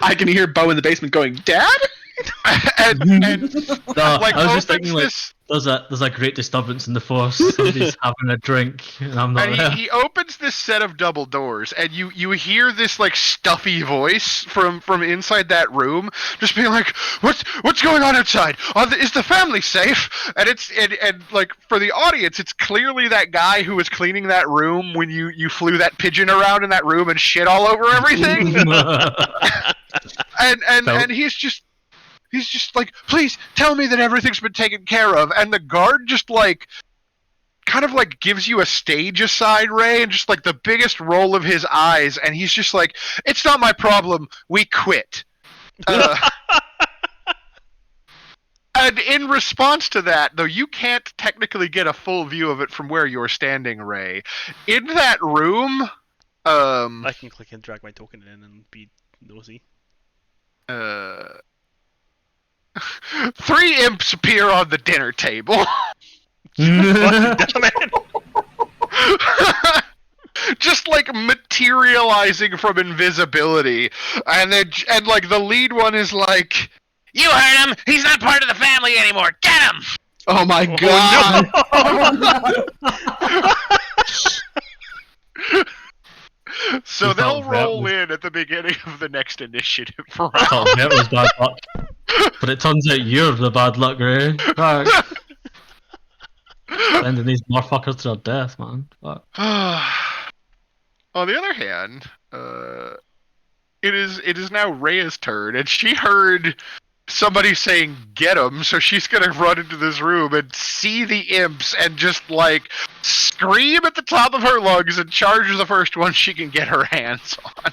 I can hear Bo in the basement going, Dad? and No, like I was just opens thinking, like, this, there's a great disturbance in the force. Somebody's having a drink, and I'm not and there. he opens this set of double doors, and you hear this like stuffy voice from inside that room, just being like, "What's going on outside? Is the family safe?" And it's and like for the audience, it's clearly that guy who was cleaning that room when you flew that pigeon around in that room and shit all over everything. and he's just like, please tell me that everything's been taken care of. And the guard just like kind of like gives you a stage aside, Ray, and just like the biggest roll of his eyes, and he's just like, it's not my problem, we quit. And in response to that, though you can't technically get a full view of it from where you're standing, Ray, in that room, I can click and drag my token in and be nosy. 3 imps appear on the dinner table. Fucking damn it! Just like materializing from invisibility, and like the lead one is like, "You heard him. He's not part of the family anymore. Get him!" Oh my god! So You they'll thought that roll was- in at the beginning of the next initiative round. I thought that was bad luck. But it turns out you're the bad luck, Ray. Fuck. Sending these motherfuckers to their death, man. Fuck. On the other hand, it is now Rhea's turn, and she heard somebody saying "get him," so she's gonna run into this room and see the imps and just like scream at the top of her lungs and charge the first one she can get her hands on.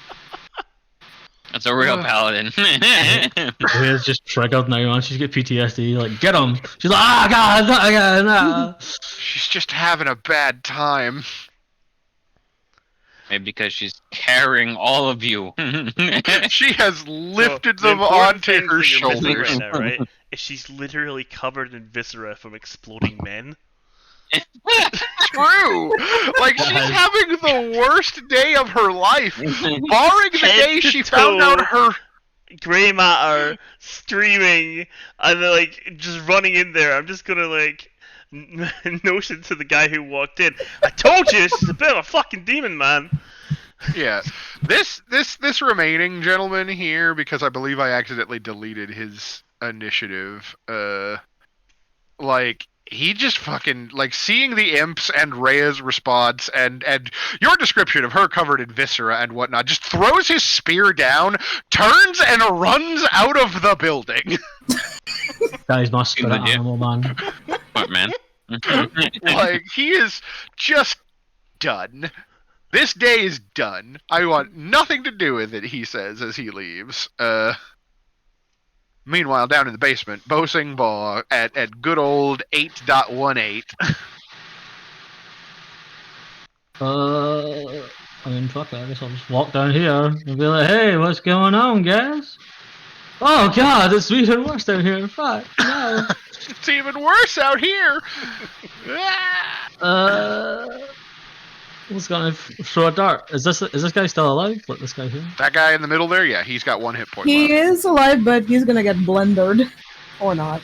That's a real paladin. Rhea's just triggered now, man. She's got PTSD. Like, get him. She's like, ah, God, not again. Nah. She's just having a bad time. Maybe because she's carrying all of you. She has lifted So, them the important onto thing her that you're missing shoulders. right now, right? Is she's literally covered in viscera from exploding men. True. Like she's having the worst day of her life, barring the Head day to she found out toe. her. Grey matter, screaming, and like just running in there. I'm just gonna like notion to the guy who walked in. I told you, she's a bit of a fucking demon, man. Yeah, this remaining gentleman here, because I believe I accidentally deleted his initiative. Like he just fucking like seeing the imps and Rhea's response and your description of her covered in viscera and whatnot, just throws his spear down, turns and runs out of the building. Guy's my spirit Good idea. animal, man. What, man? Like he is just done. This day is done. I want nothing to do with it, he says as he leaves. Meanwhile, down in the basement, Bo Sing Bo at good old 8.18. I mean, fuck it, I guess I'll just walk down here and be like, hey, what's going on, guys? Oh, God, it's even worse down here. Fuck, no. It's even worse out here. Who's gonna throw a dart? Is this guy still alive? Like this guy here? That guy in the middle there, yeah, he's got 1 hit point He left. is alive, but he's gonna get blendered. Or not.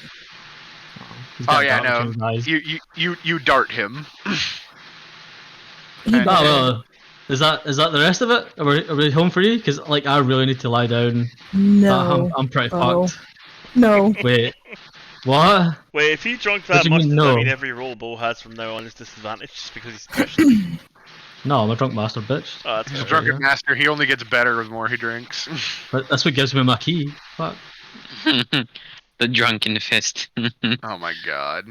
He's Oh got yeah, dart no, between his eyes. you dart him. He And- Oh, died. well, is that the rest of it? Are we home free? Because like I really need to lie down. No. I'm pretty Oh. fucked. No. Wait, what? Wait, if he drunk What that do you much, mean, does that no? mean every roll Bo has from now on is disadvantaged just because he's thirsty? No, I'm a drunk master, bitch. Oh, that's He's a fair. drunken master. He only gets better the more he drinks. But that's what gives me my key. Fuck. The drunken fist. Oh my god.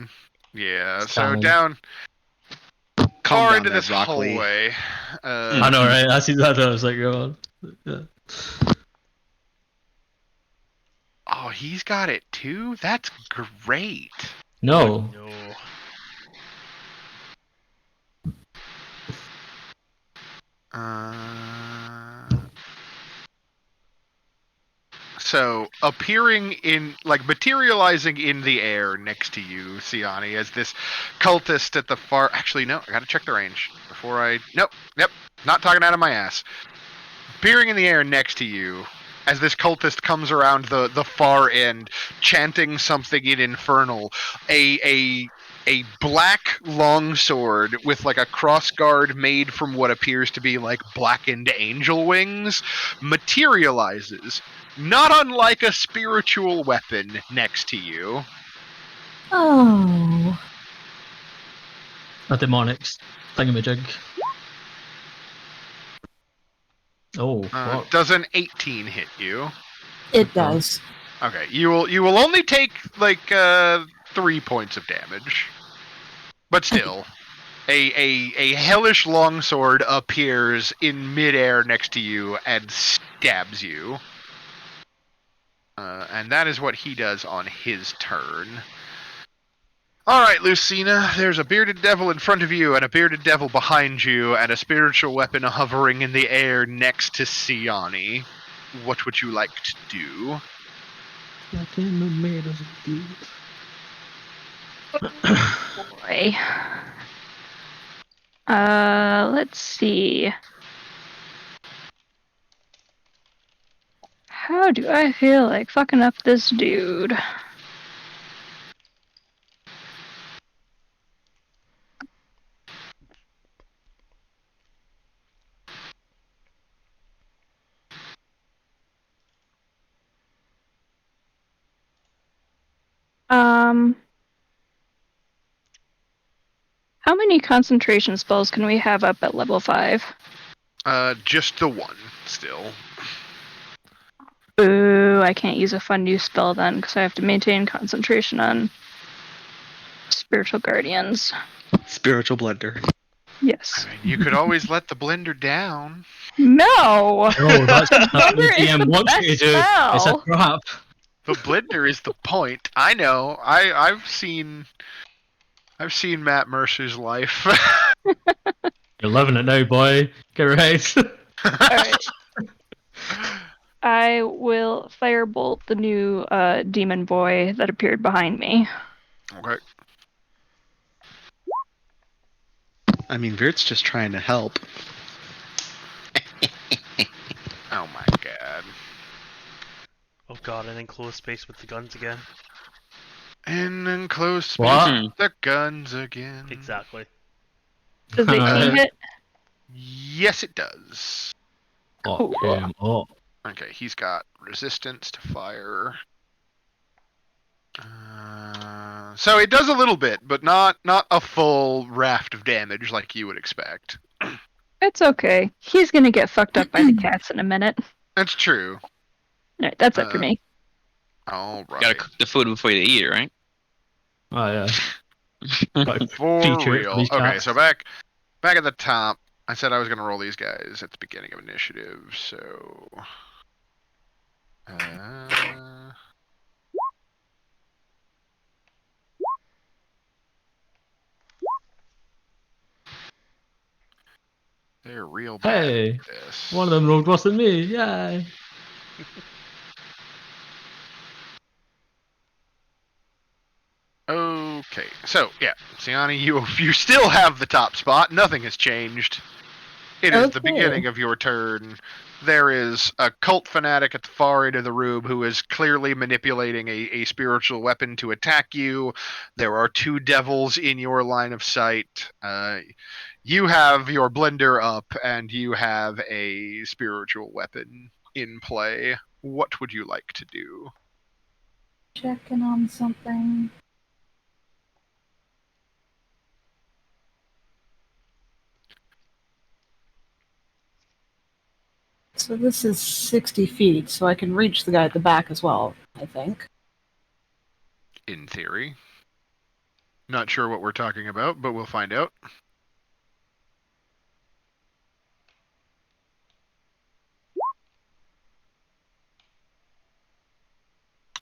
Yeah. It's So fine. down Calm far down into there, this broccoli. hallway. I know, right? I see that. I was like, oh, yeah. Oh, he's got it too? That's great. No. No. So, appearing in, like, materializing in the air next to you, Siani, as this cultist at the far. Actually, no, I gotta check the range before I. Nope, not talking out of my ass. Appearing in the air next to you, as this cultist comes around the far end, chanting something in Infernal, a black longsword with like a crossguard made from what appears to be like blackened angel wings materializes, not unlike a spiritual weapon next to you. Oh. A demonic thingamajig. Oh, fuck. Does an 18 hit you? It does. Okay, you will only take like 3 points of damage, but still, a hellish longsword appears in midair next to you and stabs you, and that is what he does on his turn. All right, Lucina, there's a bearded devil in front of you and a bearded devil behind you and a spiritual weapon hovering in the air next to Siani. What would you like to do? Boy. Let's see. How do I feel like fucking up this dude? How many concentration spells can we have up at level 5? Just the one, still. Boo, I can't use a fun new spell then, because I have to maintain concentration on spiritual guardians. Spiritual blender. Yes. I mean, you could always let the blender down. No! Oh, that's The what the blender is DM the wants you best to do. It's a spell. trap. The blender is the point. I know. I've seen Matt Mercer's life. You're loving it now, boy. Get right. Alright. I will firebolt the new demon boy that appeared behind me. Okay. I mean, Virt's just trying to help. Oh my god. Oh god, an enclosed space with the guns again. In enclosed space What? with the guns again. Exactly. Does 18 Alright. hit? Yes, it does. Fuck him up. Okay, he's got resistance to fire. So it does a little bit, but not a full raft of damage like you would expect. It's okay. He's gonna get fucked up by the cats in a minute. That's true. Alright, that's it for me. All right. Gotta cook the food before you eat it, right? Oh, yeah. Gotta For feature it real. these Okay, cats. so back at the top, I said I was gonna roll these guys at the beginning of initiative. So, they're real bad Hey, at this. one of them rolled worse than me. Yay. Okay, so yeah, Siani, you still have the top spot. Nothing has changed. It is the Okay. beginning of your turn. There is a cult fanatic at the far end of the room who is clearly manipulating a spiritual weapon to attack you. There are 2 devils in your line of sight. You have your blender up, and you have a spiritual weapon in play. What would you like to do? Checking on something. So this is 60 feet, so I can reach the guy at the back as well, I think. In theory. Not sure what we're talking about, but we'll find out.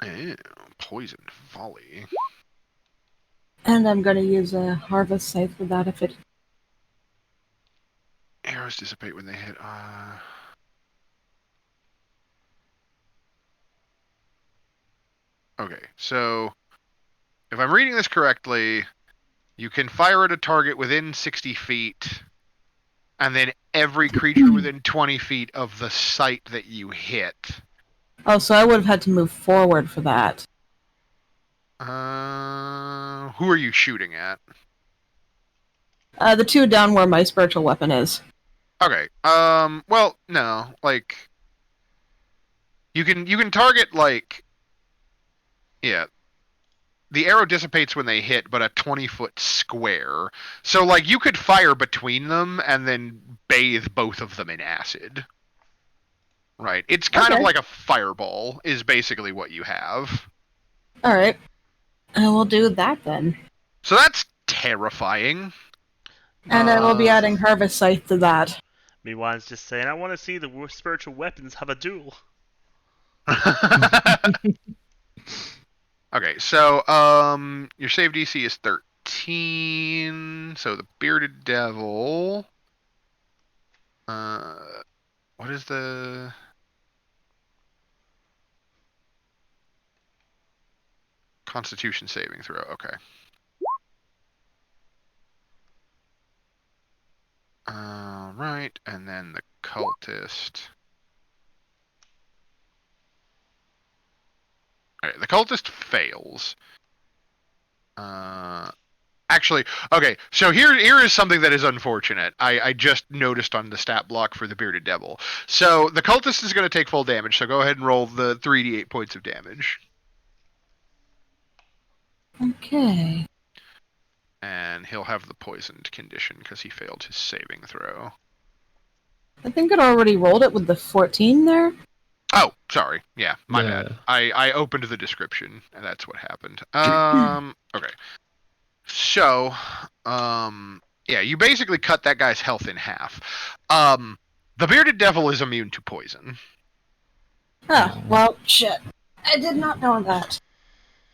Ew, poison volley. And I'm going to use a harvest scythe for that if it... Arrows dissipate when they hit. Okay, so if I'm reading this correctly, you can fire at a target within 60 feet, and then every creature within 20 feet of the site that you hit. Oh, so I would have had to move forward for that. Who are you shooting at? The two down where my spiritual weapon is. Okay. Well, no. Like, you can target like, yeah. The arrow dissipates when they hit, but a 20-foot square. So like you could fire between them and then bathe both of them in acid. Right. It's kind of Okay. like a fireball is basically what you have. All right. I will do that then. So that's terrifying. And I will be adding Harvest Scythe to that. Meanwhile's just saying, I want to see the spiritual weapons have a duel. Okay, so your save DC is 13. So the bearded devil. What is the Constitution saving throw? Okay. Right, and then the cultist. Alright, the cultist fails. Actually, okay, so here is something that is unfortunate. I just noticed on the stat block for the bearded devil. So the cultist is going to take full damage, so go ahead and roll the 3d8 points of damage. Okay. And he'll have the poisoned condition because he failed his saving throw. I think it already rolled it with the 14 there. Oh, sorry. Yeah, my Yeah. bad. I opened the description, and that's what happened. Okay. So, yeah, you basically cut that guy's health in half. The bearded devil is immune to poison. Oh, well, shit. I did not know that.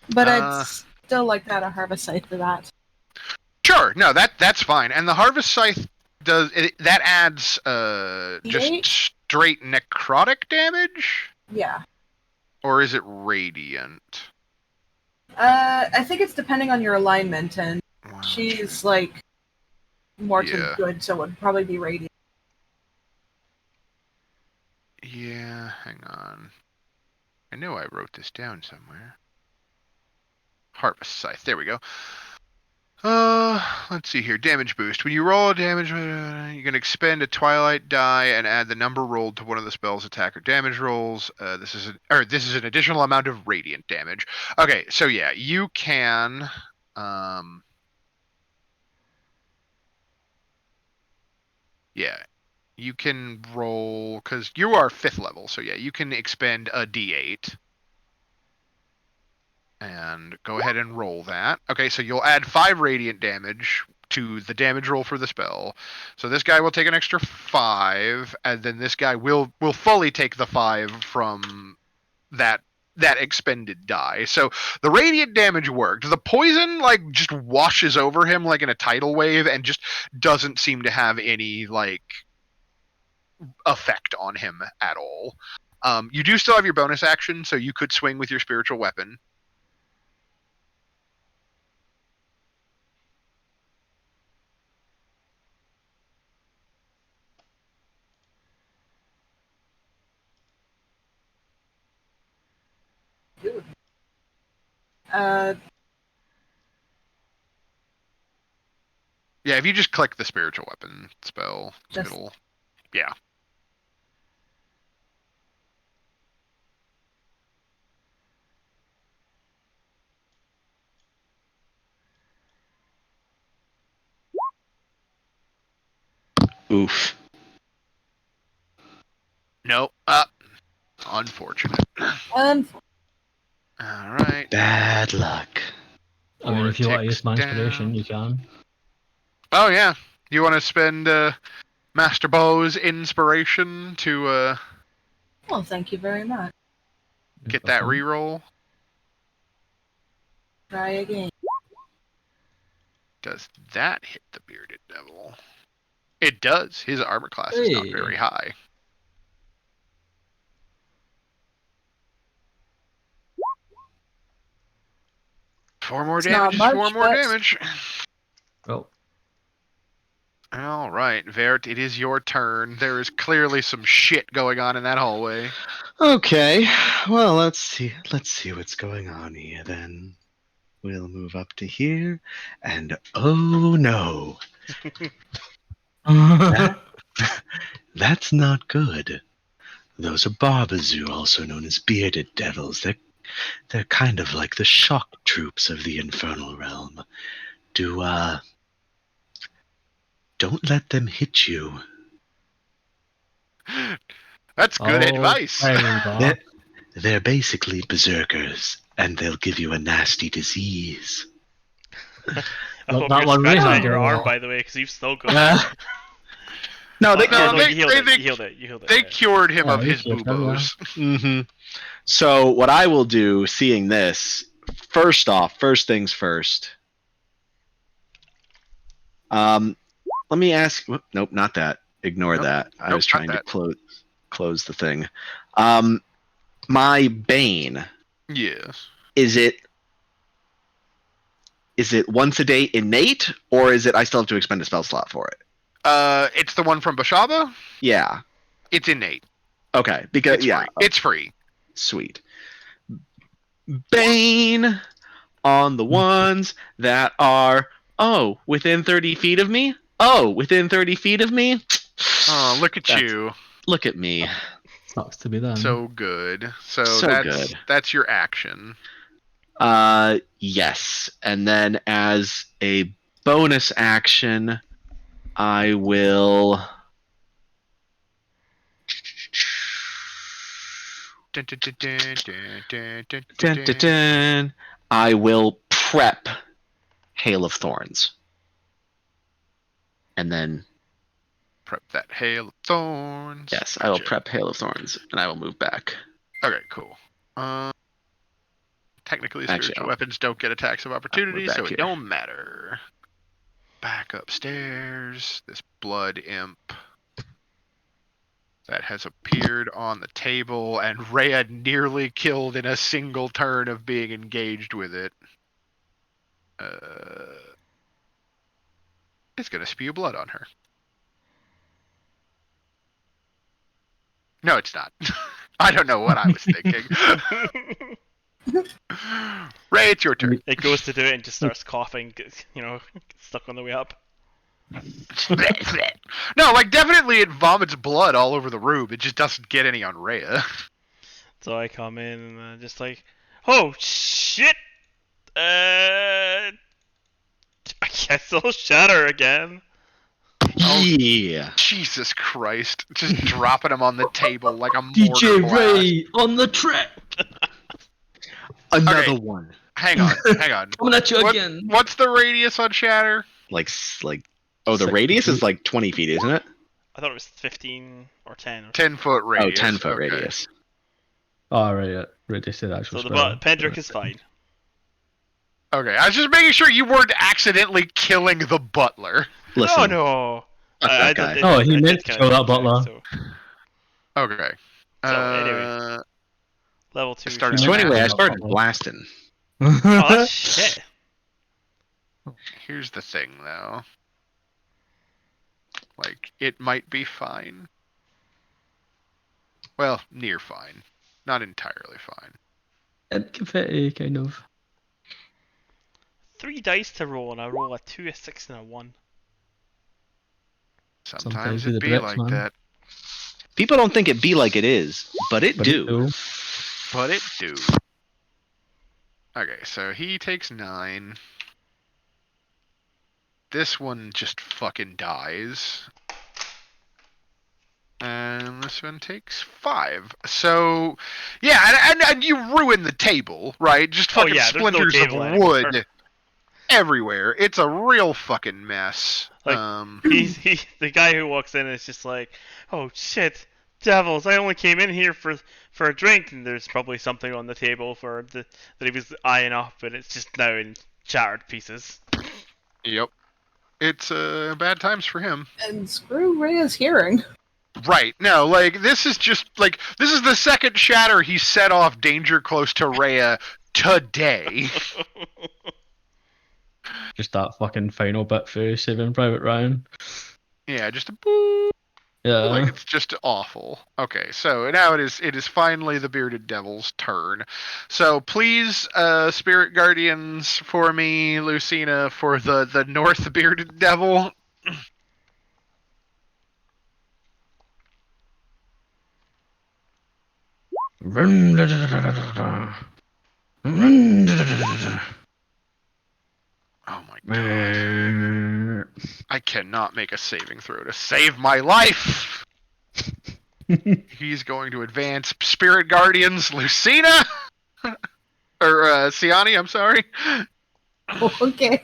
But I'd still like to add a Harvest Scythe to that. Sure, no, that's fine. And the harvest scythe that adds just D8? straight necrotic damage, Yeah. or is it radiant? I think it's depending on your alignment, and Wow. she's like more Yeah. to good, so it would probably be radiant. Yeah, hang on. I know I wrote this down somewhere. Harvest scythe. There we go. Let's see here. Damage boost. When you roll a damage, you can expend a twilight die and add the number rolled to one of the spell's attack or damage rolls. This is an additional amount of radiant damage. Okay, so yeah, you can. Yeah, you can roll because you are 5th level. So yeah, you can expend a D8. And go ahead and roll that. Okay, so you'll add 5 radiant damage to the damage roll for the spell. So this guy will take an extra 5, and then this guy will fully take the 5 from that expended die. So the radiant damage worked. The poison like just washes over him like in a tidal wave and just doesn't seem to have any like effect on him at all. You do still have your bonus action, so you could swing with your spiritual weapon. Yeah, if you just click the spiritual weapon spell, it'll. Yeah. Oof. Nope. Unfortunate. All right. Bad luck. I mean, if you want to use my Vortex inspiration, down. you can. Oh yeah. You want to spend Master Bow's inspiration to Well, thank you very much. get that reroll? Try again. Does that hit the bearded devil? It does. His armor class is not Hey. very high. 4 more It's not damage is much, 4 more but- damage. Well, All right, Vert, it is your turn. There is clearly some shit going on in that hallway. Okay, well, let's see what's going on here then. We'll move up to here, and oh no, that's not good. Those are Barbazoo, also known as bearded devils. They're kind of like the shock troops of the infernal realm. Don't let them hit you. That's good oh, advice. Fine, They're basically berserkers, and they'll give you a nasty disease. I Look, hope that you're one scratching really at your hard. arm, by the way, because you've still got. No, they No, no, they- you healed they- it. they- You healed it. You healed it. They yeah. cured him Oh, of you his cured him, yeah. boobos. So what I will do, seeing this, first things first. Let me ask. Nope, not that. Ignore Nope. that. I Nope, was trying not to close the thing. My Bane, Yes. is it once a day innate, or is it I still have to expend a spell slot for it? It's the one from Bashaba. Yeah. It's innate. Okay. Because It's yeah. free. It's free. Sweet. Bane on the ones that are within 30 feet of me. Within 30 feet of me. Oh, look at That's- you. Look at me. Sucks to be done. So good. So good. that's your action. Yes. And then as a bonus action, I will Dun, dun, dun, dun, dun, dun, dun, dun, dun, dun, I will prep Hail of Thorns. And then Prep that hail of thorns. yes, I will Gotcha. prep Hail of Thorns and I will move back. Okay, cool. Technically, Actually, spiritual I'll- weapons don't get attacks of opportunity, back so it here. don't matter. Back upstairs. This blood imp that has appeared on the table, and Rhea nearly killed in a single turn of being engaged with it. It's gonna spew blood on her. No, it's not. I don't know what I was thinking. Ray, it's your turn. It goes to do it and just starts coughing. Gets stuck on the way up. No, like definitely it vomits blood all over the room. It just doesn't get any on Rhea. So I come in and just like, oh shit! I guess I'll shatter again. Yeah. Jesus Christ. Just dropping him on the table like a mortar DJ blast. Ray on the track. Another Okay. one. Hang on, hang on. Coming at you What- again. What's the radius on Shatter? Like the 60 radius is feet. like 20 feet, isn't it? I thought it was 15 or 10. Or 10-foot Oh, radius. 10-foot Okay. radius. Oh, right, yeah. Ready to the actual so the spell. Pendrick is fine. Okay, I was just making sure you weren't accidentally killing the butler. Listen. Oh no! Fuck I that guy. did- Oh, he I did meant to kinda kill that think so, butler. so- Okay. So, anyway. Level 2. Started So Yeah. anyway, I Yeah. started blasting. Oh, that's shit. Here's the thing, though. Like, it might be fine. Well, near fine. Not entirely fine. And confetti, kind of. 3 dice to roll, and I roll a 2, a 6, and a 1. Sometimes with it the be bricks, like man. that. People don't think it be like it is, but it But do. But it do. Okay, so he takes 9. This one just fucking dies. And this one takes 5. So, yeah, and you ruin the table, right? Just Oh, fucking yeah, there's no splinters table of anymore. wood everywhere. It's a real fucking mess. Like, the guy who walks in is just like, oh shit, devils! I only came in here for a drink, and there's probably something on the table that he was eyeing up, and it's just now in shattered pieces. Yep. It's bad times for him. And screw Rhea's hearing. Right. No, like, this is the second shatter he set off danger close to Rhea today. Just that fucking final bit for Saving Private Ryan. Yeah, just a boo. Yeah. Like it's just awful. Okay, so now it is finally the bearded devil's turn. So please, spirit guardians for me, Lucina for the north bearded devil. Oh my god. I cannot make a saving throw to save my life. He's going to advance spirit guardians, Lucina or Siani, I'm sorry. Okay.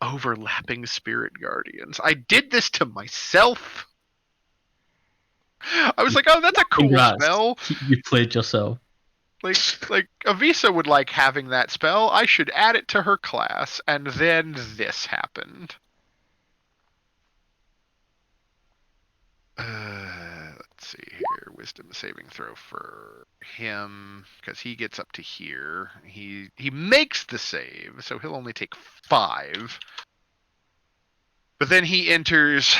Overlapping spirit guardians. I did this to myself. I was like, oh, that's a cool Congrats. spell. You played yourself. Like Avisa would like having that spell. I should add it to her class, and then this happened. Let's see here. Wisdom saving throw for him because he gets up to here. He makes the save, so he'll only take 5. But then he enters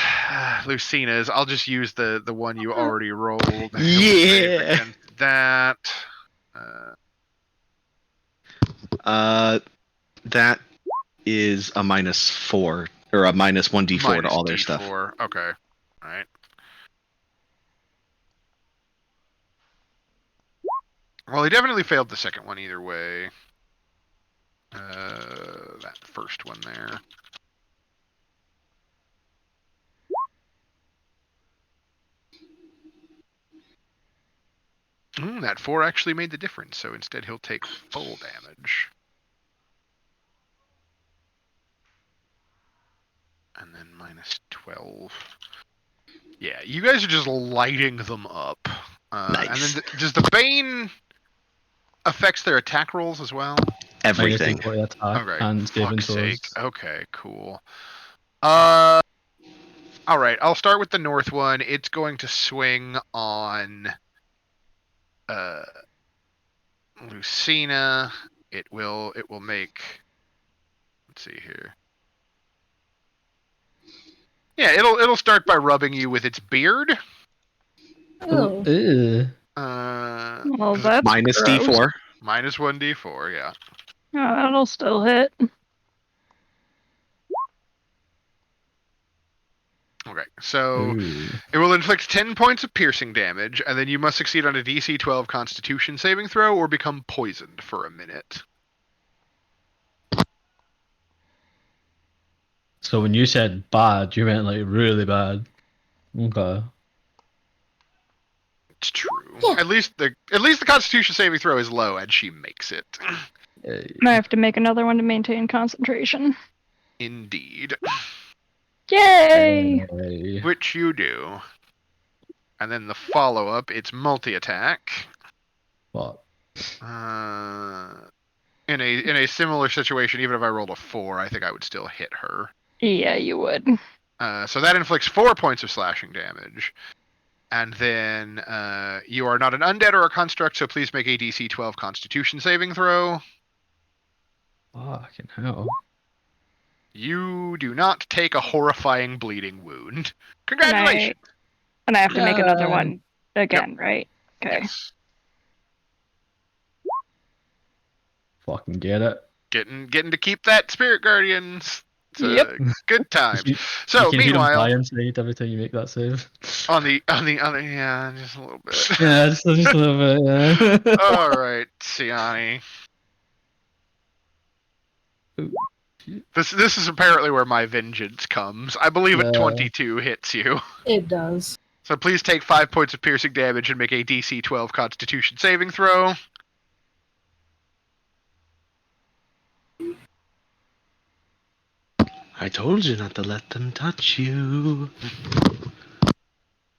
Lucina's. I'll just use the one you already rolled. He'll save Yeah. against that. That is a -4 or a -1d4 to all their stuff. -D4. Okay. All right. Well, he definitely failed the second one either way. That first one there. That 4 actually made the difference, so instead he'll take full damage. And then -12. Yeah, you guys are just lighting them up. Nice. And then does the Bane affects their attack rolls as well? Everything. Attack Okay, and saving fuck's sake. throws. Okay, cool. All right, I'll start with the north one. It's going to swing on Lucina. It will make. Let's see here. Yeah, it'll start by rubbing you with its beard. Oh. Ew. Well, that's -d4. gross. -1d4, yeah. Oh, that'll still hit. Okay, so Ooh. it will inflict 10 points of piercing damage, and then you must succeed on a DC 12 Constitution saving throw or become poisoned for a minute. So when you said bad, you meant like really bad. Okay. It's true. At least the Constitution saving throw is low, and she makes it. I have to make another one to maintain concentration. Indeed. Yay! Hey. Which you do. And then the follow-up, it's multi-attack. What? In a similar situation, even if I rolled a 4, I think I would still hit her. Yeah, you would. So that inflicts 4 points of slashing damage. And then you are not an undead or a construct, so please make a DC 12 Constitution saving throw. Fucking hell. You do not take a horrifying bleeding wound. Congratulations! And I have to make another Yay. one again, right? Okay. Yes. Fucking get it. Getting to keep that Spirit Guardians. It's Yep. a good time. You So can hear him meanwhile, die inside every time you make that save. on the yeah, just a little bit. Yeah, just a little bit, yeah. All right, Siani. This is apparently where my vengeance comes. I believe a Yeah. 22 hits you. It does. So please take 5 points of piercing damage and make a DC 12 Constitution saving throw. I told you not to let them touch you.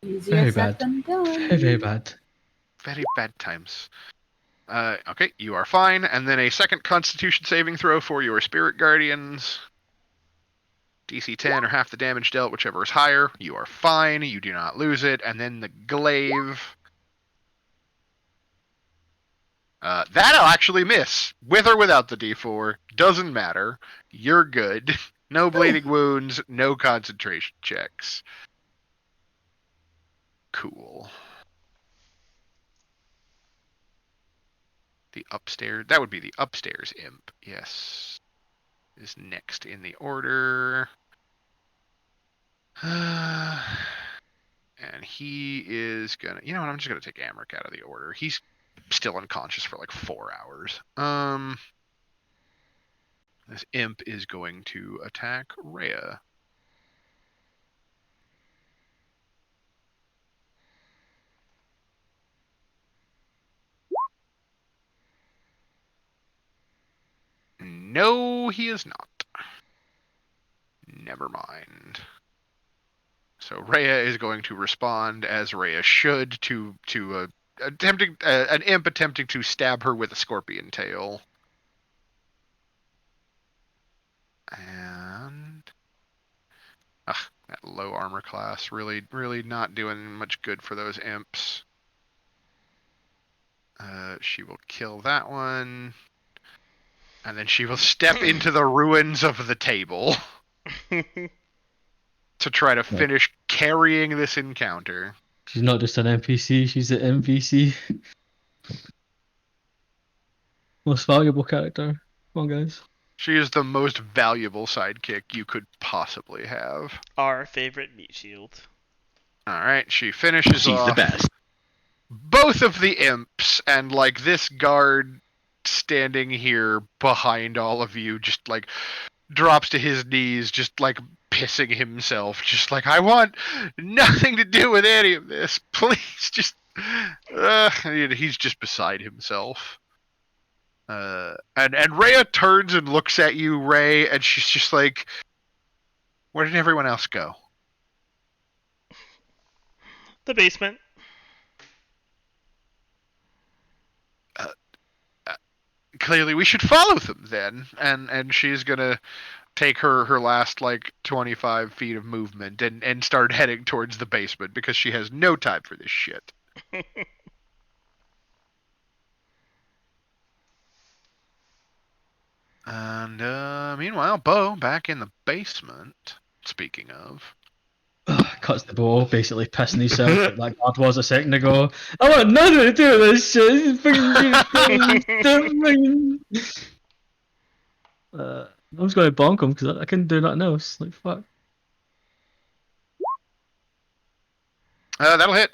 Easier Very said bad. than done. Very, very bad. Very bad times. Okay, you are fine. And then a second Constitution saving throw for your Spirit Guardians. DC 10 or half the damage dealt, whichever is higher. You are fine. You do not lose it. And then the glaive. That'll actually miss. With or without the D4. Doesn't matter. You're good. No bleeding wounds, no concentration checks. Cool. The upstairs, that would be the upstairs imp, yes. Is next in the order. And he is gonna, you know what, I'm just gonna take Amric out of the order. He's still unconscious for like 4 hours. This imp is going to attack Rhea. No, he is not. Never mind. So Rhea is going to respond as Rhea should to attempting an imp attempting to stab her with a scorpion tail. And that low armor class really not doing much good for those imps. She will kill that one. And then she will step into the ruins of the table to try to finish carrying this encounter. She's not just an NPC, she's an MVC. Most valuable character. Come on, guys. She is the most valuable sidekick you could possibly have. Our favorite meat shield. Alright, she finishes She's off the best. both of the imps, and like this guard standing here behind all of you just like drops to his knees, just like pissing himself, just like, I want nothing to do with any of this, please, just he's just beside himself. And Rhea turns and looks at you, Ray, and she's just like, where did everyone else go? The basement. Clearly we should follow them then. And she's gonna take her last like 25 feet of movement and start heading towards the basement because she has no time for this shit. And meanwhile, Bo back in the basement. Speaking of, Cuts the bow, basically pissing himself like that guard was a second ago. I want nothing to do with this shit. This is fucking I'm just going to bonk him because I couldn't do nothing else. Like, fuck. that'll hit.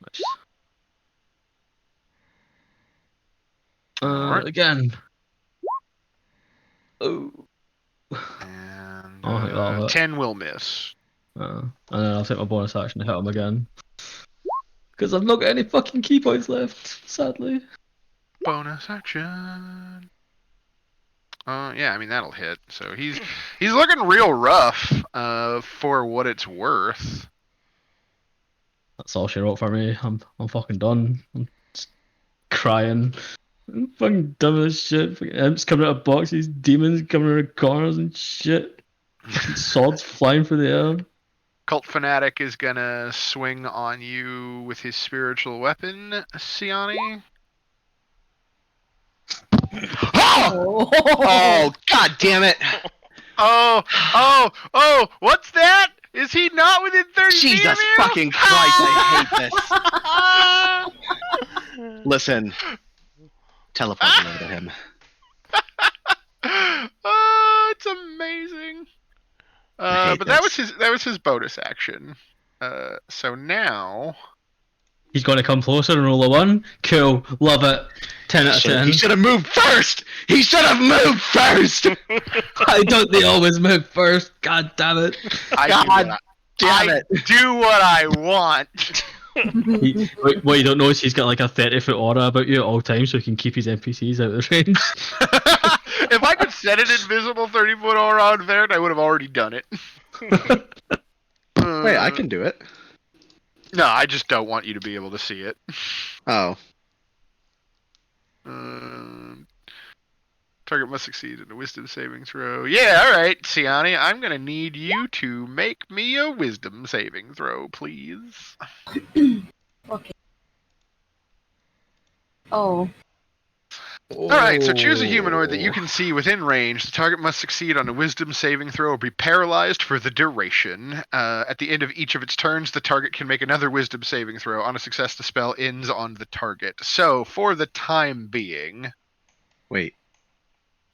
Nice. Alright. Again. Oh. And I think that'll hit. 10 will miss. And then I'll take my bonus action to hit him again. Because I've not got any fucking key points left, sadly. Bonus action. Yeah, I mean that'll hit. So he's looking real rough. For what it's worth. That's all she wrote for me. I'm fucking done. I'm just crying. I'm fucking dumb as shit. Fucking imps coming out of boxes, demons coming out of corners and shit. Swords flying through the air. Cult Fanatic is gonna swing on you with his spiritual weapon, Siani. Oh! Oh, god damn it! Oh, what's that? Is he not within 30 feet Jesus of you? fucking Christ, I hate this. Listen. Teleport me over to him. Oh, it's amazing. But that was his bonus action. So now He's going to come closer and roll a 1. Cool. Love it. 10 out of 10. He should have moved first! He should have moved first! Why don't they always move first? God damn it. God damn it. do what I want. What you don't know is he's got like a 30-foot aura about you at all times so he can keep his NPCs out of range. If I could set an invisible 30-foot aura on Varen, I would have already done it. Wait, I can do it. No, I just don't want you to be able to see it. Oh. Target must succeed in a wisdom saving throw. Yeah, alright, Siani, I'm gonna need you to make me a wisdom saving throw, please. Okay. Oh, Alright, so choose a humanoid that you can see within range. The target must succeed on a wisdom saving throw or be paralyzed for the duration. At the end of each of its turns, the target can make another wisdom saving throw. On a success, the spell ends on the target. So, for the time being... Wait,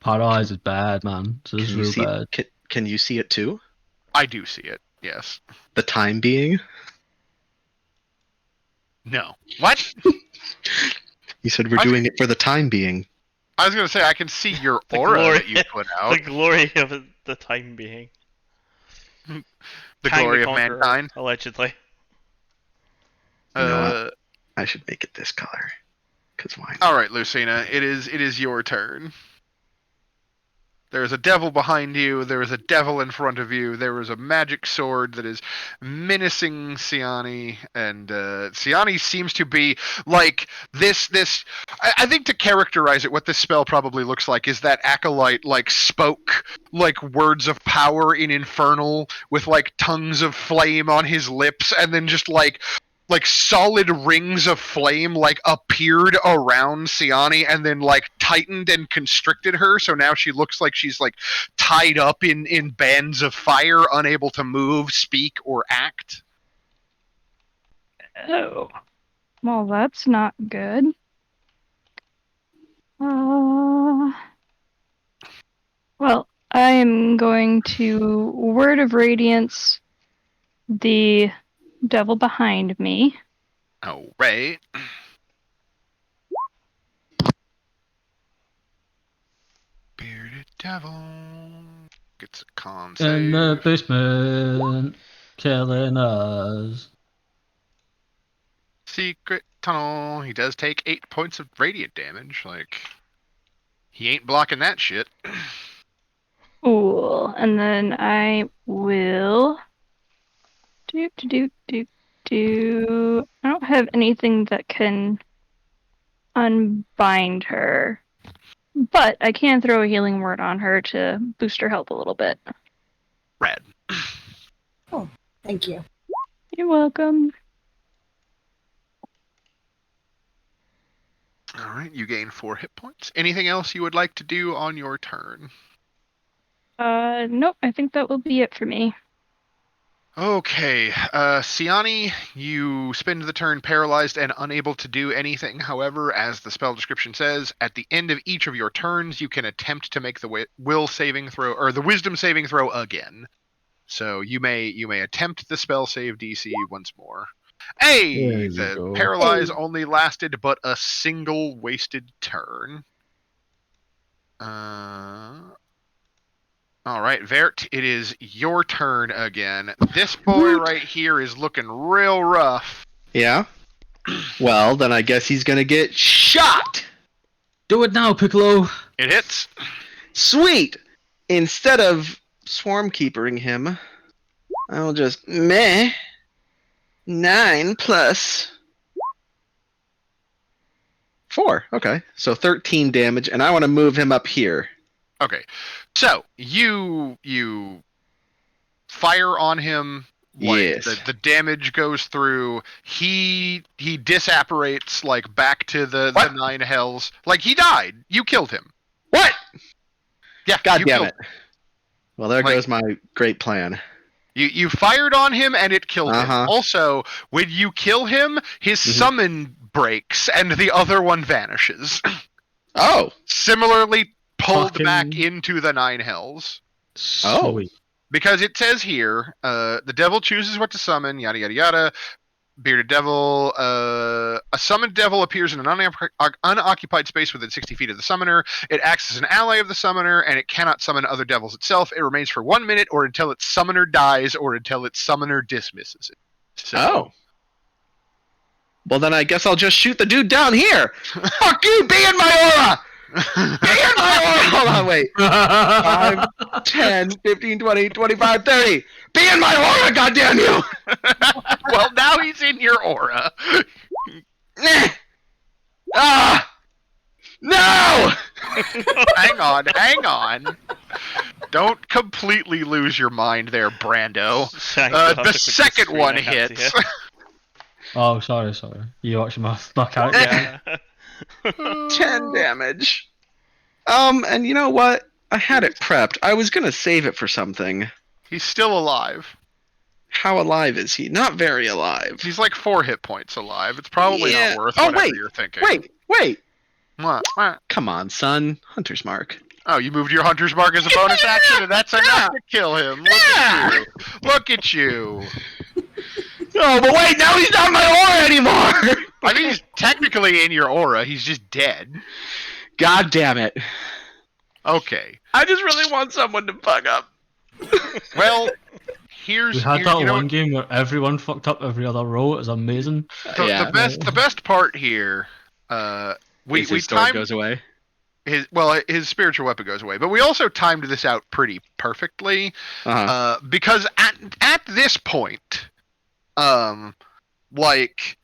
Paralyze is bad, man. So this can is you real see bad. can you see it too? I do see it, yes. The time being? No. What? You said we're doing it for the time being. I was going to say, I can see your The aura glory- that you put out. The glory of the time being. The Kang glory of Conqueror, mankind. allegedly. You know what? I should make it this color. Cause why? Alright, Lucina, it is your turn. There's a devil behind you, there is a devil in front of you, there is a magic sword that is menacing Siani, and Siani seems to be like this I think to characterize it, what this spell probably looks like is that Acolyte like spoke like words of power in Infernal with like tongues of flame on his lips, and then just like solid rings of flame like appeared around Siani and then like tightened and constricted her, so now she looks like she's like tied up in bands of fire, unable to move, speak, or act. Oh. Well, that's not good. Well, I am going to Word of Radiance the devil behind me. Oh, right. Bearded devil gets a con save. In the basement, killing us. Secret tunnel. He does take 8 points of radiant damage. Like, he ain't blocking that shit. Cool. And then I will I don't have anything that can unbind her, but I can throw a healing word on her to boost her health a little bit. Rad. Thank you. You're welcome. Alright, you gain 4 hit points. Anything else you would like to do on your turn? Nope, I think that will be it for me. Okay, Siani, you spend the turn paralyzed and unable to do anything. However, as the spell description says, at the end of each of your turns, you can attempt to make the will saving throw or the wisdom saving throw again. So you may attempt the spell save DC once more. Hey, the paralyze only lasted but a single wasted turn. All right, Vert, it is your turn again. This boy right here is looking real rough. Yeah? Well, then I guess he's gonna get shot! Do it now, Piccolo! It hits. Sweet! Instead of swarm keepering him, I'll just 9 plus 4. Okay, so 13 damage, and I want to move him up here. Okay, so you fire on him. Like, yes. The damage goes through. He disapparates like back to the 9 hells. Like, he died. You killed him. What? Yeah. God damn it. Well, there goes my great plan. You fired on him and it killed him. Uh-huh. Also, when you kill him, his summon breaks and the other one vanishes. Oh. Similarly pulled Fucking- back into the 9 hells. Sweet. Because it says here, the devil chooses what to summon, yada yada yada. Bearded devil. A summoned devil appears in an unoccupied space within 60 feet of the summoner. It acts as an ally of the summoner, and it cannot summon other devils itself. It remains for 1 minute, or until its summoner dies, or until its summoner dismisses it. So, Oh. Well, then I guess I'll just shoot the dude down here. Fuck you, be in my aura! Be in my aura! Hold on, wait. 5, 10, 15, 20, 25, 30. Be in my aura, goddamn you! well, now he's in your aura. Ah! No! hang on. Don't completely lose your mind there, Brando. The second one hits. Oh, sorry. You watching my character? Yeah. 10 damage. And you know what? I had it prepped. I was gonna save it for something. He's still alive. How alive is he? Not very alive. He's like 4 hit points alive. It's probably Yeah. not worth Oh, whatever wait, you're thinking. Wait. What? Come on, son. Hunter's mark. Oh, you moved your hunter's mark as a bonus action, and that's enough to kill him. Look at you. Look at you. Oh, but wait, now he's not my aura anymore! I mean, he's technically in your aura. He's just dead. God damn it. Okay. I just really want someone to bug up. Well, here's We had here, that you know, one game where everyone fucked up every other roll. It was amazing. Yeah. the best part here. We His sword timed goes away. his spiritual weapon goes away, but we also timed this out pretty perfectly. Uh-huh. Because at this point, like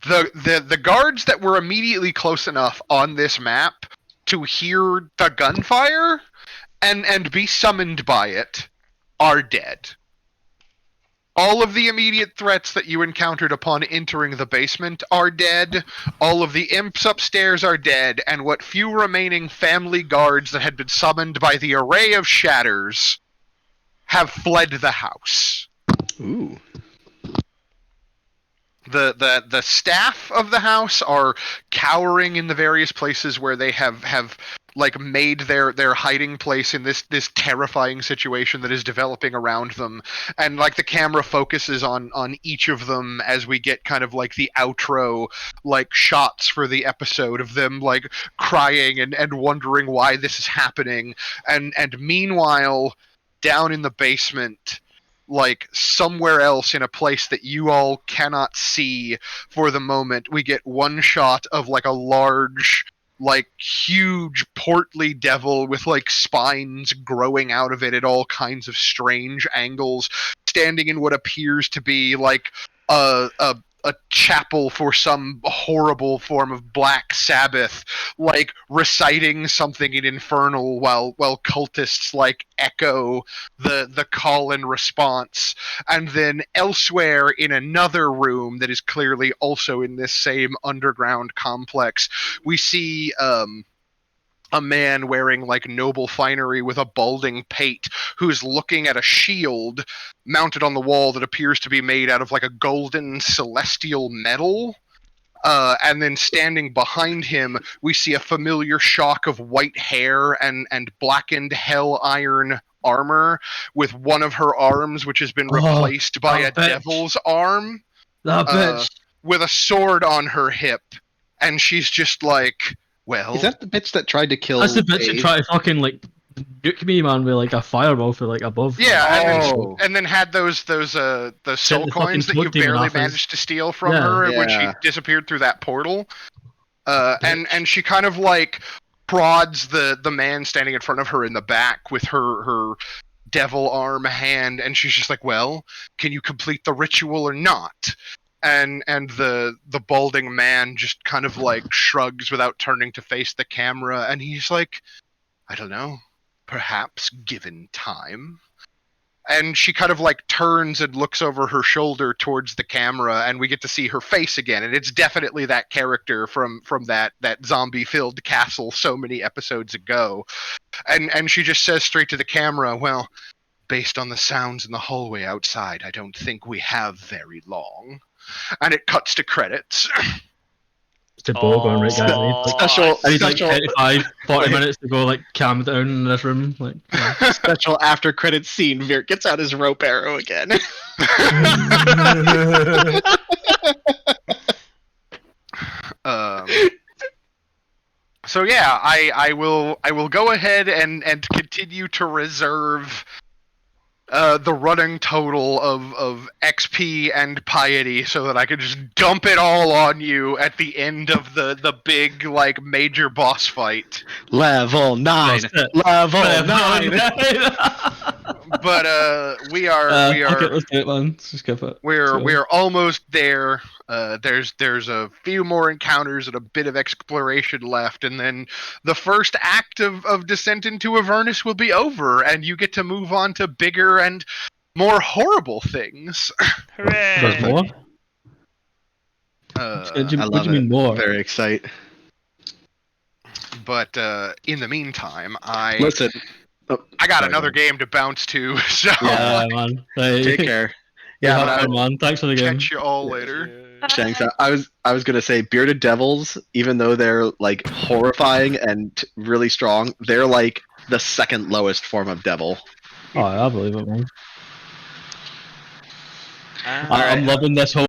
the guards that were immediately close enough on this map to hear the gunfire and be summoned by it are dead. All of the immediate threats that you encountered upon entering the basement are dead. All of the imps upstairs are dead, and what few remaining family guards that had been summoned by the array of shatters have fled the house. Ooh. The staff of the house are cowering in the various places where they have like made their hiding place in this terrifying situation that is developing around them, and like the camera focuses on each of them as we get kind of like the outro like shots for the episode of them like crying and wondering why this is happening, and meanwhile down in the basement, like somewhere else in a place that you all cannot see for the moment, we get one shot of like a large, like huge portly devil with like spines growing out of it at all kinds of strange angles, standing in what appears to be like a chapel for some horrible form of Black Sabbath, like reciting something in Infernal while cultists like echo the call and response. And then elsewhere in another room that is clearly also in this same underground complex, we see a man wearing like noble finery with a balding pate who's looking at a shield mounted on the wall that appears to be made out of like a golden celestial metal. And then standing behind him, we see a familiar shock of white hair and blackened hell iron armor with one of her arms, which has been replaced by a devil's arm, That bitch. with a sword on her hip. And she's just like, well, Is that the bitch that tried to kill That's the bitch that Dave? tried to fucking like nuke me, man, with like a fireball for like above. yeah, Oh. and then had those the soul the fucking coins that you smoke demon barely off his- managed to steal from Yeah. her when she Yeah. disappeared through that portal. And she kind of like prods the man standing in front of her in the back with her devil arm hand, and she's just like, well, can you complete the ritual or not? And the balding man just kind of like shrugs without turning to face the camera, and he's like, I don't know, perhaps given time. And she kind of like turns and looks over her shoulder towards the camera, and we get to see her face again, and it's definitely that character from that zombie filled castle so many episodes ago. And she just says straight to the camera, well, based on the sounds in the hallway outside, I don't think we have very long. And it cuts to credits. It's a ball going right, guys. I need, like, Special, I need like special, 35, 40 minutes to go like calm down in this room. Like, yeah. special after credits scene. Veer gets out his rope arrow again. So yeah, I will go ahead and continue to reserve the running total of XP and piety so that I can just dump it all on you at the end of the big like major boss fight. Level 9. Level 9. But we are Okay, let's do it, man. Let's just skip it. we're almost there. There's a few more encounters and a bit of exploration left, and then the first act of Descent into Avernus will be over, and you get to move on to bigger and more horrible things. There's Hooray! more? Uh, What do you I love mean it. more? Very exciting. But in the meantime, I Listen. Oh, got sorry, another go ahead. game to bounce to, so Yeah. man. Hey, Take care. yeah, Yeah, but have fun, man. Thanks for the game. catch you all Yeah. later. Shanks, I was gonna say bearded devils, even though they're like horrifying and really strong, they're like the second lowest form of devil. Oh, I believe it, man. Ah. I'm loving this whole